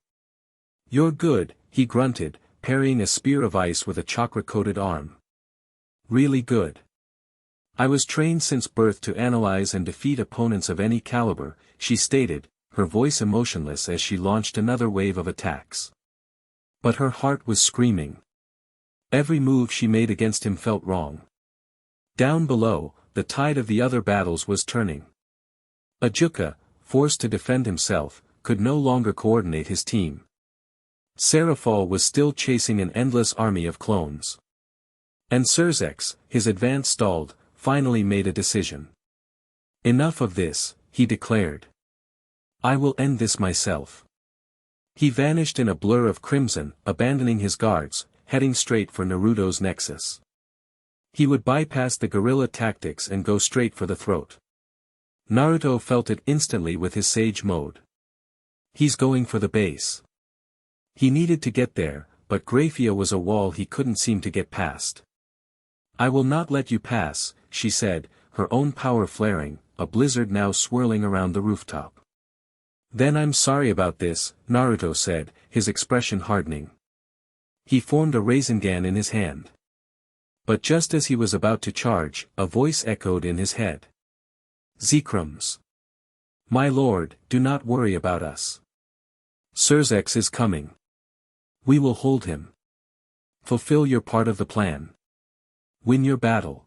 You're good, he grunted, parrying a spear of ice with a chakra-coated arm. Really good. I was trained since birth to analyze and defeat opponents of any caliber, she stated, her voice emotionless as she launched another wave of attacks. But her heart was screaming. Every move she made against him felt wrong. Down below, the tide of the other battles was turning. Ajuka, forced to defend himself, could no longer coordinate his team. Serafal was still chasing an endless army of clones. And Surzex, his advance stalled, finally made a decision. Enough of this, he declared. I will end this myself. He vanished in a blur of crimson, abandoning his guards, heading straight for Naruto's nexus. He would bypass the guerrilla tactics and go straight for the throat. Naruto felt it instantly with his Sage mode. He's going for the base. He needed to get there, but Grayfia was a wall he couldn't seem to get past. I will not let you pass, she said, her own power flaring, a blizzard now swirling around the rooftop. Then I'm sorry about this, Naruto said, his expression hardening. He formed a Rasengan in his hand. But just as he was about to charge, a voice echoed in his head. Zekrams. My lord, do not worry about us. Surzex is coming. We will hold him. Fulfill your part of the plan. Win your battle.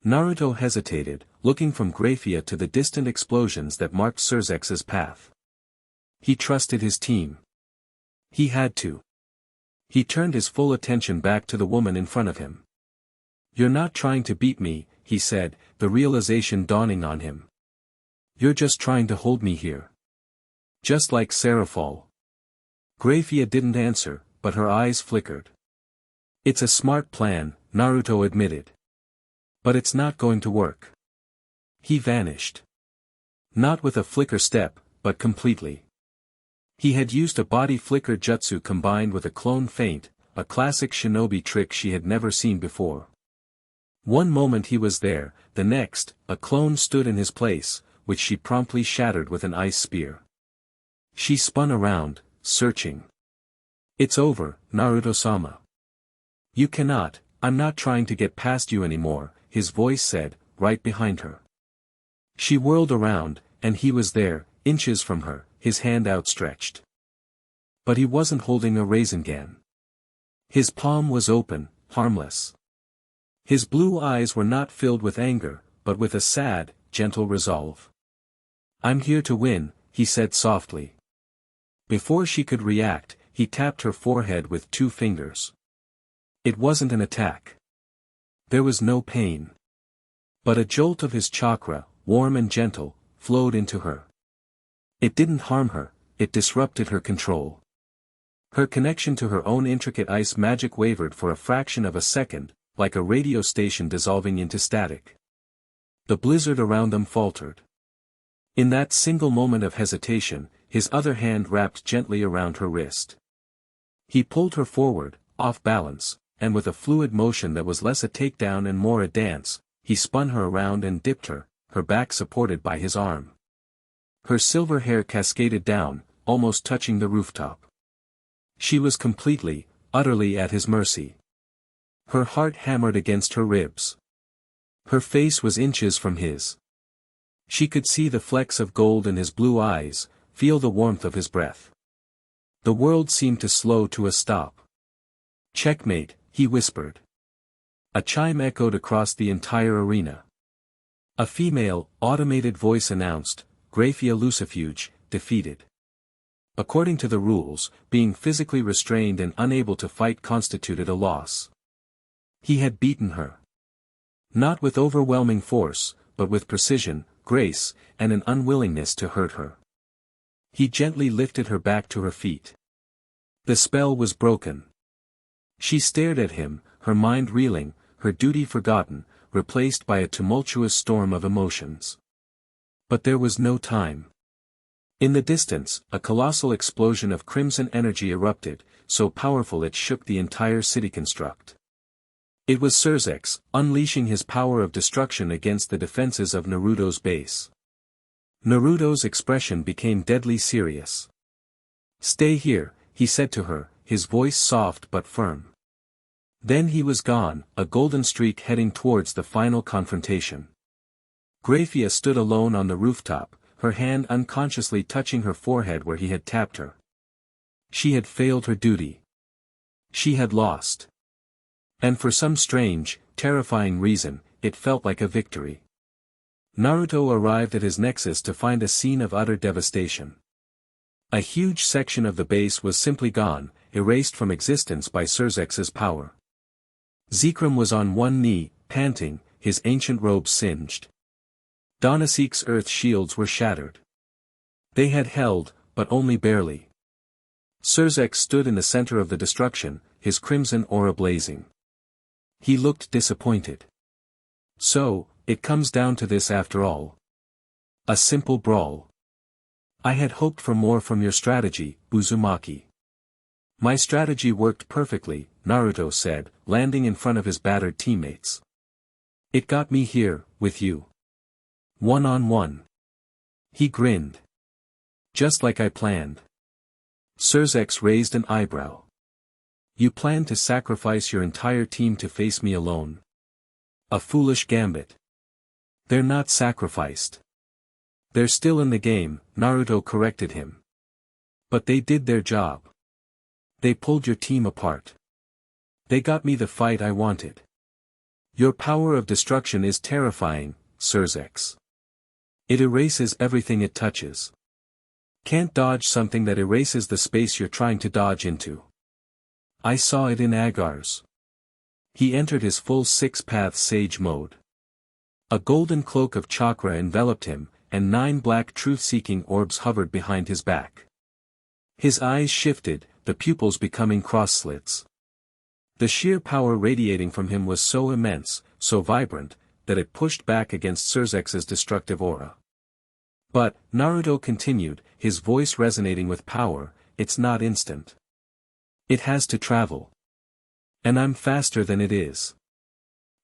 Naruto hesitated, looking from Grayfia to the distant explosions that marked Surzex's path. He trusted his team. He had to. He turned his full attention back to the woman in front of him. You're not trying to beat me, he said, the realization dawning on him. You're just trying to hold me here. Just like Serafal. Grayfia didn't answer, but her eyes flickered. It's a smart plan, Naruto admitted. But it's not going to work. He vanished. Not with a flicker step, but completely. He had used a body flicker jutsu combined with a clone feint, a classic shinobi trick she had never seen before. One moment he was there, the next, a clone stood in his place, which she promptly shattered with an ice spear. She spun around, searching. It's over, Naruto-sama. You cannot, I'm not trying to get past you anymore, his voice said, right behind her. She whirled around, and he was there, inches from her, his hand outstretched. But he wasn't holding a Rasengan. His palm was open, harmless. His blue eyes were not filled with anger, but with a sad, gentle resolve. I'm here to win, he said softly. Before she could react, he tapped her forehead with 2 fingers. It wasn't an attack. There was no pain. But a jolt of his chakra, warm and gentle, flowed into her. It didn't harm her, it disrupted her control. Her connection to her own intricate ice magic wavered for a fraction of a second, like a radio station dissolving into static. The blizzard around them faltered. In that single moment of hesitation, his other hand wrapped gently around her wrist. He pulled her forward, off balance, and with a fluid motion that was less a takedown and more a dance, he spun her around and dipped her, her back supported by his arm. Her silver hair cascaded down, almost touching the rooftop. She was completely, utterly at his mercy. Her heart hammered against her ribs. Her face was inches from his. She could see the flecks of gold in his blue eyes, feel the warmth of his breath. The world seemed to slow to a stop. Checkmate, he whispered. A chime echoed across the entire arena. A female, automated voice announced, Grayfia Lucifuge, defeated. According to the rules, being physically restrained and unable to fight constituted a loss. He had beaten her. Not with overwhelming force, but with precision, grace, and an unwillingness to hurt her. He gently lifted her back to her feet. The spell was broken. She stared at him, her mind reeling, her duty forgotten, replaced by a tumultuous storm of emotions. But there was no time. In the distance, a colossal explosion of crimson energy erupted, so powerful it shook the entire city construct. It was Surzex, unleashing his power of destruction against the defenses of Naruto's base. Naruto's expression became deadly serious. Stay here, he said to her, his voice soft but firm. Then he was gone, a golden streak heading towards the final confrontation. Grayfia stood alone on the rooftop, her hand unconsciously touching her forehead where he had tapped her. She had failed her duty. She had lost. And for some strange, terrifying reason, it felt like a victory. Naruto arrived at his nexus to find a scene of utter devastation. A huge section of the base was simply gone, erased from existence by Surzex's power. Zekrom was on one knee, panting, his ancient robes singed. Donasek's earth shields were shattered. They had held, but only barely. Surzex stood in the center of the destruction, his crimson aura blazing. He looked disappointed. So, it comes down to this after all. A simple brawl. I had hoped for more from your strategy, Uzumaki. My strategy worked perfectly, Naruto said, landing in front of his battered teammates. It got me here, with you. One-on-one. He grinned. Just like I planned. Surzex raised an eyebrow. You planned to sacrifice your entire team to face me alone. A foolish gambit. They're not sacrificed. They're still in the game, Naruto corrected him. But they did their job. They pulled your team apart. They got me the fight I wanted. Your power of destruction is terrifying, Surzex. It erases everything it touches. Can't dodge something that erases the space you're trying to dodge into. I saw it in Agar's. He entered his full six-path sage mode. A golden cloak of chakra enveloped him, and 9 black truth-seeking orbs hovered behind his back. His eyes shifted, the pupils becoming cross-slits. The sheer power radiating from him was so immense, so vibrant, that it pushed back against Surzex's destructive aura. But, Naruto continued, his voice resonating with power, it's not instant. It has to travel. And I'm faster than it is.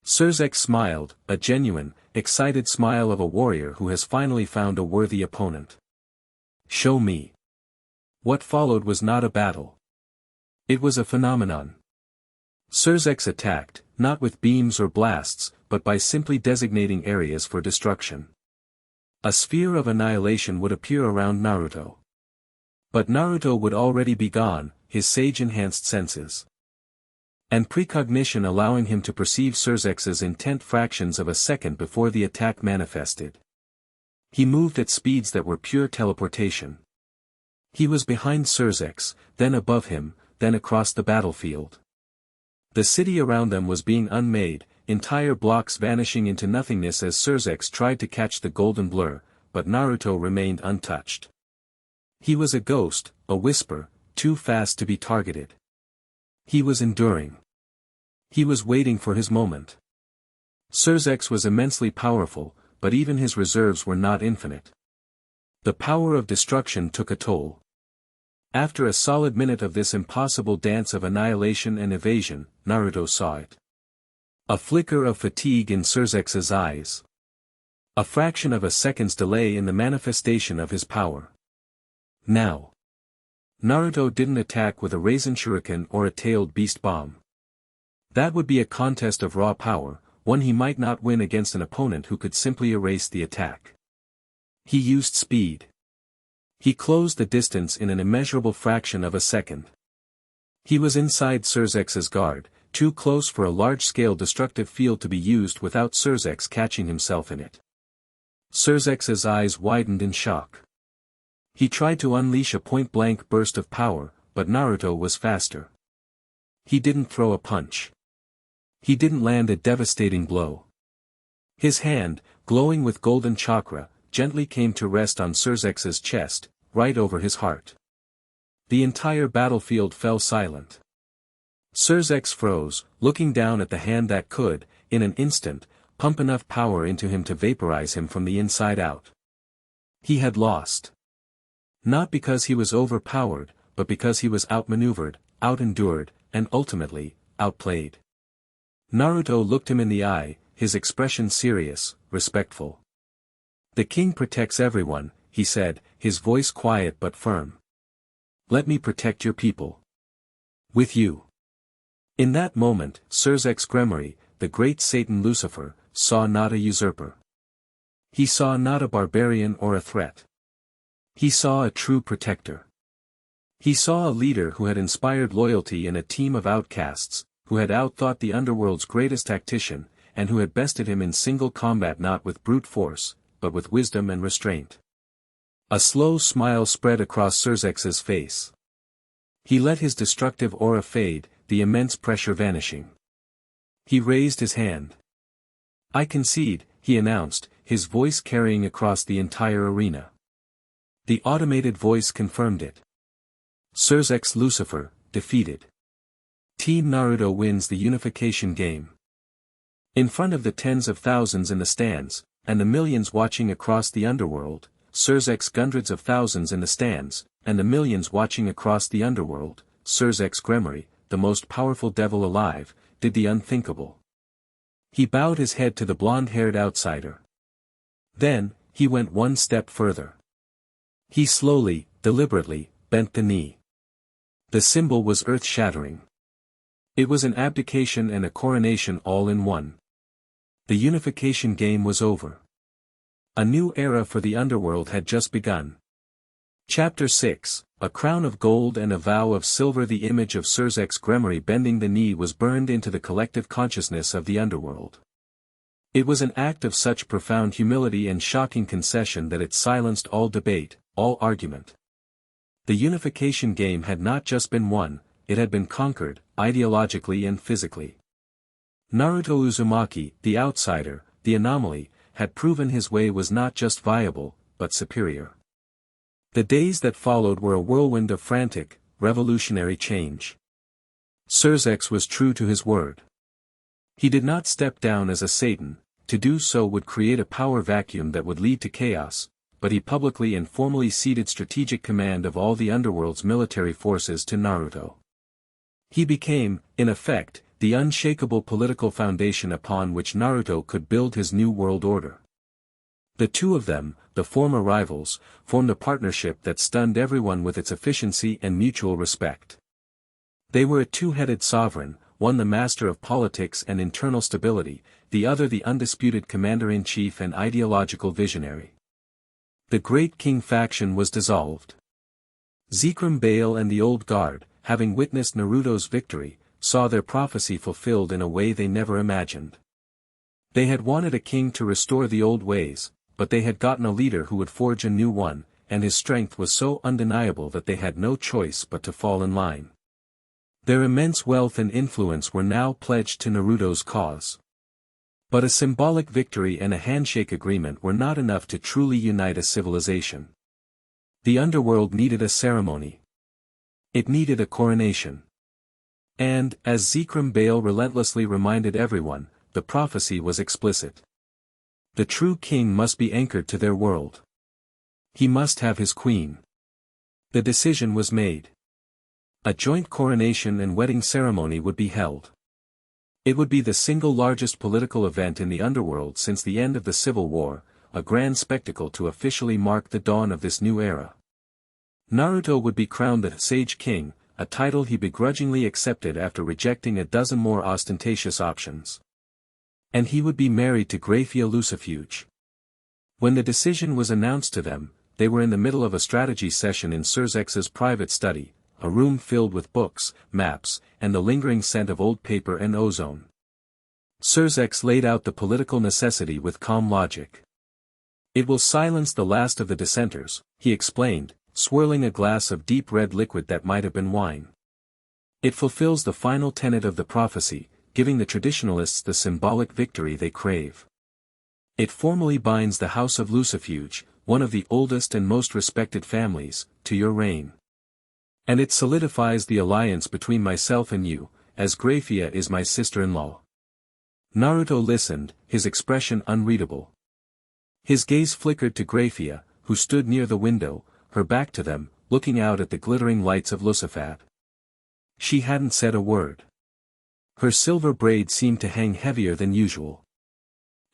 Surzex smiled, a genuine, excited smile of a warrior who has finally found a worthy opponent. Show me. What followed was not a battle. It was a phenomenon. Surzex attacked, not with beams or blasts, but by simply designating areas for destruction. A sphere of annihilation would appear around Naruto. But Naruto would already be gone, his sage-enhanced senses and precognition allowing him to perceive Surzex's intent fractions of a second before the attack manifested. He moved at speeds that were pure teleportation. He was behind Surzex, then above him, then across the battlefield. The city around them was being unmade, entire blocks vanishing into nothingness as Surzex tried to catch the golden blur, but Naruto remained untouched. He was a ghost, a whisper, too fast to be targeted. He was enduring. He was waiting for his moment. Surzex was immensely powerful, but even his reserves were not infinite. The power of destruction took a toll. After a solid minute of this impossible dance of annihilation and evasion, Naruto saw it. A flicker of fatigue in Surzex's eyes. A fraction of a second's delay in the manifestation of his power. Now. Naruto didn't attack with a Raisin Shuriken or a tailed beast bomb. That would be a contest of raw power, one he might not win against an opponent who could simply erase the attack. He used speed. He closed the distance in an immeasurable fraction of a second. He was inside Surzex's guard, too close for a large-scale destructive field to be used without Surzex catching himself in it. Surzex's eyes widened in shock. He tried to unleash a point-blank burst of power, but Naruto was faster. He didn't throw a punch. He didn't land a devastating blow. His hand, glowing with golden chakra, gently came to rest on Surzex's chest, right over his heart. The entire battlefield fell silent. Surzex froze, looking down at the hand that could, in an instant, pump enough power into him to vaporize him from the inside out. He had lost. Not because he was overpowered, but because he was outmaneuvered, out-endured, and ultimately, outplayed. Naruto looked him in the eye, his expression serious, respectful. The king protects everyone, he said, his voice quiet but firm. Let me protect your people. With you. In that moment, Surzex Gremory, the great Satan Lucifer, saw not a usurper. He saw not a barbarian or a threat. He saw a true protector. He saw a leader who had inspired loyalty in a team of outcasts, who had outthought the Underworld's greatest tactician, and who had bested him in single combat not with brute force, but with wisdom and restraint. A slow smile spread across Surzex's face. He let his destructive aura fade, the immense pressure vanishing. He raised his hand. "I concede," he announced, his voice carrying across the entire arena. The automated voice confirmed it. Surzex Lucifer, defeated. Team Naruto wins the unification game. In front of the tens of thousands in the stands, and the millions watching across the Underworld, Surzex hundreds of thousands in the stands, and the millions watching across the Underworld, Surzex Gremory, the most powerful devil alive, did the unthinkable. He bowed his head to the blonde-haired outsider. Then, he went one step further. He slowly, deliberately, bent the knee. The symbol was earth-shattering. It was an abdication and a coronation all in one. The unification game was over. A new era for the Underworld had just begun. Chapter 6, A Crown of Gold and a Vow of Silver. The image of Surzex Gremory bending the knee was burned into the collective consciousness of the Underworld. It was an act of such profound humility and shocking concession that it silenced all debate, all argument. The unification game had not just been won, it had been conquered, ideologically and physically. Naruto Uzumaki, the outsider, the anomaly, had proven his way was not just viable, but superior. The days that followed were a whirlwind of frantic, revolutionary change. Surzex was true to his word. He did not step down as a Satan, to do so would create a power vacuum that would lead to chaos, but he publicly and formally ceded strategic command of all the Underworld's military forces to Naruto. He became, in effect, the unshakable political foundation upon which Naruto could build his new world order. The two of them, the former rivals, formed a partnership that stunned everyone with its efficiency and mutual respect. They were a two-headed sovereign, one the master of politics and internal stability, the other the undisputed commander-in-chief and ideological visionary. The Great King faction was dissolved. Zekrom Bale and the Old Guard, having witnessed Naruto's victory, saw their prophecy fulfilled in a way they never imagined. They had wanted a king to restore the old ways, but they had gotten a leader who would forge a new one, and his strength was so undeniable that they had no choice but to fall in line. Their immense wealth and influence were now pledged to Naruto's cause. But a symbolic victory and a handshake agreement were not enough to truly unite a civilization. The Underworld needed a ceremony. It needed a coronation. And, as Zekrom Bale relentlessly reminded everyone, the prophecy was explicit. The true king must be anchored to their world. He must have his queen. The decision was made. A joint coronation and wedding ceremony would be held. It would be the single largest political event in the Underworld since the end of the Civil War, a grand spectacle to officially mark the dawn of this new era. Naruto would be crowned the Sage King, a title he begrudgingly accepted after rejecting a dozen more ostentatious options. And he would be married to Grayfia Lucifuge. When the decision was announced to them, they were in the middle of a strategy session in Surzex's private study, a room filled with books, maps, and the lingering scent of old paper and ozone. Surzex laid out the political necessity with calm logic. "It will silence the last of the dissenters," he explained, swirling a glass of deep red liquid that might have been wine. "It fulfills the final tenet of the prophecy, giving the traditionalists the symbolic victory they crave. It formally binds the House of Lucifuge, one of the oldest and most respected families, to your reign. And it solidifies the alliance between myself and you, as Grayfia is my sister-in-law." Naruto listened, his expression unreadable. His gaze flickered to Grayfia, who stood near the window, her back to them, looking out at the glittering lights of Lucifat. She hadn't said a word. Her silver braid seemed to hang heavier than usual.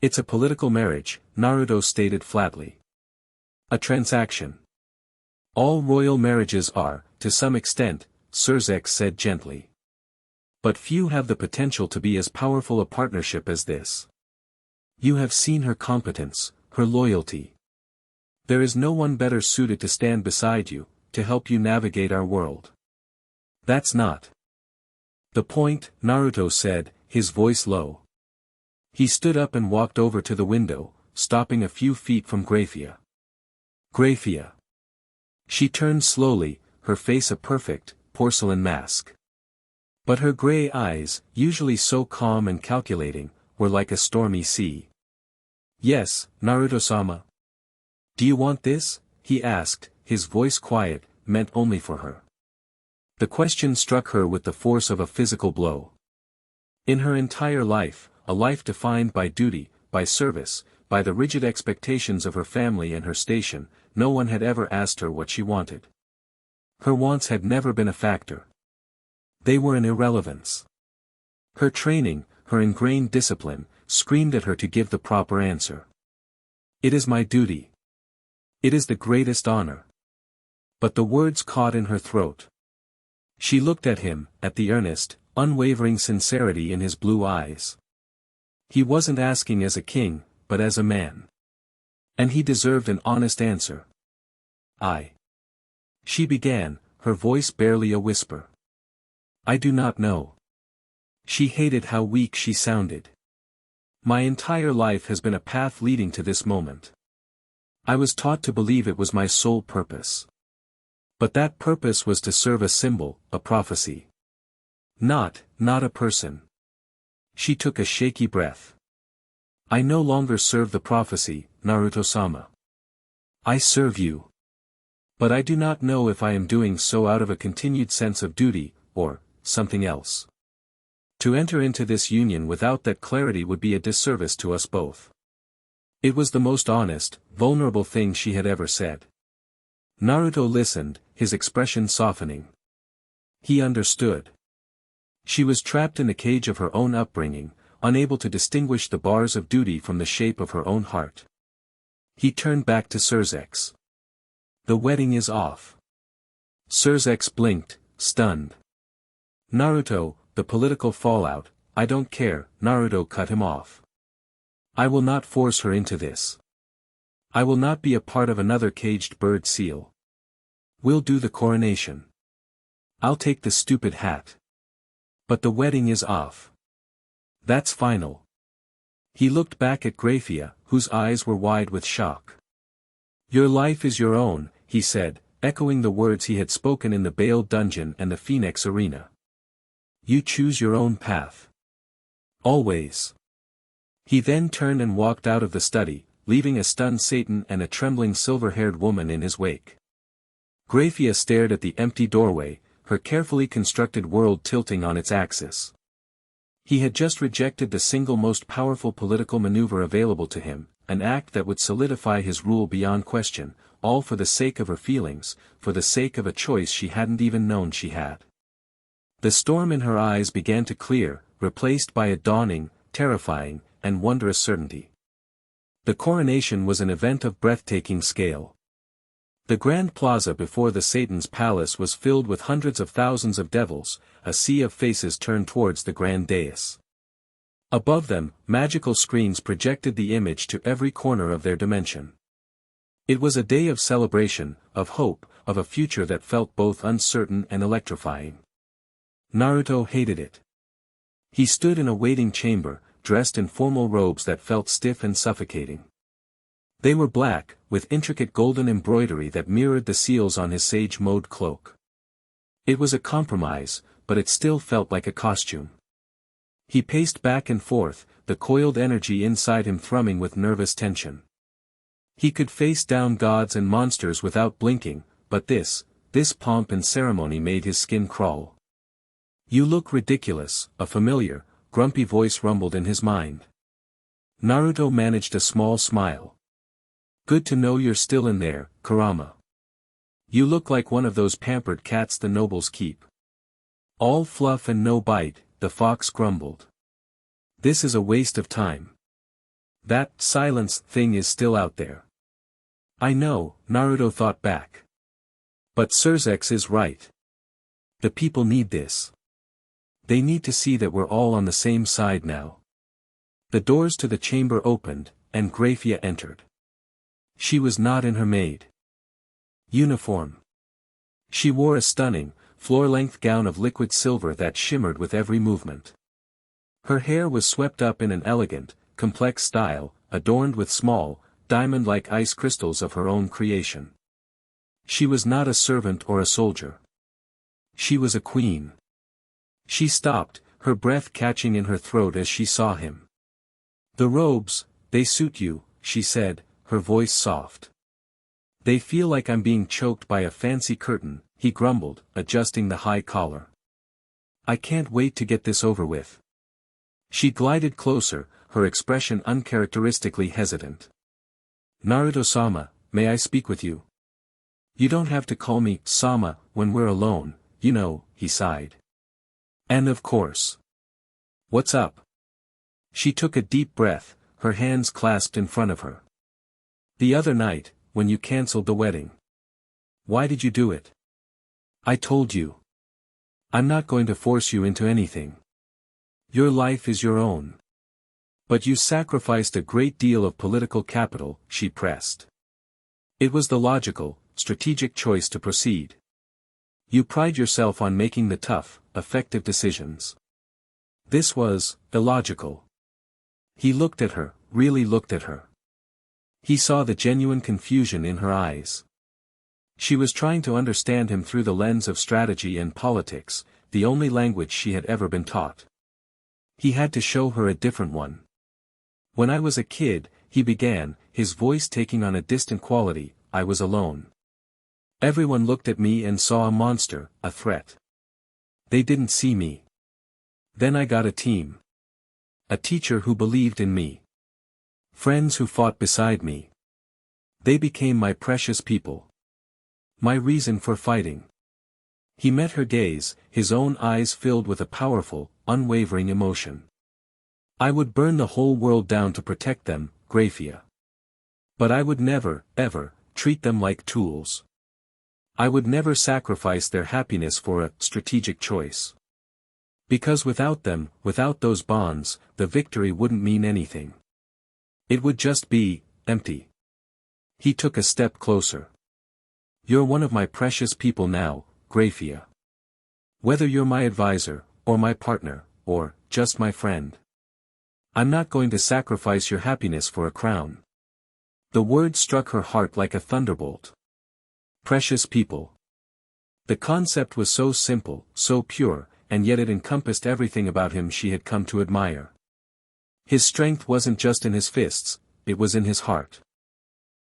"It's a political marriage," Naruto stated flatly. "A transaction. All royal marriages are, to some extent," Surzex said gently. "But few have the potential to be as powerful a partnership as this. You have seen her competence, her loyalty. There is no one better suited to stand beside you, to help you navigate our world. That's not The point, Naruto said, his voice low. He stood up and walked over to the window, stopping a few feet from Grayfia. Grayfia. She turned slowly, her face a perfect, porcelain mask. But her gray eyes, usually so calm and calculating, were like a stormy sea. Yes, Naruto-sama. Do you want this? He asked, his voice quiet, meant only for her. The question struck her with the force of a physical blow. In her entire life, a life defined by duty, by service, by the rigid expectations of her family and her station, no one had ever asked her what she wanted. Her wants had never been a factor. They were an irrelevance. Her training, her ingrained discipline, screamed at her to give the proper answer. It is my duty. It is the greatest honor. But the words caught in her throat. She looked at him, at the earnest, unwavering sincerity in his blue eyes. He wasn't asking as a king, but as a man. And he deserved an honest answer. She began, her voice barely a whisper. I do not know. She hated how weak she sounded. My entire life has been a path leading to this moment. I was taught to believe it was my sole purpose. But that purpose was to serve a symbol, a prophecy. Not a person. She took a shaky breath. I no longer serve the prophecy, Naruto-sama. I serve you. But I do not know if I am doing so out of a continued sense of duty, or something else. To enter into this union without that clarity would be a disservice to us both. It was the most honest, vulnerable thing she had ever said. Naruto listened, his expression softening. He understood. She was trapped in the cage of her own upbringing, unable to distinguish the bars of duty from the shape of her own heart. He turned back to Surzex. The wedding is off. Surzex blinked, stunned. Naruto, the political fallout, I don't care, Naruto cut him off. I will not force her into this. I will not be a part of another caged bird seal. We'll do the coronation. I'll take the stupid hat. But the wedding is off. That's final. He looked back at Grayfia, whose eyes were wide with shock. Your life is your own, he said, echoing the words he had spoken in the Bailed Dungeon and the Phoenix Arena. You choose your own path. Always. He then turned and walked out of the study, leaving a stunned Satan and a trembling silver-haired woman in his wake. Grayfia stared at the empty doorway, her carefully constructed world tilting on its axis. He had just rejected the single most powerful political maneuver available to him, an act that would solidify his rule beyond question, all for the sake of her feelings, for the sake of a choice she hadn't even known she had. The storm in her eyes began to clear, replaced by a dawning, terrifying, and wondrous certainty. The coronation was an event of breathtaking scale. The grand plaza before the Satan's palace was filled with hundreds of thousands of devils, a sea of faces turned towards the grand dais. Above them, magical screens projected the image to every corner of their dimension. It was a day of celebration, of hope, of a future that felt both uncertain and electrifying. Naruto hated it. He stood in a waiting chamber, dressed in formal robes that felt stiff and suffocating. They were black, with intricate golden embroidery that mirrored the seals on his sage mode cloak. It was a compromise, but it still felt like a costume. He paced back and forth, the coiled energy inside him thrumming with nervous tension. He could face down gods and monsters without blinking, but this pomp and ceremony made his skin crawl. You look ridiculous, a familiar, grumpy voice rumbled in his mind. Naruto managed a small smile. Good to know you're still in there, Kurama. You look like one of those pampered cats the nobles keep. All fluff and no bite, the fox grumbled. This is a waste of time. That silence thing is still out there. I know, Naruto thought back. But Surzex is right. The people need this. They need to see that we're all on the same side now. The doors to the chamber opened, and Grayfia entered. She was not in her maid uniform. She wore a stunning, floor-length gown of liquid silver that shimmered with every movement. Her hair was swept up in an elegant, complex style, adorned with small, diamond-like ice crystals of her own creation. She was not a servant or a soldier. She was a queen. She stopped, her breath catching in her throat as she saw him. "The robes, they suit you," she said, her voice soft. "They feel like I'm being choked by a fancy curtain," he grumbled, adjusting the high collar. "I can't wait to get this over with." She glided closer, her expression uncharacteristically hesitant. "Naruto-sama, may I speak with you?" "You don't have to call me Sama when we're alone, you know," he sighed. "And of course. What's up?" She took a deep breath, her hands clasped in front of her. "The other night, when you cancelled the wedding. Why did you do it?" "I told you. I'm not going to force you into anything. Your life is your own." "But you sacrificed a great deal of political capital," she pressed. "It was the logical, strategic choice to proceed. You pride yourself on making the tough, effective decisions. This was illogical." He looked at her, really looked at her. He saw the genuine confusion in her eyes. She was trying to understand him through the lens of strategy and politics, the only language she had ever been taught. He had to show her a different one. "When I was a kid," he began, his voice taking on a distant quality, "I was alone. Everyone looked at me and saw a monster, a threat. They didn't see me. Then I got a team. A teacher who believed in me. Friends who fought beside me. They became my precious people. My reason for fighting." He met her gaze, his own eyes filled with a powerful, unwavering emotion. "I would burn the whole world down to protect them, Grayfia. But I would never, ever, treat them like tools. I would never sacrifice their happiness for a strategic choice. Because without them, without those bonds, the victory wouldn't mean anything. It would just be empty." He took a step closer. "You're one of my precious people now, Grayfia. Whether you're my advisor, or my partner, or just my friend. I'm not going to sacrifice your happiness for a crown." The word struck her heart like a thunderbolt. Precious people. The concept was so simple, so pure, and yet it encompassed everything about him she had come to admire. His strength wasn't just in his fists, it was in his heart.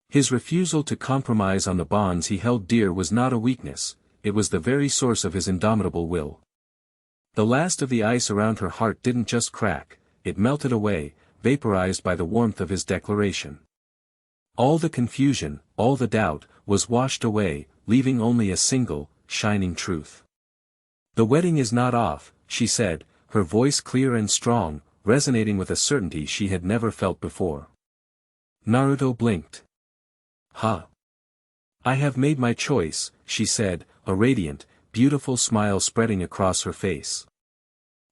His refusal to compromise on the bonds he held dear was not a weakness, it was the very source of his indomitable will. The last of the ice around her heart didn't just crack, it melted away, vaporized by the warmth of his declaration. All the confusion, all the doubt, was washed away, leaving only a single, shining truth. "The wedding is not off," she said, her voice clear and strong, resonating with a certainty she had never felt before. Naruto blinked. "Huh? I have made my choice," she said, a radiant, beautiful smile spreading across her face.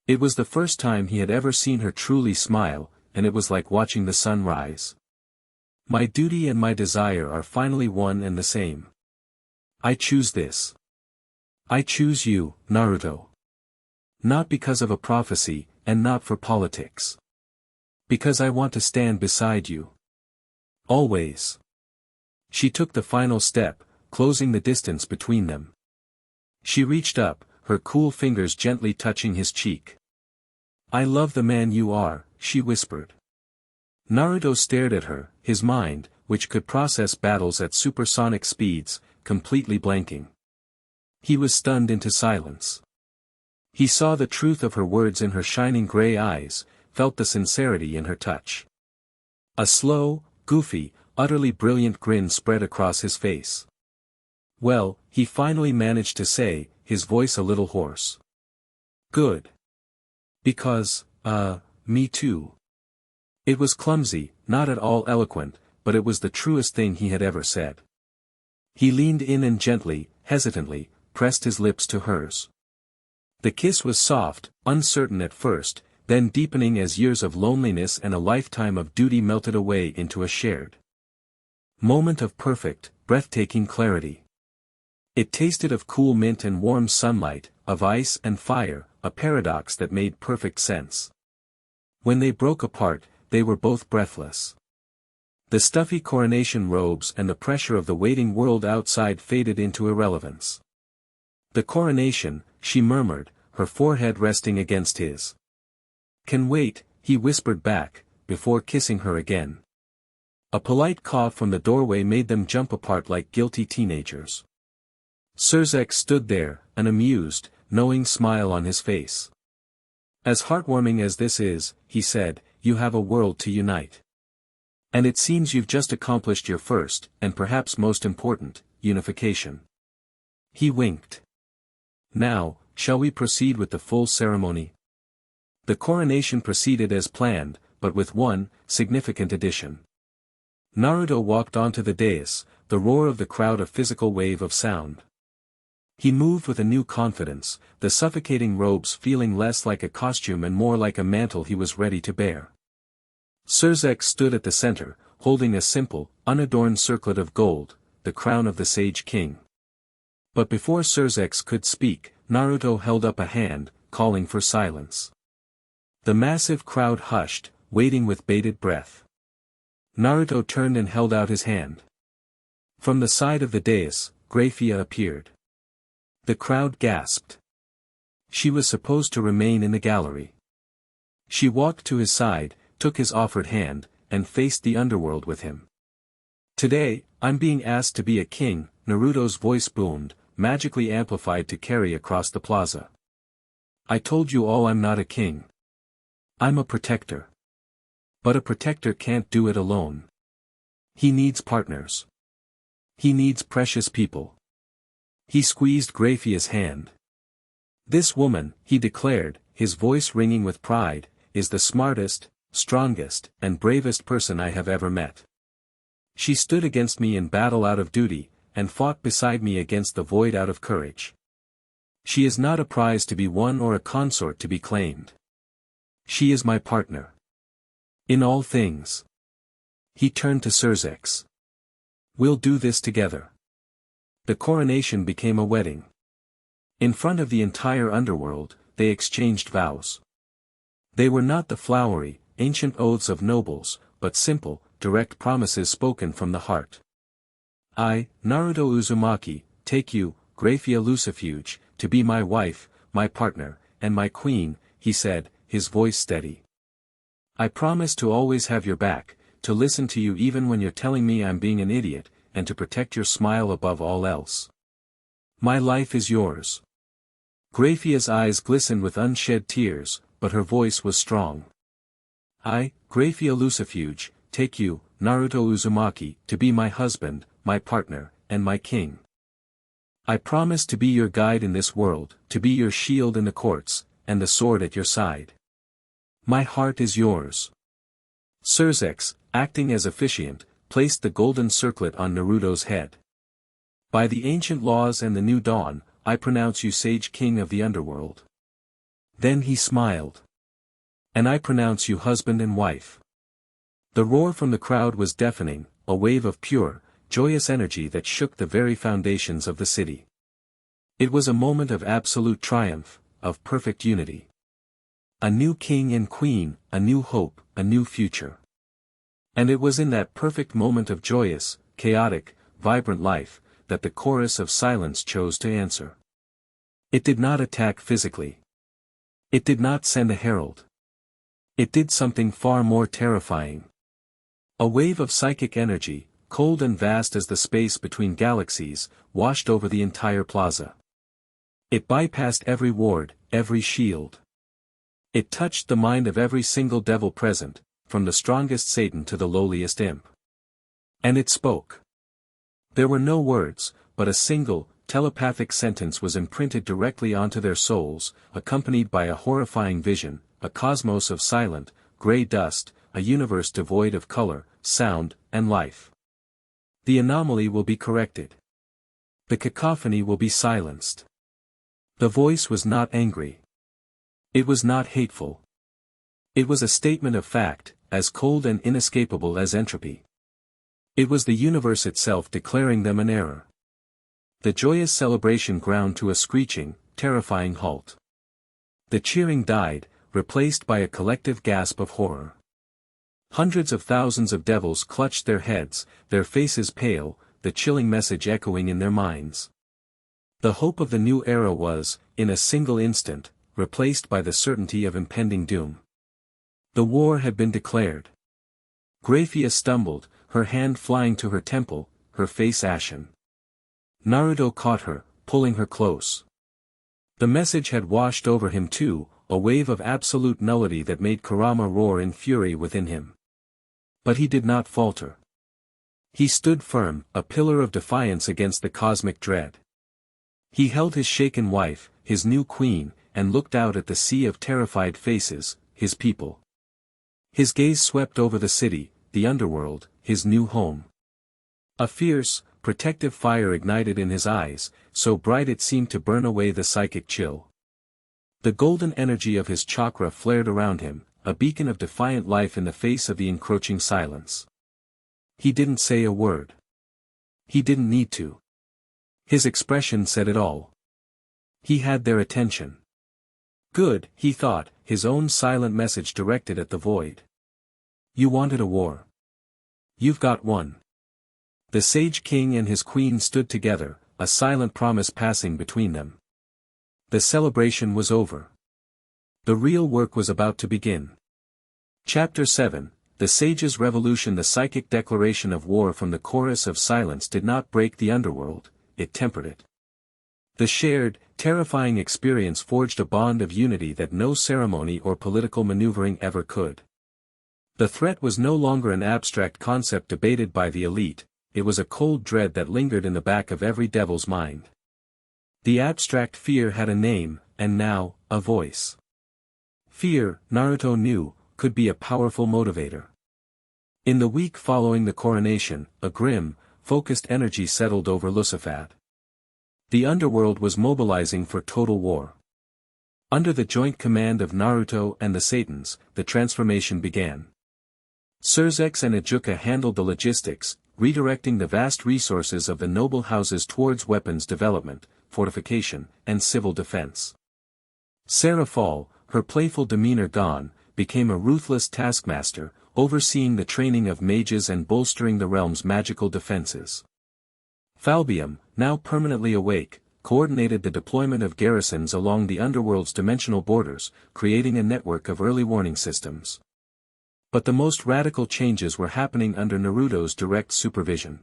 It was the first time he had ever seen her truly smile, and it was like watching the sun rise. "My duty and my desire are finally one and the same. I choose this. I choose you, Naruto. Not because of a prophecy, and not for politics. Because I want to stand beside you. Always." She took the final step, closing the distance between them. She reached up, her cool fingers gently touching his cheek. "I love the man you are," she whispered. Naruto stared at her, his mind, which could process battles at supersonic speeds, completely blanking. He was stunned into silence. He saw the truth of her words in her shining gray eyes, felt the sincerity in her touch. A slow, goofy, utterly brilliant grin spread across his face. "Well," he finally managed to say, his voice a little hoarse. "Good. Because, me too." It was clumsy, not at all eloquent, but it was the truest thing he had ever said. He leaned in and gently, hesitantly, pressed his lips to hers. The kiss was soft, uncertain at first, then deepening as years of loneliness and a lifetime of duty melted away into a shared moment of perfect, breathtaking clarity. It tasted of cool mint and warm sunlight, of ice and fire, a paradox that made perfect sense. When they broke apart, they were both breathless. The stuffy coronation robes and the pressure of the waiting world outside faded into irrelevance. The coronation, she murmured, her forehead resting against his. Can wait, he whispered back, before kissing her again. A polite cough from the doorway made them jump apart like guilty teenagers. Surzek stood there, an amused, knowing smile on his face. As heartwarming as this is, he said, you have a world to unite. And it seems you've just accomplished your first, and perhaps most important, unification. He winked. Now, shall we proceed with the full ceremony? The coronation proceeded as planned, but with one, significant addition. Naruto walked onto the dais, the roar of the crowd a physical wave of sound. He moved with a new confidence, the suffocating robes feeling less like a costume and more like a mantle he was ready to bear. Surzek stood at the center, holding a simple, unadorned circlet of gold, the crown of the Sage King. But before Surzek could speak, Naruto held up a hand, calling for silence. The massive crowd hushed, waiting with bated breath. Naruto turned and held out his hand. From the side of the dais, Grayfia appeared. The crowd gasped. She was supposed to remain in the gallery. She walked to his side, took his offered hand, and faced the underworld with him. Today, I'm being asked to be a king, Naruto's voice boomed, magically amplified to carry across the plaza. I told you all I'm not a king. I'm a protector. But a protector can't do it alone. He needs partners. He needs precious people. He squeezed Grayfia's hand. This woman, he declared, his voice ringing with pride, is the smartest, strongest, and bravest person I have ever met. She stood against me in battle out of duty, and fought beside me against the void out of courage. She is not a prize to be won or a consort to be claimed. She is my partner. In all things. He turned to Surzek. We'll do this together. The coronation became a wedding. In front of the entire underworld, they exchanged vows. They were not the flowery, ancient oaths of nobles, but simple, direct promises spoken from the heart. I, Naruto Uzumaki, take you, Grayfia Lucifuge, to be my wife, my partner, and my queen, he said, his voice steady. I promise to always have your back, to listen to you even when you're telling me I'm being an idiot, and to protect your smile above all else. My life is yours. Grayfia's eyes glistened with unshed tears, but her voice was strong. I, Grayfia Lucifuge, take you, Naruto Uzumaki, to be my husband, my partner, and my king. I promise to be your guide in this world, to be your shield in the courts, and the sword at your side. My heart is yours. Surzek, acting as officiant, placed the golden circlet on Naruto's head. By the ancient laws and the new dawn, I pronounce you Sage King of the Underworld. Then he smiled. And I pronounce you husband and wife. The roar from the crowd was deafening, a wave of pure, joyous energy that shook the very foundations of the city. It was a moment of absolute triumph, of perfect unity. A new king and queen, a new hope, a new future. And it was in that perfect moment of joyous, chaotic, vibrant life, that the chorus of silence chose to answer. It did not attack physically. It did not send a herald. It did something far more terrifying. A wave of psychic energy, cold and vast as the space between galaxies, washed over the entire plaza. It bypassed every ward, every shield. It touched the mind of every single devil present, from the strongest Satan to the lowliest imp. And it spoke. There were no words, but a single, telepathic sentence was imprinted directly onto their souls, accompanied by a horrifying vision, a cosmos of silent, gray dust, a universe devoid of color, sound, and life. The anomaly will be corrected. The cacophony will be silenced. The voice was not angry. It was not hateful. It was a statement of fact, as cold and inescapable as entropy. It was the universe itself declaring them an error. The joyous celebration ground to a screeching, terrifying halt. The cheering died, replaced by a collective gasp of horror. Hundreds of thousands of devils clutched their heads, their faces pale, the chilling message echoing in their minds. The hope of the new era was, in a single instant, replaced by the certainty of impending doom. The war had been declared. Grayfia stumbled, her hand flying to her temple, her face ashen. Naruto caught her, pulling her close. The message had washed over him too, a wave of absolute nullity that made Kurama roar in fury within him. But he did not falter. He stood firm, a pillar of defiance against the cosmic dread. He held his shaken wife, his new queen, and looked out at the sea of terrified faces, his people. His gaze swept over the city, the underworld, his new home. A fierce, protective fire ignited in his eyes, so bright it seemed to burn away the psychic chill. The golden energy of his chakra flared around him, a beacon of defiant life in the face of the encroaching silence. He didn't say a word. He didn't need to. His expression said it all. He had their attention. Good, he thought, his own silent message directed at the void. You wanted a war. You've got one. The Sage King and his queen stood together, a silent promise passing between them. The celebration was over. The real work was about to begin. Chapter 7, The Sage's Revolution. The psychic declaration of war from the chorus of silence did not break the underworld, it tempered it. The shared, terrifying experience forged a bond of unity that no ceremony or political maneuvering ever could. The threat was no longer an abstract concept debated by the elite, it was a cold dread that lingered in the back of every devil's mind. The abstract fear had a name, and now, a voice. Fear, Naruto knew, could be a powerful motivator. In the week following the coronation, a grim, focused energy settled over Lusafat. The underworld was mobilizing for total war. Under the joint command of Naruto and the Satans, the transformation began. Surzex and Ijuka handled the logistics, redirecting the vast resources of the noble houses towards weapons development, fortification, and civil defense. Sarah Fall, her playful demeanor gone, became a ruthless taskmaster, overseeing the training of mages and bolstering the realm's magical defenses. Falbium, now permanently awake, coordinated the deployment of garrisons along the underworld's dimensional borders, creating a network of early warning systems. But the most radical changes were happening under Naruto's direct supervision.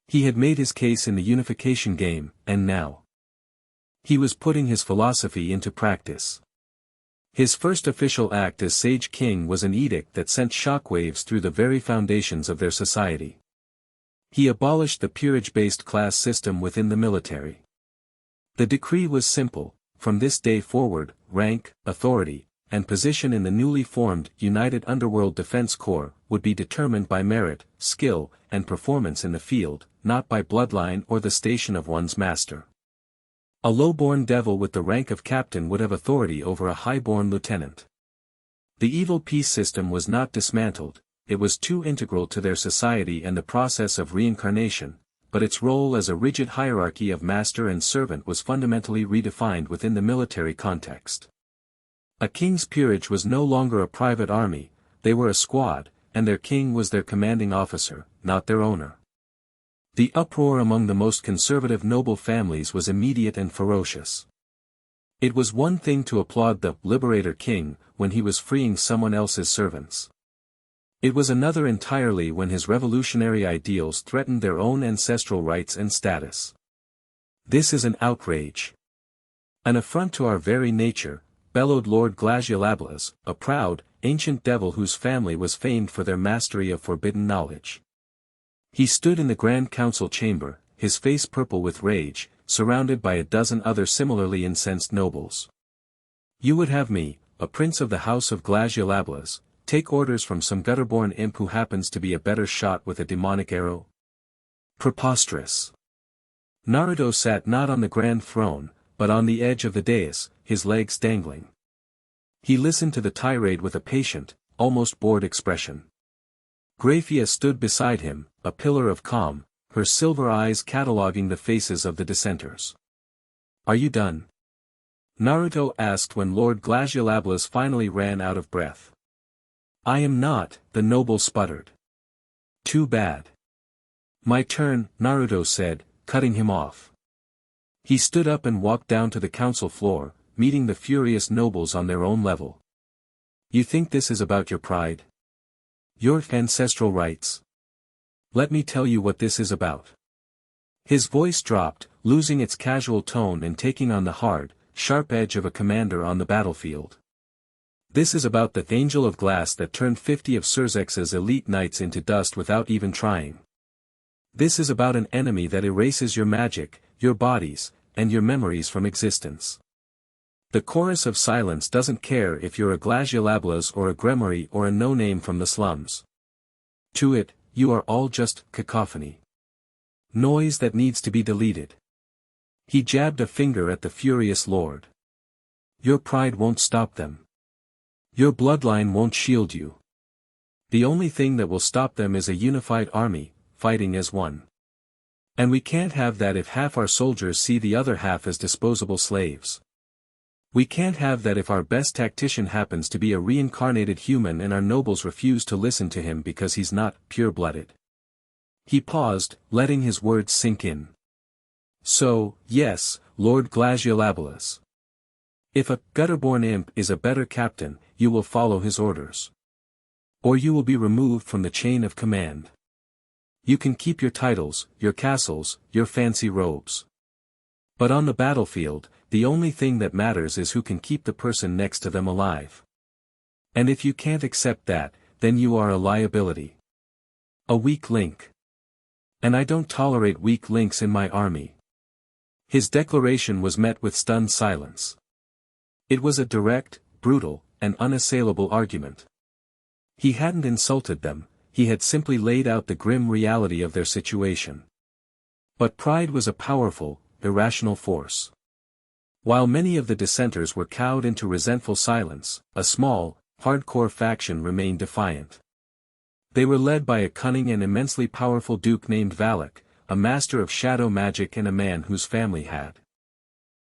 He had made his case in the unification game, and now he was putting his philosophy into practice. His first official act as Sage King was an edict that sent shockwaves through the very foundations of their society. He abolished the peerage-based class system within the military. The decree was simple: from this day forward, rank, authority, and position in the newly formed United Underworld Defense Corps would be determined by merit, skill, and performance in the field, not by bloodline or the station of one's master. A low-born devil with the rank of captain would have authority over a high-born lieutenant. The evil peace system was not dismantled, it was too integral to their society and the process of reincarnation, but its role as a rigid hierarchy of master and servant was fundamentally redefined within the military context. A king's peerage was no longer a private army, they were a squad, and their king was their commanding officer, not their owner. The uproar among the most conservative noble families was immediate and ferocious. It was one thing to applaud the liberator king when he was freeing someone else's servants. It was another entirely when his revolutionary ideals threatened their own ancestral rights and status. This is an outrage. An affront to our very nature, bellowed Lord Glaciolablas, a proud, ancient devil whose family was famed for their mastery of forbidden knowledge. He stood in the Grand Council chamber, his face purple with rage, surrounded by a dozen other similarly incensed nobles. You would have me, a prince of the house of Glaciolablas, take orders from some gutter-born imp who happens to be a better shot with a demonic arrow? Preposterous. Naruto sat not on the grand throne, but on the edge of the dais, his legs dangling. He listened to the tirade with a patient, almost bored expression. Grayfia stood beside him, a pillar of calm, her silver eyes cataloging the faces of the dissenters. "Are you done?" Naruto asked when Lord Glaciolablas finally ran out of breath. "I am not," the noble sputtered. "Too bad." "My turn," Naruto said, cutting him off. He stood up and walked down to the council floor, meeting the furious nobles on their own level. "You think this is about your pride? Your ancestral rights? Let me tell you what this is about." His voice dropped, losing its casual tone and taking on the hard, sharp edge of a commander on the battlefield. "This is about the angel of glass that turned 50 of Surzex's elite knights into dust without even trying. This is about an enemy that erases your magic, your bodies, and your memories from existence. The chorus of silence doesn't care if you're a Glaciolablas or a Gremory or a no-name from the slums. To it, you are all just cacophony. Noise that needs to be deleted." He jabbed a finger at the furious lord. "Your pride won't stop them. Your bloodline won't shield you. The only thing that will stop them is a unified army, fighting as one. And we can't have that if half our soldiers see the other half as disposable slaves. We can't have that if our best tactician happens to be a reincarnated human and our nobles refuse to listen to him because he's not pure-blooded." He paused, letting his words sink in. "So, yes, Lord Glaciolablas. If a gutterborn imp is a better captain, you will follow his orders. Or you will be removed from the chain of command. You can keep your titles, your castles, your fancy robes. But on the battlefield, the only thing that matters is who can keep the person next to them alive. And if you can't accept that, then you are a liability. A weak link. And I don't tolerate weak links in my army." His declaration was met with stunned silence. It was a direct, brutal, and unassailable argument. He hadn't insulted them, he had simply laid out the grim reality of their situation. But pride was a powerful, irrational force. While many of the dissenters were cowed into resentful silence, a small, hardcore faction remained defiant. They were led by a cunning and immensely powerful duke named Valak, a master of shadow magic and a man whose family had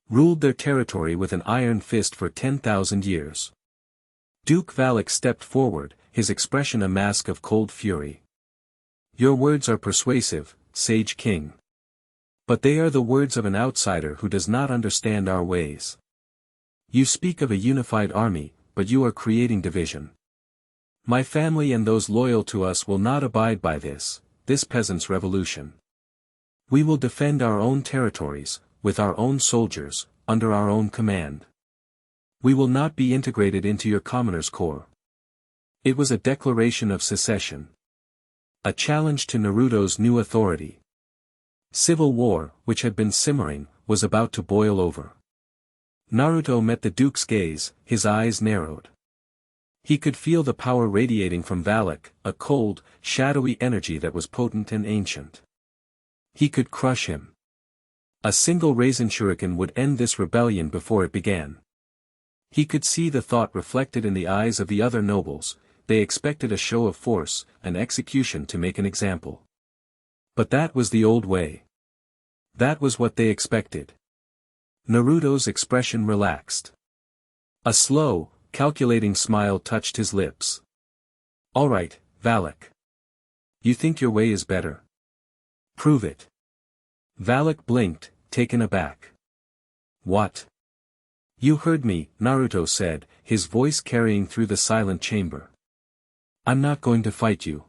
ruled their territory with an iron fist for 10,000 years. Duke Valak stepped forward, his expression a mask of cold fury. "Your words are persuasive, sage king. But they are the words of an outsider who does not understand our ways. You speak of a unified army, but you are creating division. My family and those loyal to us will not abide by this peasant's revolution. We will defend our own territories, with our own soldiers, under our own command. We will not be integrated into your commoners' corps." It was a declaration of secession. A challenge to Naruto's new authority. Civil war, which had been simmering, was about to boil over. Naruto met the Duke's gaze, his eyes narrowed. He could feel the power radiating from Valak, a cold, shadowy energy that was potent and ancient. He could crush him. A single Raisin Shuriken would end this rebellion before it began. He could see the thought reflected in the eyes of the other nobles. They expected a show of force, an execution to make an example. But that was the old way. That was what they expected. Naruto's expression relaxed. A slow, calculating smile touched his lips. "All right, Valak. You think your way is better? Prove it." Valak blinked, taken aback. "What?" "You heard me," Naruto said, his voice carrying through the silent chamber. "I'm not going to fight you.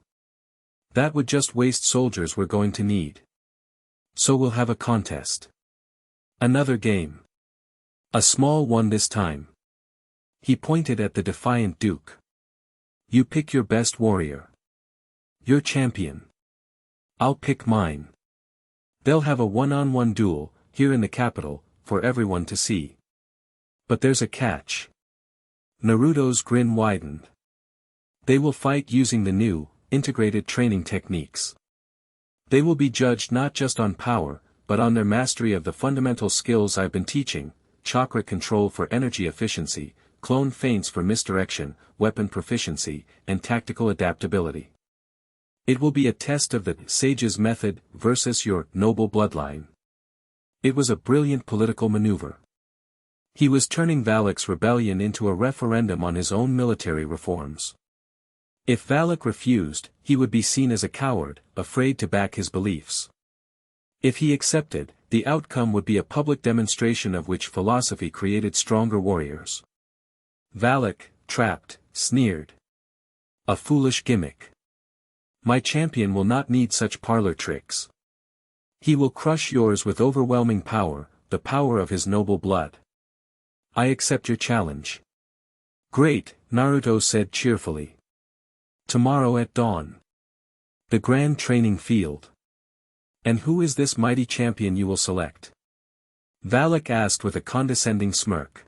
That would just waste soldiers we're going to need. So we'll have a contest. Another game. A small one this time." He pointed at the defiant Duke. "You pick your best warrior. Your champion. I'll pick mine. They'll have a one-on-one duel, here in the capital, for everyone to see. But there's a catch." Naruto's grin widened. "They will fight using the new, integrated training techniques. They will be judged not just on power, but on their mastery of the fundamental skills I've been teaching: chakra control for energy efficiency, clone feints for misdirection, weapon proficiency, and tactical adaptability. It will be a test of the sage's method versus your noble bloodline. It was a brilliant political maneuver. He was turning Valak's rebellion into a referendum on his own military reforms. If Valak refused, he would be seen as a coward, afraid to back his beliefs. If he accepted, the outcome would be a public demonstration of which philosophy created stronger warriors. Valak, trapped, sneered. A foolish gimmick. My champion will not need such parlor tricks. He will crush yours with overwhelming power, the power of his noble blood. I accept your challenge. Great, Naruto said cheerfully. Tomorrow at dawn. The grand training field. And who is this mighty champion you will select? Valak asked with a condescending smirk.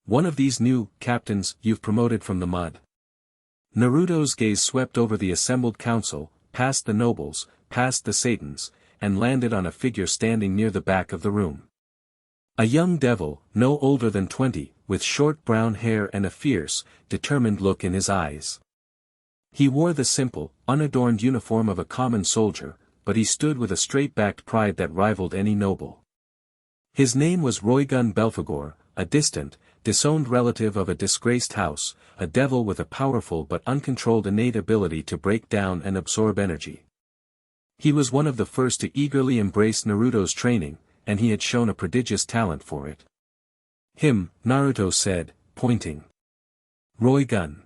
One of these new captains you've promoted from the mud. Naruto's gaze swept over the assembled council, past the nobles, past the Satans, and landed on a figure standing near the back of the room. A young devil, no older than 20, with short brown hair and a fierce, determined look in his eyes. He wore the simple, unadorned uniform of a common soldier, but he stood with a straight-backed pride that rivaled any noble. His name was Roygun Belphegor, a distant, disowned relative of a disgraced house, a devil with a powerful but uncontrolled innate ability to break down and absorb energy. He was one of the first to eagerly embrace Naruto's training, and he had shown a prodigious talent for it. Him, Naruto said, pointing. Roygun.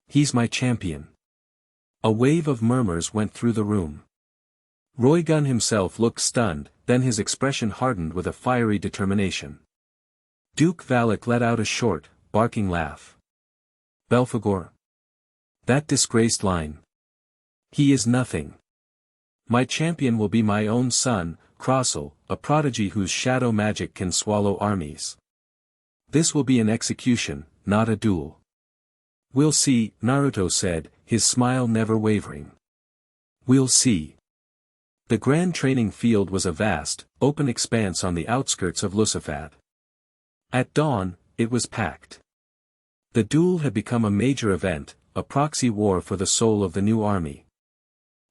He's my champion. A wave of murmurs went through the room. Roygun himself looked stunned, then his expression hardened with a fiery determination. Duke Valak let out a short, barking laugh. Belphegor. That disgraced line. He is nothing. My champion will be my own son, Crossel, a prodigy whose shadow magic can swallow armies. This will be an execution, not a duel. We'll see, Naruto said, his smile never wavering. We'll see. The grand training field was a vast, open expanse on the outskirts of Lusafat. At dawn, it was packed. The duel had become a major event, a proxy war for the soul of the new army.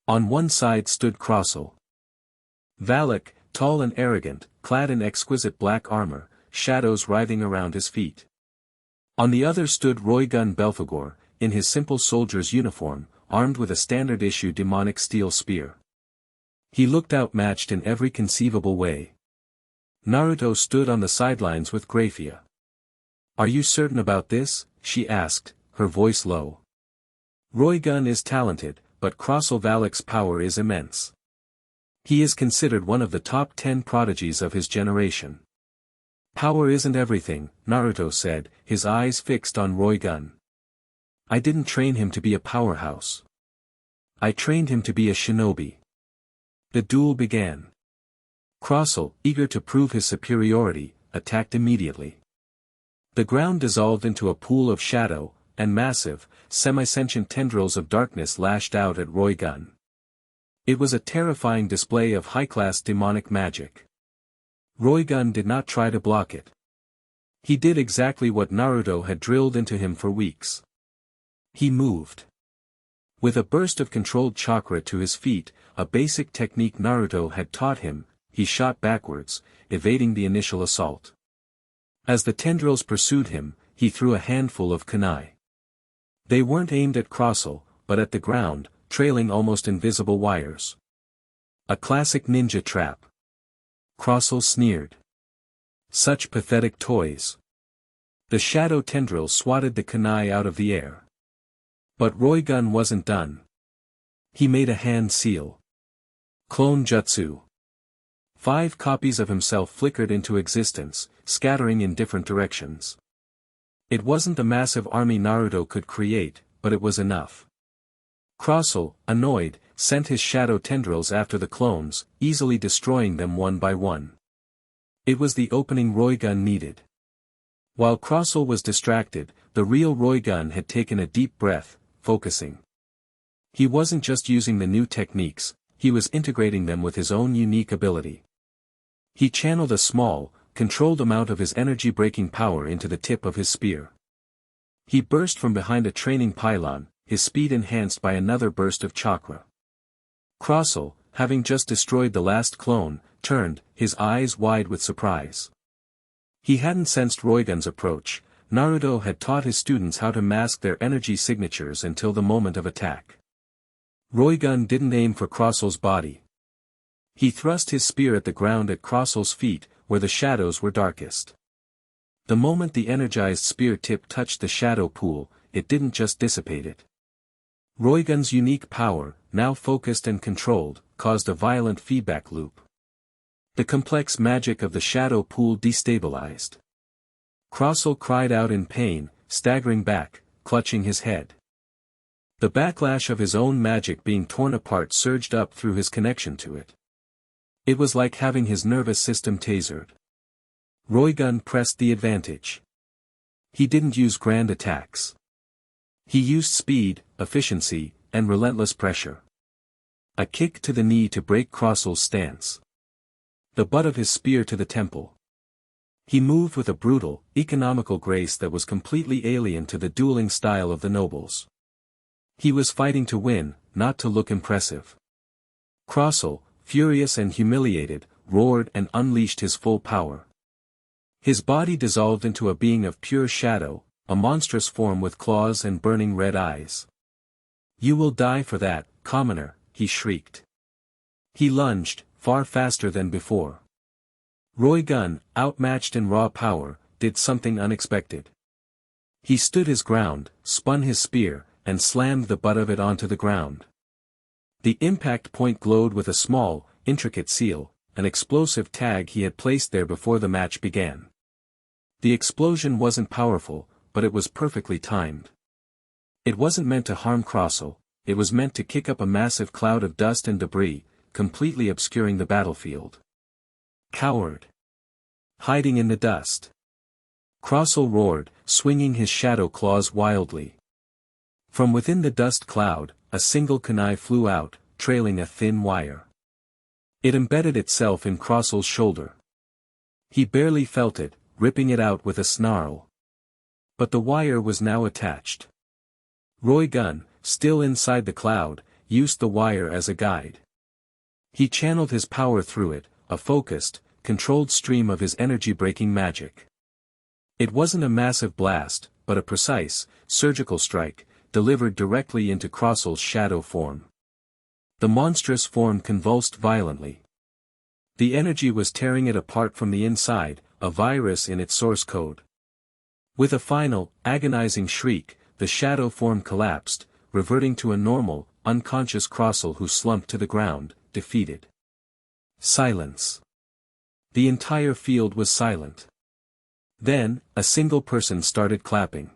On one side stood Crossel. Valak, tall and arrogant, clad in exquisite black armor, shadows writhing around his feet. On the other stood Roygun Belphegor, in his simple soldier's uniform, armed with a standard-issue demonic steel spear. He looked outmatched in every conceivable way. Naruto stood on the sidelines with Grayfia. Are you certain about this? She asked, her voice low. Roygun is talented, but Crossel Valak's power is immense. He is considered one of the top 10 prodigies of his generation. Power isn't everything, Naruto said, his eyes fixed on Roygun. I didn't train him to be a powerhouse. I trained him to be a shinobi. The duel began. Crossel, eager to prove his superiority, attacked immediately. The ground dissolved into a pool of shadow, and massive, semi-sentient tendrils of darkness lashed out at Roygun. It was a terrifying display of high-class demonic magic. Roygun did not try to block it. He did exactly what Naruto had drilled into him for weeks. He moved. With a burst of controlled chakra to his feet, a basic technique Naruto had taught him, he shot backwards, evading the initial assault. As the tendrils pursued him, he threw a handful of kunai. They weren't aimed at Crossel, but at the ground, trailing almost invisible wires. A classic ninja trap. Crossel sneered. Such pathetic toys. The shadow tendril swatted the kunai out of the air. But Roygun wasn't done. He made a hand seal. Clone Jutsu. 5 copies of himself flickered into existence, scattering in different directions. It wasn't the massive army Naruto could create, but it was enough. Crossel, annoyed, sent his shadow tendrils after the clones, easily destroying them one by one. It was the opening Roygun needed. While Crossel was distracted, the real Roygun had taken a deep breath, focusing. He wasn't just using the new techniques, he was integrating them with his own unique ability. He channeled a small, controlled amount of his energy-breaking power into the tip of his spear. He burst from behind a training pylon, his speed enhanced by another burst of chakra. Crossel, having just destroyed the last clone, turned, his eyes wide with surprise. He hadn't sensed Roigun's approach. Naruto had taught his students how to mask their energy signatures until the moment of attack. Roigun didn't aim for Crossel's body. He thrust his spear at the ground at Crossel's feet, where the shadows were darkest. The moment the energized spear tip touched the shadow pool, it didn't just dissipate it. Roigun's unique power, now focused and controlled, caused a violent feedback loop. The complex magic of the shadow pool destabilized. Crossel cried out in pain, staggering back, clutching his head. The backlash of his own magic being torn apart surged up through his connection to it. It was like having his nervous system tasered. Roigun pressed the advantage. He didn't use grand attacks. He used speed, efficiency, and relentless pressure. A kick to the knee to break Crossel's stance. The butt of his spear to the temple. He moved with a brutal, economical grace that was completely alien to the dueling style of the nobles. He was fighting to win, not to look impressive. Crossel, furious and humiliated, roared and unleashed his full power. His body dissolved into a being of pure shadow, a monstrous form with claws and burning red eyes. "You will die for that, commoner," he shrieked. He lunged, far faster than before. Roigun, outmatched in raw power, did something unexpected. He stood his ground, spun his spear, and slammed the butt of it onto the ground. The impact point glowed with a small, intricate seal, an explosive tag he had placed there before the match began. The explosion wasn't powerful, but it was perfectly timed. It wasn't meant to harm Crossel, it was meant to kick up a massive cloud of dust and debris, completely obscuring the battlefield. "Coward! Hiding in the dust!" Crossel roared, swinging his shadow claws wildly. From within the dust cloud, a single kunai flew out, trailing a thin wire. It embedded itself in Crossel's shoulder. He barely felt it, ripping it out with a snarl. But the wire was now attached. Roigun, still inside the cloud, used the wire as a guide. He channeled his power through it, a focused, controlled stream of his energy-breaking magic. It wasn't a massive blast, but a precise, surgical strike, delivered directly into Crossel's shadow form. The monstrous form convulsed violently. The energy was tearing it apart from the inside, a virus in its source code. With a final, agonizing shriek, the shadow form collapsed, reverting to a normal, unconscious Crossel who slumped to the ground, defeated. Silence. The entire field was silent. Then, a single person started clapping.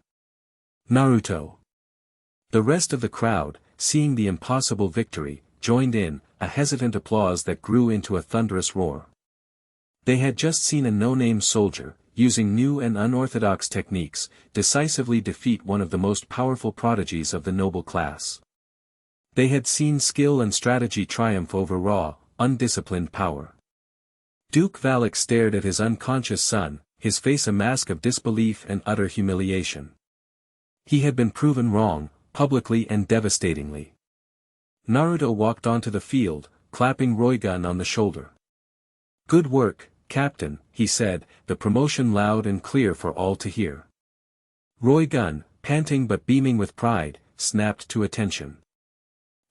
Naruto. The rest of the crowd, seeing the impossible victory, joined in, a hesitant applause that grew into a thunderous roar. They had just seen a no-name soldier, using new and unorthodox techniques, decisively defeat one of the most powerful prodigies of the noble class. They had seen skill and strategy triumph over raw, undisciplined power. Duke Valak stared at his unconscious son, his face a mask of disbelief and utter humiliation. He had been proven wrong, publicly and devastatingly. Naruto walked onto the field, clapping Roigun on the shoulder. "Good work, Captain," he said, the promotion loud and clear for all to hear. Roigun, panting but beaming with pride, snapped to attention.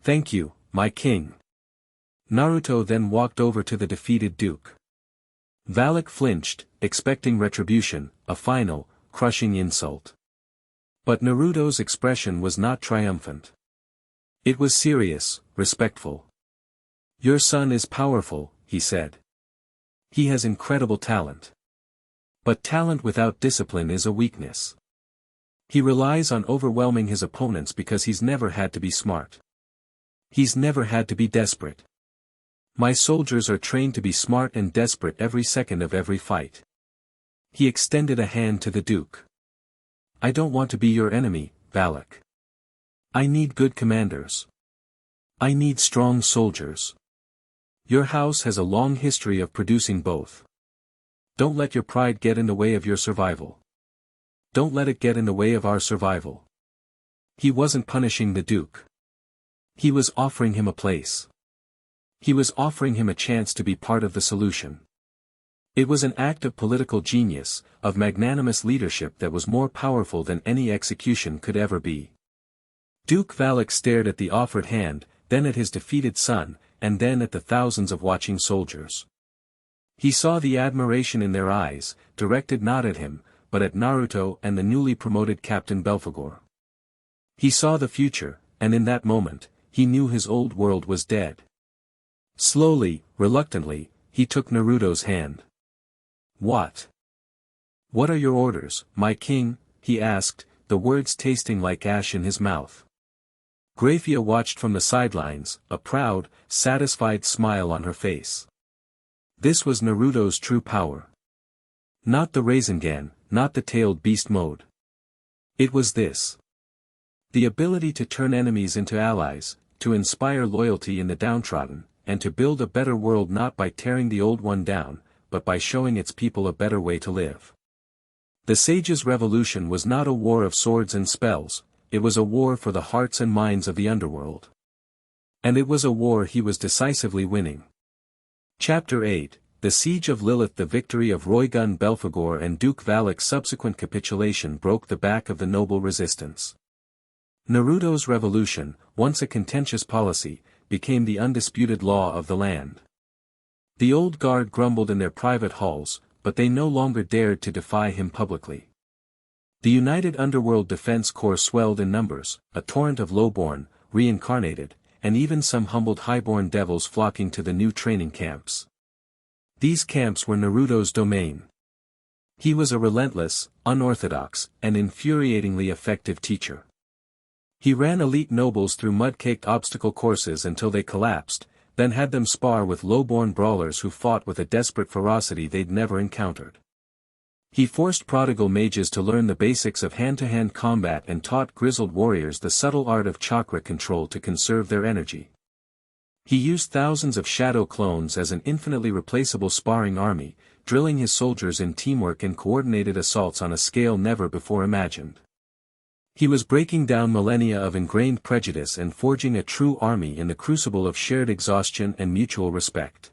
"Thank you, my king." Naruto then walked over to the defeated Duke. Valak flinched, expecting retribution, a final, crushing insult. But Naruto's expression was not triumphant. It was serious, respectful. "Your son is powerful," he said. "He has incredible talent. But talent without discipline is a weakness. He relies on overwhelming his opponents because he's never had to be smart. He's never had to be desperate. My soldiers are trained to be smart and desperate every second of every fight." He extended a hand to the Duke. "I don't want to be your enemy, Valak. I need good commanders. I need strong soldiers. Your house has a long history of producing both. Don't let your pride get in the way of your survival. Don't let it get in the way of our survival." He wasn't punishing the Duke. He was offering him a place. He was offering him a chance to be part of the solution. It was an act of political genius, of magnanimous leadership that was more powerful than any execution could ever be. Duke Valak stared at the offered hand, then at his defeated son, and then at the thousands of watching soldiers. He saw the admiration in their eyes, directed not at him, but at Naruto and the newly promoted Captain Belphegor. He saw the future, and in that moment, he knew his old world was dead. Slowly, reluctantly, he took Naruto's hand. "What? What are your orders, my king?" he asked, the words tasting like ash in his mouth. Grayfia watched from the sidelines, a proud, satisfied smile on her face. This was Naruto's true power. Not the Rasengan, not the tailed beast mode. It was this. The ability to turn enemies into allies, to inspire loyalty in the downtrodden, and to build a better world not by tearing the old one down, but by showing its people a better way to live. The sage's revolution was not a war of swords and spells, it was a war for the hearts and minds of the underworld. And it was a war he was decisively winning. Chapter 8, The Siege of Lilith. The victory of Roygun Belphegor and Duke Valak's subsequent capitulation broke the back of the noble resistance. Naruto's revolution, once a contentious policy, became the undisputed law of the land. The old guard grumbled in their private halls, but they no longer dared to defy him publicly. The united Underworld Defense Corps swelled in numbers, a torrent of lowborn, reincarnated, and even some humbled highborn devils flocking to the new training camps. These camps were Naruto's domain. He was a relentless, unorthodox, and infuriatingly effective teacher. He ran elite nobles through mud-caked obstacle courses until they collapsed, then had them spar with low-born brawlers who fought with a desperate ferocity they'd never encountered. He forced prodigal mages to learn the basics of hand-to-hand combat and taught grizzled warriors the subtle art of chakra control to conserve their energy. He used thousands of shadow clones as an infinitely replaceable sparring army, drilling his soldiers in teamwork and coordinated assaults on a scale never before imagined. He was breaking down millennia of ingrained prejudice and forging a true army in the crucible of shared exhaustion and mutual respect.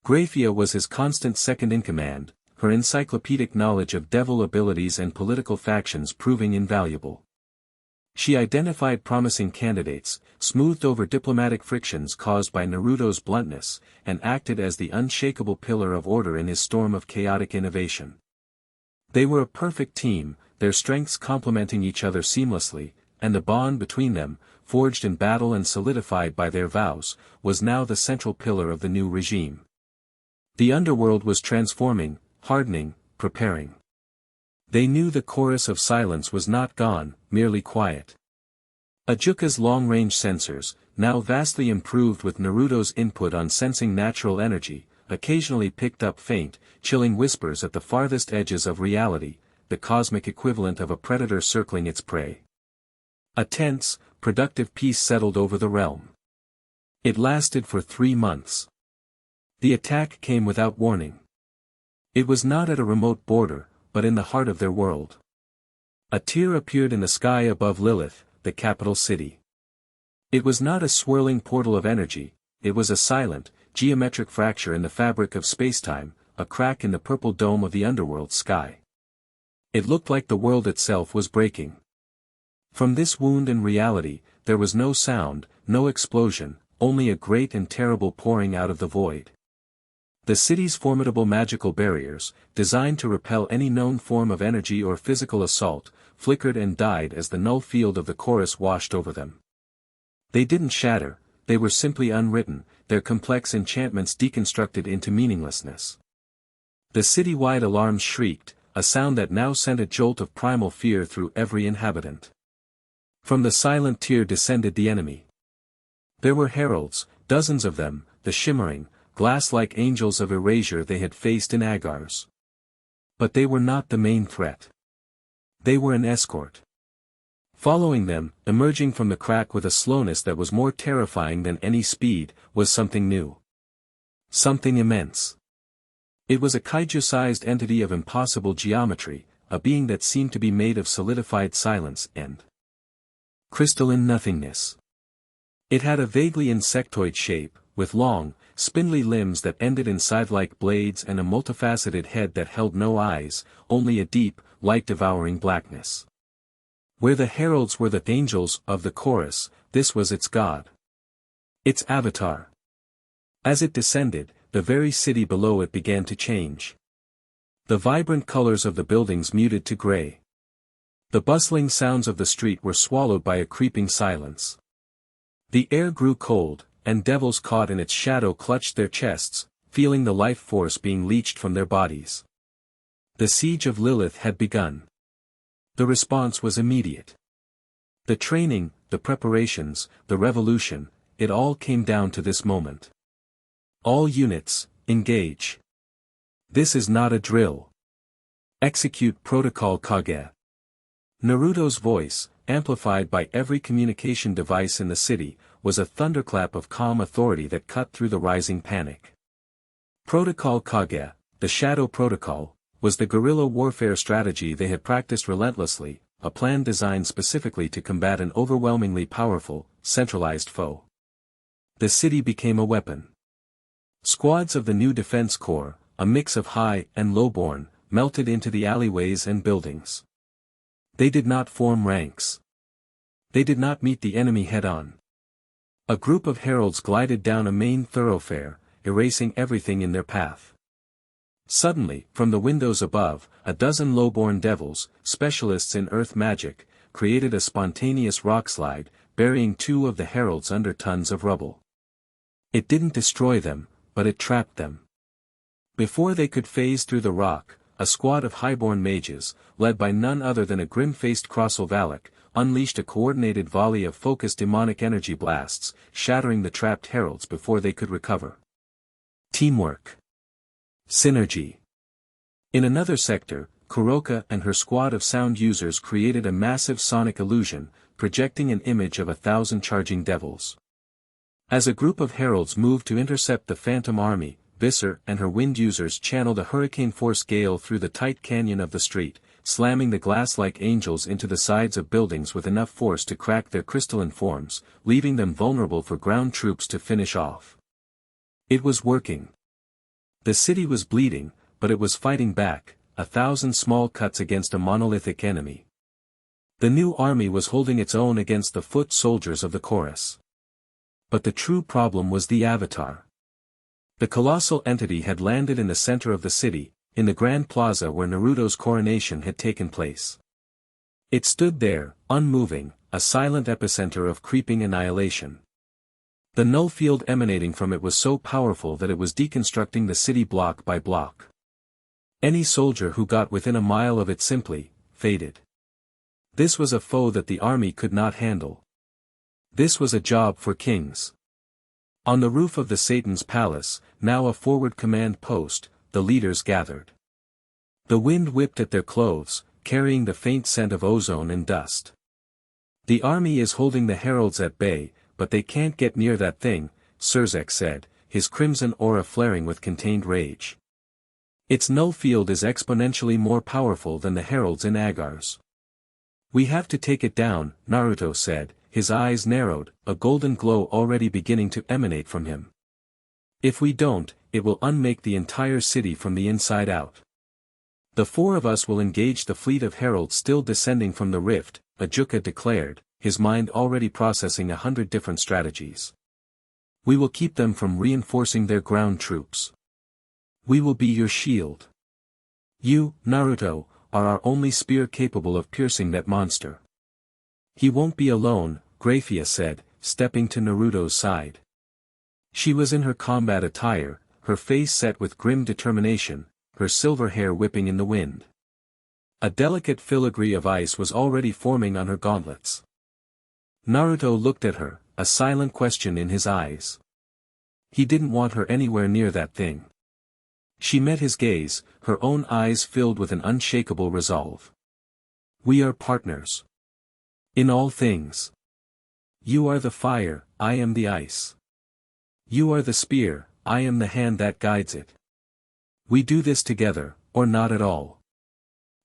Grayfia was his constant second-in-command, her encyclopedic knowledge of devil abilities and political factions proving invaluable. She identified promising candidates, smoothed over diplomatic frictions caused by Naruto's bluntness, and acted as the unshakable pillar of order in his storm of chaotic innovation. They were a perfect team, their strengths complementing each other seamlessly, and the bond between them, forged in battle and solidified by their vows, was now the central pillar of the new regime. The underworld was transforming, hardening, preparing. They knew the chorus of silence was not gone, merely quiet. Ajuka's long-range sensors, now vastly improved with Naruto's input on sensing natural energy, occasionally picked up faint, chilling whispers at the farthest edges of reality, the cosmic equivalent of a predator circling its prey. A tense, productive peace settled over the realm. It lasted for 3 months. The attack came without warning. It was not at a remote border, but in the heart of their world. A tear appeared in the sky above Lilith, the capital city. It was not a swirling portal of energy, it was a silent, geometric fracture in the fabric of spacetime, a crack in the purple dome of the underworld sky. It looked like the world itself was breaking. From this wound in reality, there was no sound, no explosion, only a great and terrible pouring out of the void. The city's formidable magical barriers, designed to repel any known form of energy or physical assault, flickered and died as the null field of the chorus washed over them. They didn't shatter, they were simply unwritten, their complex enchantments deconstructed into meaninglessness. The city-wide alarms shrieked, a sound that now sent a jolt of primal fear through every inhabitant. From the silent tier descended the enemy. There were heralds, dozens of them, the shimmering, glass-like angels of erasure they had faced in Agars. But they were not the main threat. They were an escort. Following them, emerging from the crack with a slowness that was more terrifying than any speed, was something new. Something immense. It was a kaiju-sized entity of impossible geometry, a being that seemed to be made of solidified silence and crystalline nothingness. It had a vaguely insectoid shape, with long, spindly limbs that ended in scythe-like blades and a multifaceted head that held no eyes, only a deep, light-devouring blackness. Where the heralds were the angels of the chorus, this was its god. Its avatar. As it descended, the very city below it began to change. The vibrant colors of the buildings muted to gray. The bustling sounds of the street were swallowed by a creeping silence. The air grew cold, and devils caught in its shadow clutched their chests, feeling the life force being leached from their bodies. The siege of Lilith had begun. The response was immediate. The training, the preparations, the revolution, it all came down to this moment. All units, engage. This is not a drill. Execute Protocol Kage. Naruto's voice, amplified by every communication device in the city, was a thunderclap of calm authority that cut through the rising panic. Protocol Kage, the Shadow Protocol, was the guerrilla warfare strategy they had practiced relentlessly, a plan designed specifically to combat an overwhelmingly powerful, centralized foe. The city became a weapon. Squads of the new defense corps, a mix of high and lowborn, melted into the alleyways and buildings. They did not form ranks. They did not meet the enemy head-on. A group of heralds glided down a main thoroughfare, erasing everything in their path. Suddenly, from the windows above, a dozen lowborn devils, specialists in earth magic, created a spontaneous rockslide, burying two of the heralds under tons of rubble. It didn't destroy them, but it trapped them. Before they could phase through the rock, a squad of highborn mages, led by none other than a grim-faced Crossel Valak, unleashed a coordinated volley of focused demonic energy blasts, shattering the trapped heralds before they could recover. Teamwork. Synergy. In another sector, Kuroka and her squad of sound users created a massive sonic illusion, projecting an image of 1,000 charging devils. As a group of heralds moved to intercept the Phantom Army, Visser and her wind users channeled a hurricane-force gale through the tight canyon of the street, slamming the glass-like angels into the sides of buildings with enough force to crack their crystalline forms, leaving them vulnerable for ground troops to finish off. It was working. The city was bleeding, but it was fighting back, 1,000 small cuts against a monolithic enemy. The new army was holding its own against the foot soldiers of the chorus. But the true problem was the Avatar. The colossal entity had landed in the center of the city, in the Grand Plaza where Naruto's coronation had taken place. It stood there, unmoving, a silent epicenter of creeping annihilation. The null field emanating from it was so powerful that it was deconstructing the city block by block. Any soldier who got within a mile of it simply faded. This was a foe that the army could not handle. This was a job for kings. On the roof of the Satan's palace, now a forward command post, the leaders gathered. The wind whipped at their clothes, carrying the faint scent of ozone and dust. The army is holding the heralds at bay, but they can't get near that thing, Surzek said, his crimson aura flaring with contained rage. Its null field is exponentially more powerful than the heralds in Agar's. We have to take it down, Naruto said, his eyes narrowed, a golden glow already beginning to emanate from him. If we don't, it will unmake the entire city from the inside out. The four of us will engage the fleet of heralds still descending from the rift, Ajuka declared, his mind already processing 100 different strategies. We will keep them from reinforcing their ground troops. We will be your shield. You, Naruto, are our only spear capable of piercing that monster. He won't be alone, Grayfia said, stepping to Naruto's side. She was in her combat attire, her face set with grim determination, her silver hair whipping in the wind. A delicate filigree of ice was already forming on her gauntlets. Naruto looked at her, a silent question in his eyes. He didn't want her anywhere near that thing. She met his gaze, her own eyes filled with an unshakable resolve. We are partners. In all things. You are the fire, I am the ice. You are the spear, I am the hand that guides it. We do this together, or not at all.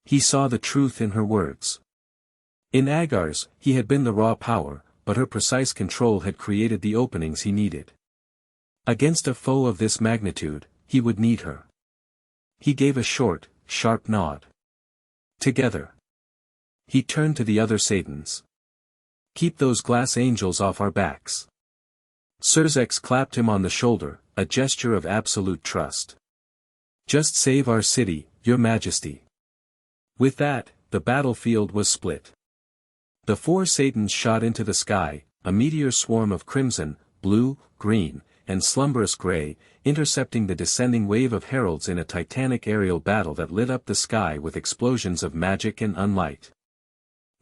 He saw the truth in her words. In Agar's, he had been the raw power, but her precise control had created the openings he needed. Against a foe of this magnitude, he would need her. He gave a short, sharp nod. Together. He turned to the other Satans. Keep those glass angels off our backs. Surzex clapped him on the shoulder, a gesture of absolute trust. Just save our city, your majesty. With that, the battlefield was split. The 4 Satans shot into the sky, a meteor swarm of crimson, blue, green, and slumberous gray, intercepting the descending wave of heralds in a titanic aerial battle that lit up the sky with explosions of magic and unlight.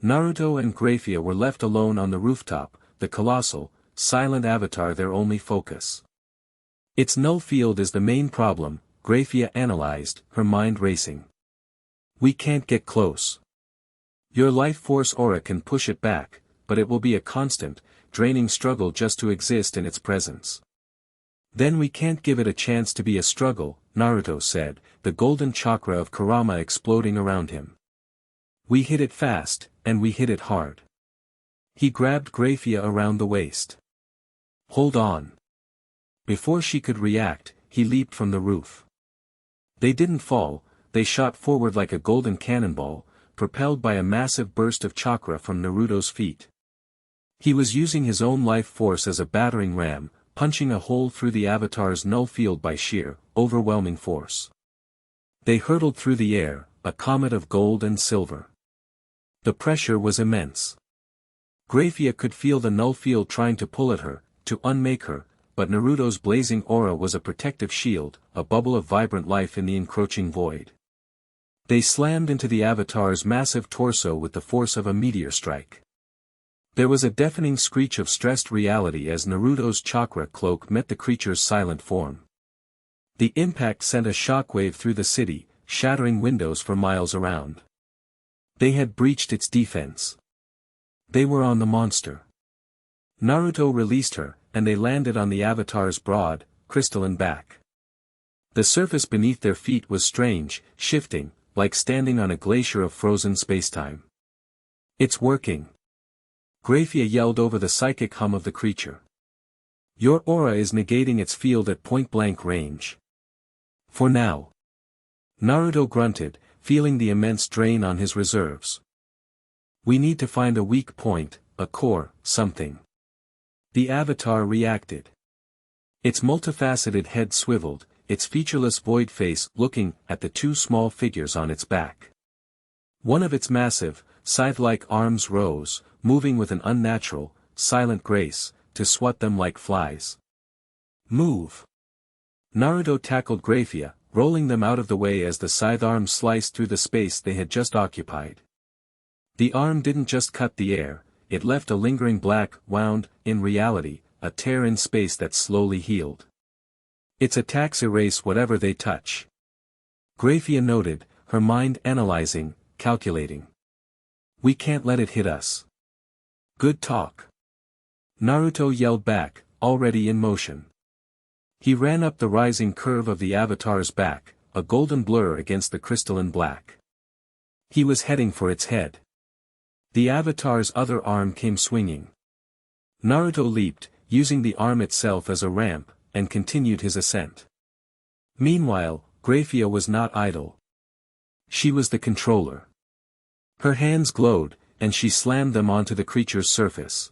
Naruto and Grayfia were left alone on the rooftop, the colossal, silent avatar their only focus. Its null field is the main problem, Grayfia analyzed, her mind racing. We can't get close. Your life force aura can push it back, but it will be a constant, draining struggle just to exist in its presence. Then we can't give it a chance to be a struggle, Naruto said, the golden chakra of Kurama exploding around him. We hit it fast, and we hit it hard. He grabbed Grayfia around the waist. Hold on. Before she could react, he leaped from the roof. They didn't fall, they shot forward like a golden cannonball, propelled by a massive burst of chakra from Naruto's feet. He was using his own life force as a battering ram, punching a hole through the avatar's null field by sheer, overwhelming force. They hurtled through the air, a comet of gold and silver. The pressure was immense. Grayfia could feel the null field trying to pull at her, to unmake her, but Naruto's blazing aura was a protective shield, a bubble of vibrant life in the encroaching void. They slammed into the avatar's massive torso with the force of a meteor strike. There was a deafening screech of stressed reality as Naruto's chakra cloak met the creature's silent form. The impact sent a shockwave through the city, shattering windows for miles around. They had breached its defense. They were on the monster. Naruto released her, and they landed on the avatar's broad, crystalline back. The surface beneath their feet was strange, shifting, like standing on a glacier of frozen spacetime. It's working. Grayfia yelled over the psychic hum of the creature. Your aura is negating its field at point-blank range. For now. Naruto grunted, feeling the immense drain on his reserves. We need to find a weak point, a core, something. The avatar reacted. Its multifaceted head swiveled, its featureless void face looking at the 2 small figures on its back. One of its massive, scythe-like arms rose, moving with an unnatural, silent grace, to swat them like flies. Move! Naruto tackled Grayfia, rolling them out of the way as the scythe arm sliced through the space they had just occupied. The arm didn't just cut the air, it left a lingering black wound, in reality, a tear in space that slowly healed. Its attacks erase whatever they touch. Grayfia noted, her mind analyzing, calculating. We can't let it hit us. Good talk. Naruto yelled back, already in motion. He ran up the rising curve of the avatar's back, a golden blur against the crystalline black. He was heading for its head. The avatar's other arm came swinging. Naruto leaped, using the arm itself as a ramp, and continued his ascent. Meanwhile, Grayfia was not idle. She was the controller. Her hands glowed, and she slammed them onto the creature's surface.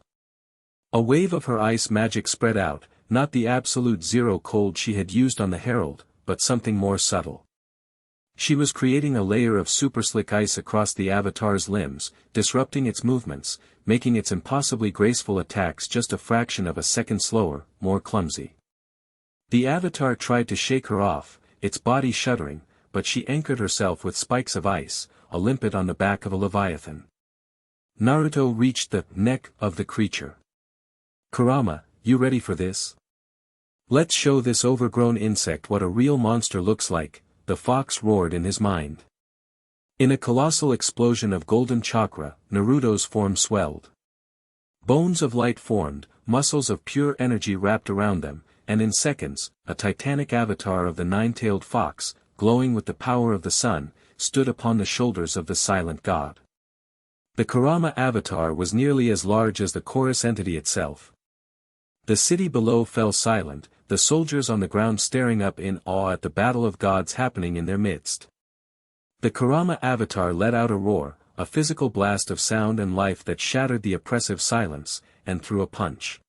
A wave of her ice magic spread out, not the absolute zero cold she had used on the herald, but something more subtle. She was creating a layer of super slick ice across the avatar's limbs, disrupting its movements, making its impossibly graceful attacks just a fraction of a second slower, more clumsy. The avatar tried to shake her off, its body shuddering, but she anchored herself with spikes of ice, a limpet on the back of a leviathan. Naruto reached the neck of the creature. Kurama, you ready for this? Let's show this overgrown insect what a real monster looks like, the fox roared in his mind. In a colossal explosion of golden chakra, Naruto's form swelled. Bones of light formed, muscles of pure energy wrapped around them, and in seconds, a titanic avatar of the 9-tailed fox, glowing with the power of the sun, stood upon the shoulders of the silent god. The Kurama avatar was nearly as large as the chorus entity itself. The city below fell silent, the soldiers on the ground staring up in awe at the battle of gods happening in their midst. The Kurama avatar let out a roar, a physical blast of sound and life that shattered the oppressive silence, and threw a punch.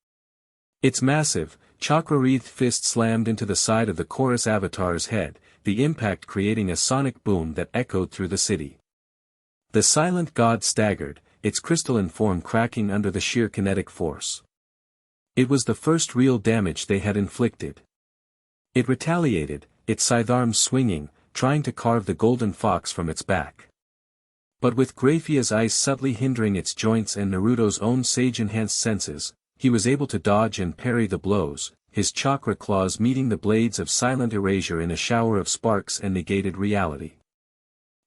Its massive, chakra-wreathed fist slammed into the side of the chorus avatar's head, the impact creating a sonic boom that echoed through the city. The silent god staggered, its crystalline form cracking under the sheer kinetic force. It was the first real damage they had inflicted. It retaliated, its scythe arms swinging, trying to carve the golden fox from its back. But with Grayfia's ice subtly hindering its joints and Naruto's own sage-enhanced senses, he was able to dodge and parry the blows, his chakra claws meeting the blades of silent erasure in a shower of sparks and negated reality.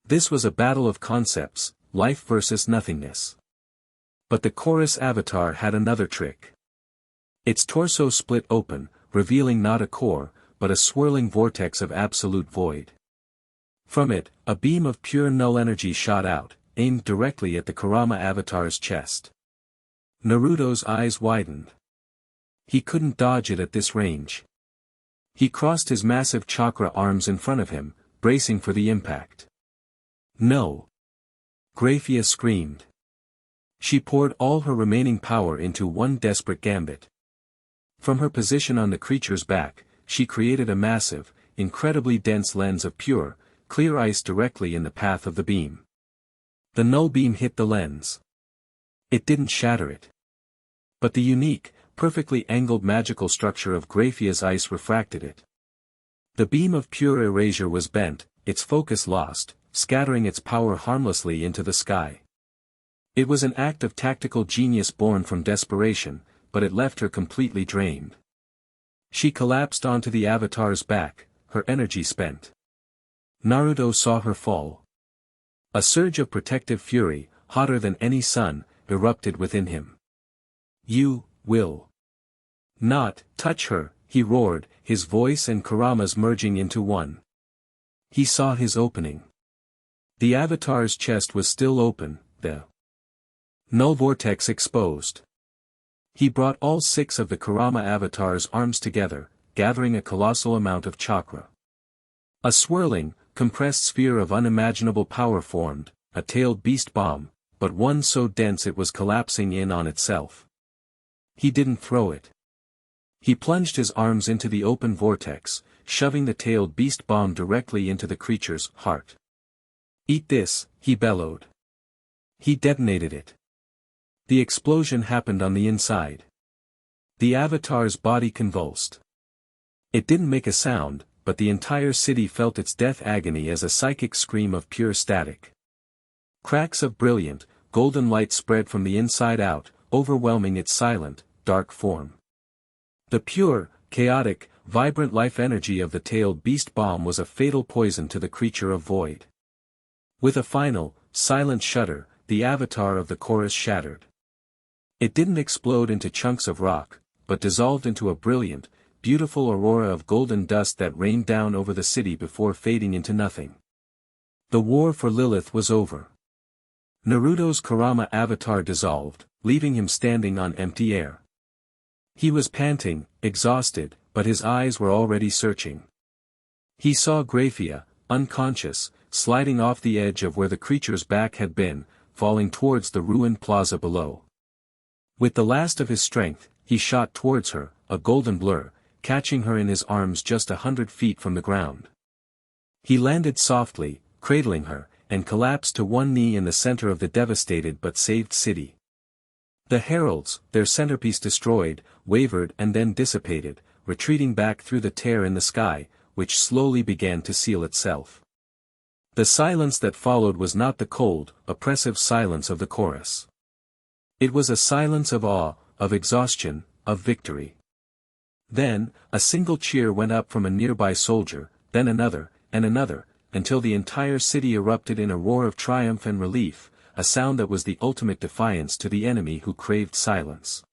This was a battle of concepts, life versus nothingness. But the chorus avatar had another trick. Its torso split open, revealing not a core, but a swirling vortex of absolute void. From it, a beam of pure null energy shot out, aimed directly at the Kurama avatar's chest. Naruto's eyes widened. He couldn't dodge it at this range. He crossed his massive chakra arms in front of him, bracing for the impact. No! Grayfia screamed. She poured all her remaining power into one desperate gambit. From her position on the creature's back, she created a massive, incredibly dense lens of pure, clear ice directly in the path of the beam. The null beam hit the lens. It didn't shatter it. But the unique, perfectly angled magical structure of Grayfia's ice refracted it. The beam of pure erasure was bent, its focus lost, scattering its power harmlessly into the sky. It was an act of tactical genius born from desperation, but it left her completely drained. She collapsed onto the avatar's back, her energy spent. Naruto saw her fall. A surge of protective fury, hotter than any sun, erupted within him. "You will not touch her," he roared, his voice and Kurama's merging into one. He saw his opening. The avatar's chest was still open, the null vortex exposed. He brought all 6 of the Kurama avatar's arms together, gathering a colossal amount of chakra. A swirling, compressed sphere of unimaginable power formed, a tailed beast bomb, but one so dense it was collapsing in on itself. He didn't throw it. He plunged his arms into the open vortex, shoving the tailed beast bomb directly into the creature's heart. "Eat this," he bellowed. He detonated it. The explosion happened on the inside. The avatar's body convulsed. It didn't make a sound, but the entire city felt its death agony as a psychic scream of pure static. Cracks of brilliant, golden light spread from the inside out, overwhelming its silent, dark form. The pure, chaotic, vibrant life energy of the tailed beast bomb was a fatal poison to the creature of void. With a final, silent shudder, the avatar of the chorus shattered. It didn't explode into chunks of rock, but dissolved into a brilliant, beautiful aurora of golden dust that rained down over the city before fading into nothing. The war for Lilith was over. Naruto's Kurama avatar dissolved, leaving him standing on empty air. He was panting, exhausted, but his eyes were already searching. He saw Grayfia, unconscious, sliding off the edge of where the creature's back had been, falling towards the ruined plaza below. With the last of his strength, he shot towards her, a golden blur, catching her in his arms just 100 feet from the ground. He landed softly, cradling her, and collapsed to one knee in the center of the devastated but saved city. The heralds, their centerpiece destroyed, wavered and then dissipated, retreating back through the tear in the sky, which slowly began to seal itself. The silence that followed was not the cold, oppressive silence of the chorus. It was a silence of awe, of exhaustion, of victory. Then, a single cheer went up from a nearby soldier, then another, and another, until the entire city erupted in a roar of triumph and relief, a sound that was the ultimate defiance to the enemy who craved silence.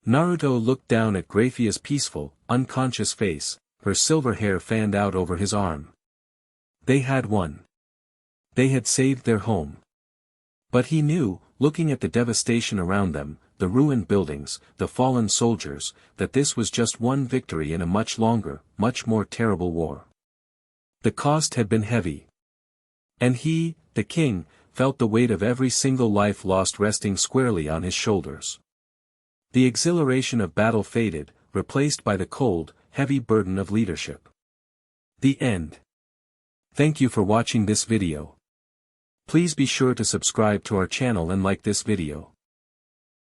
Naruto looked down at Grayfia's peaceful, unconscious face, her silver hair fanned out over his arm. They had won. They had saved their home. But he knew, looking at the devastation around them, the ruined buildings, the fallen soldiers, that this was just one victory in a much longer, much more terrible war. The cost had been heavy. And he, the king, felt the weight of every single life lost resting squarely on his shoulders. The exhilaration of battle faded, replaced by the cold, heavy burden of leadership. The end. Thank you for watching this video. Please be sure to subscribe to our channel and like this video.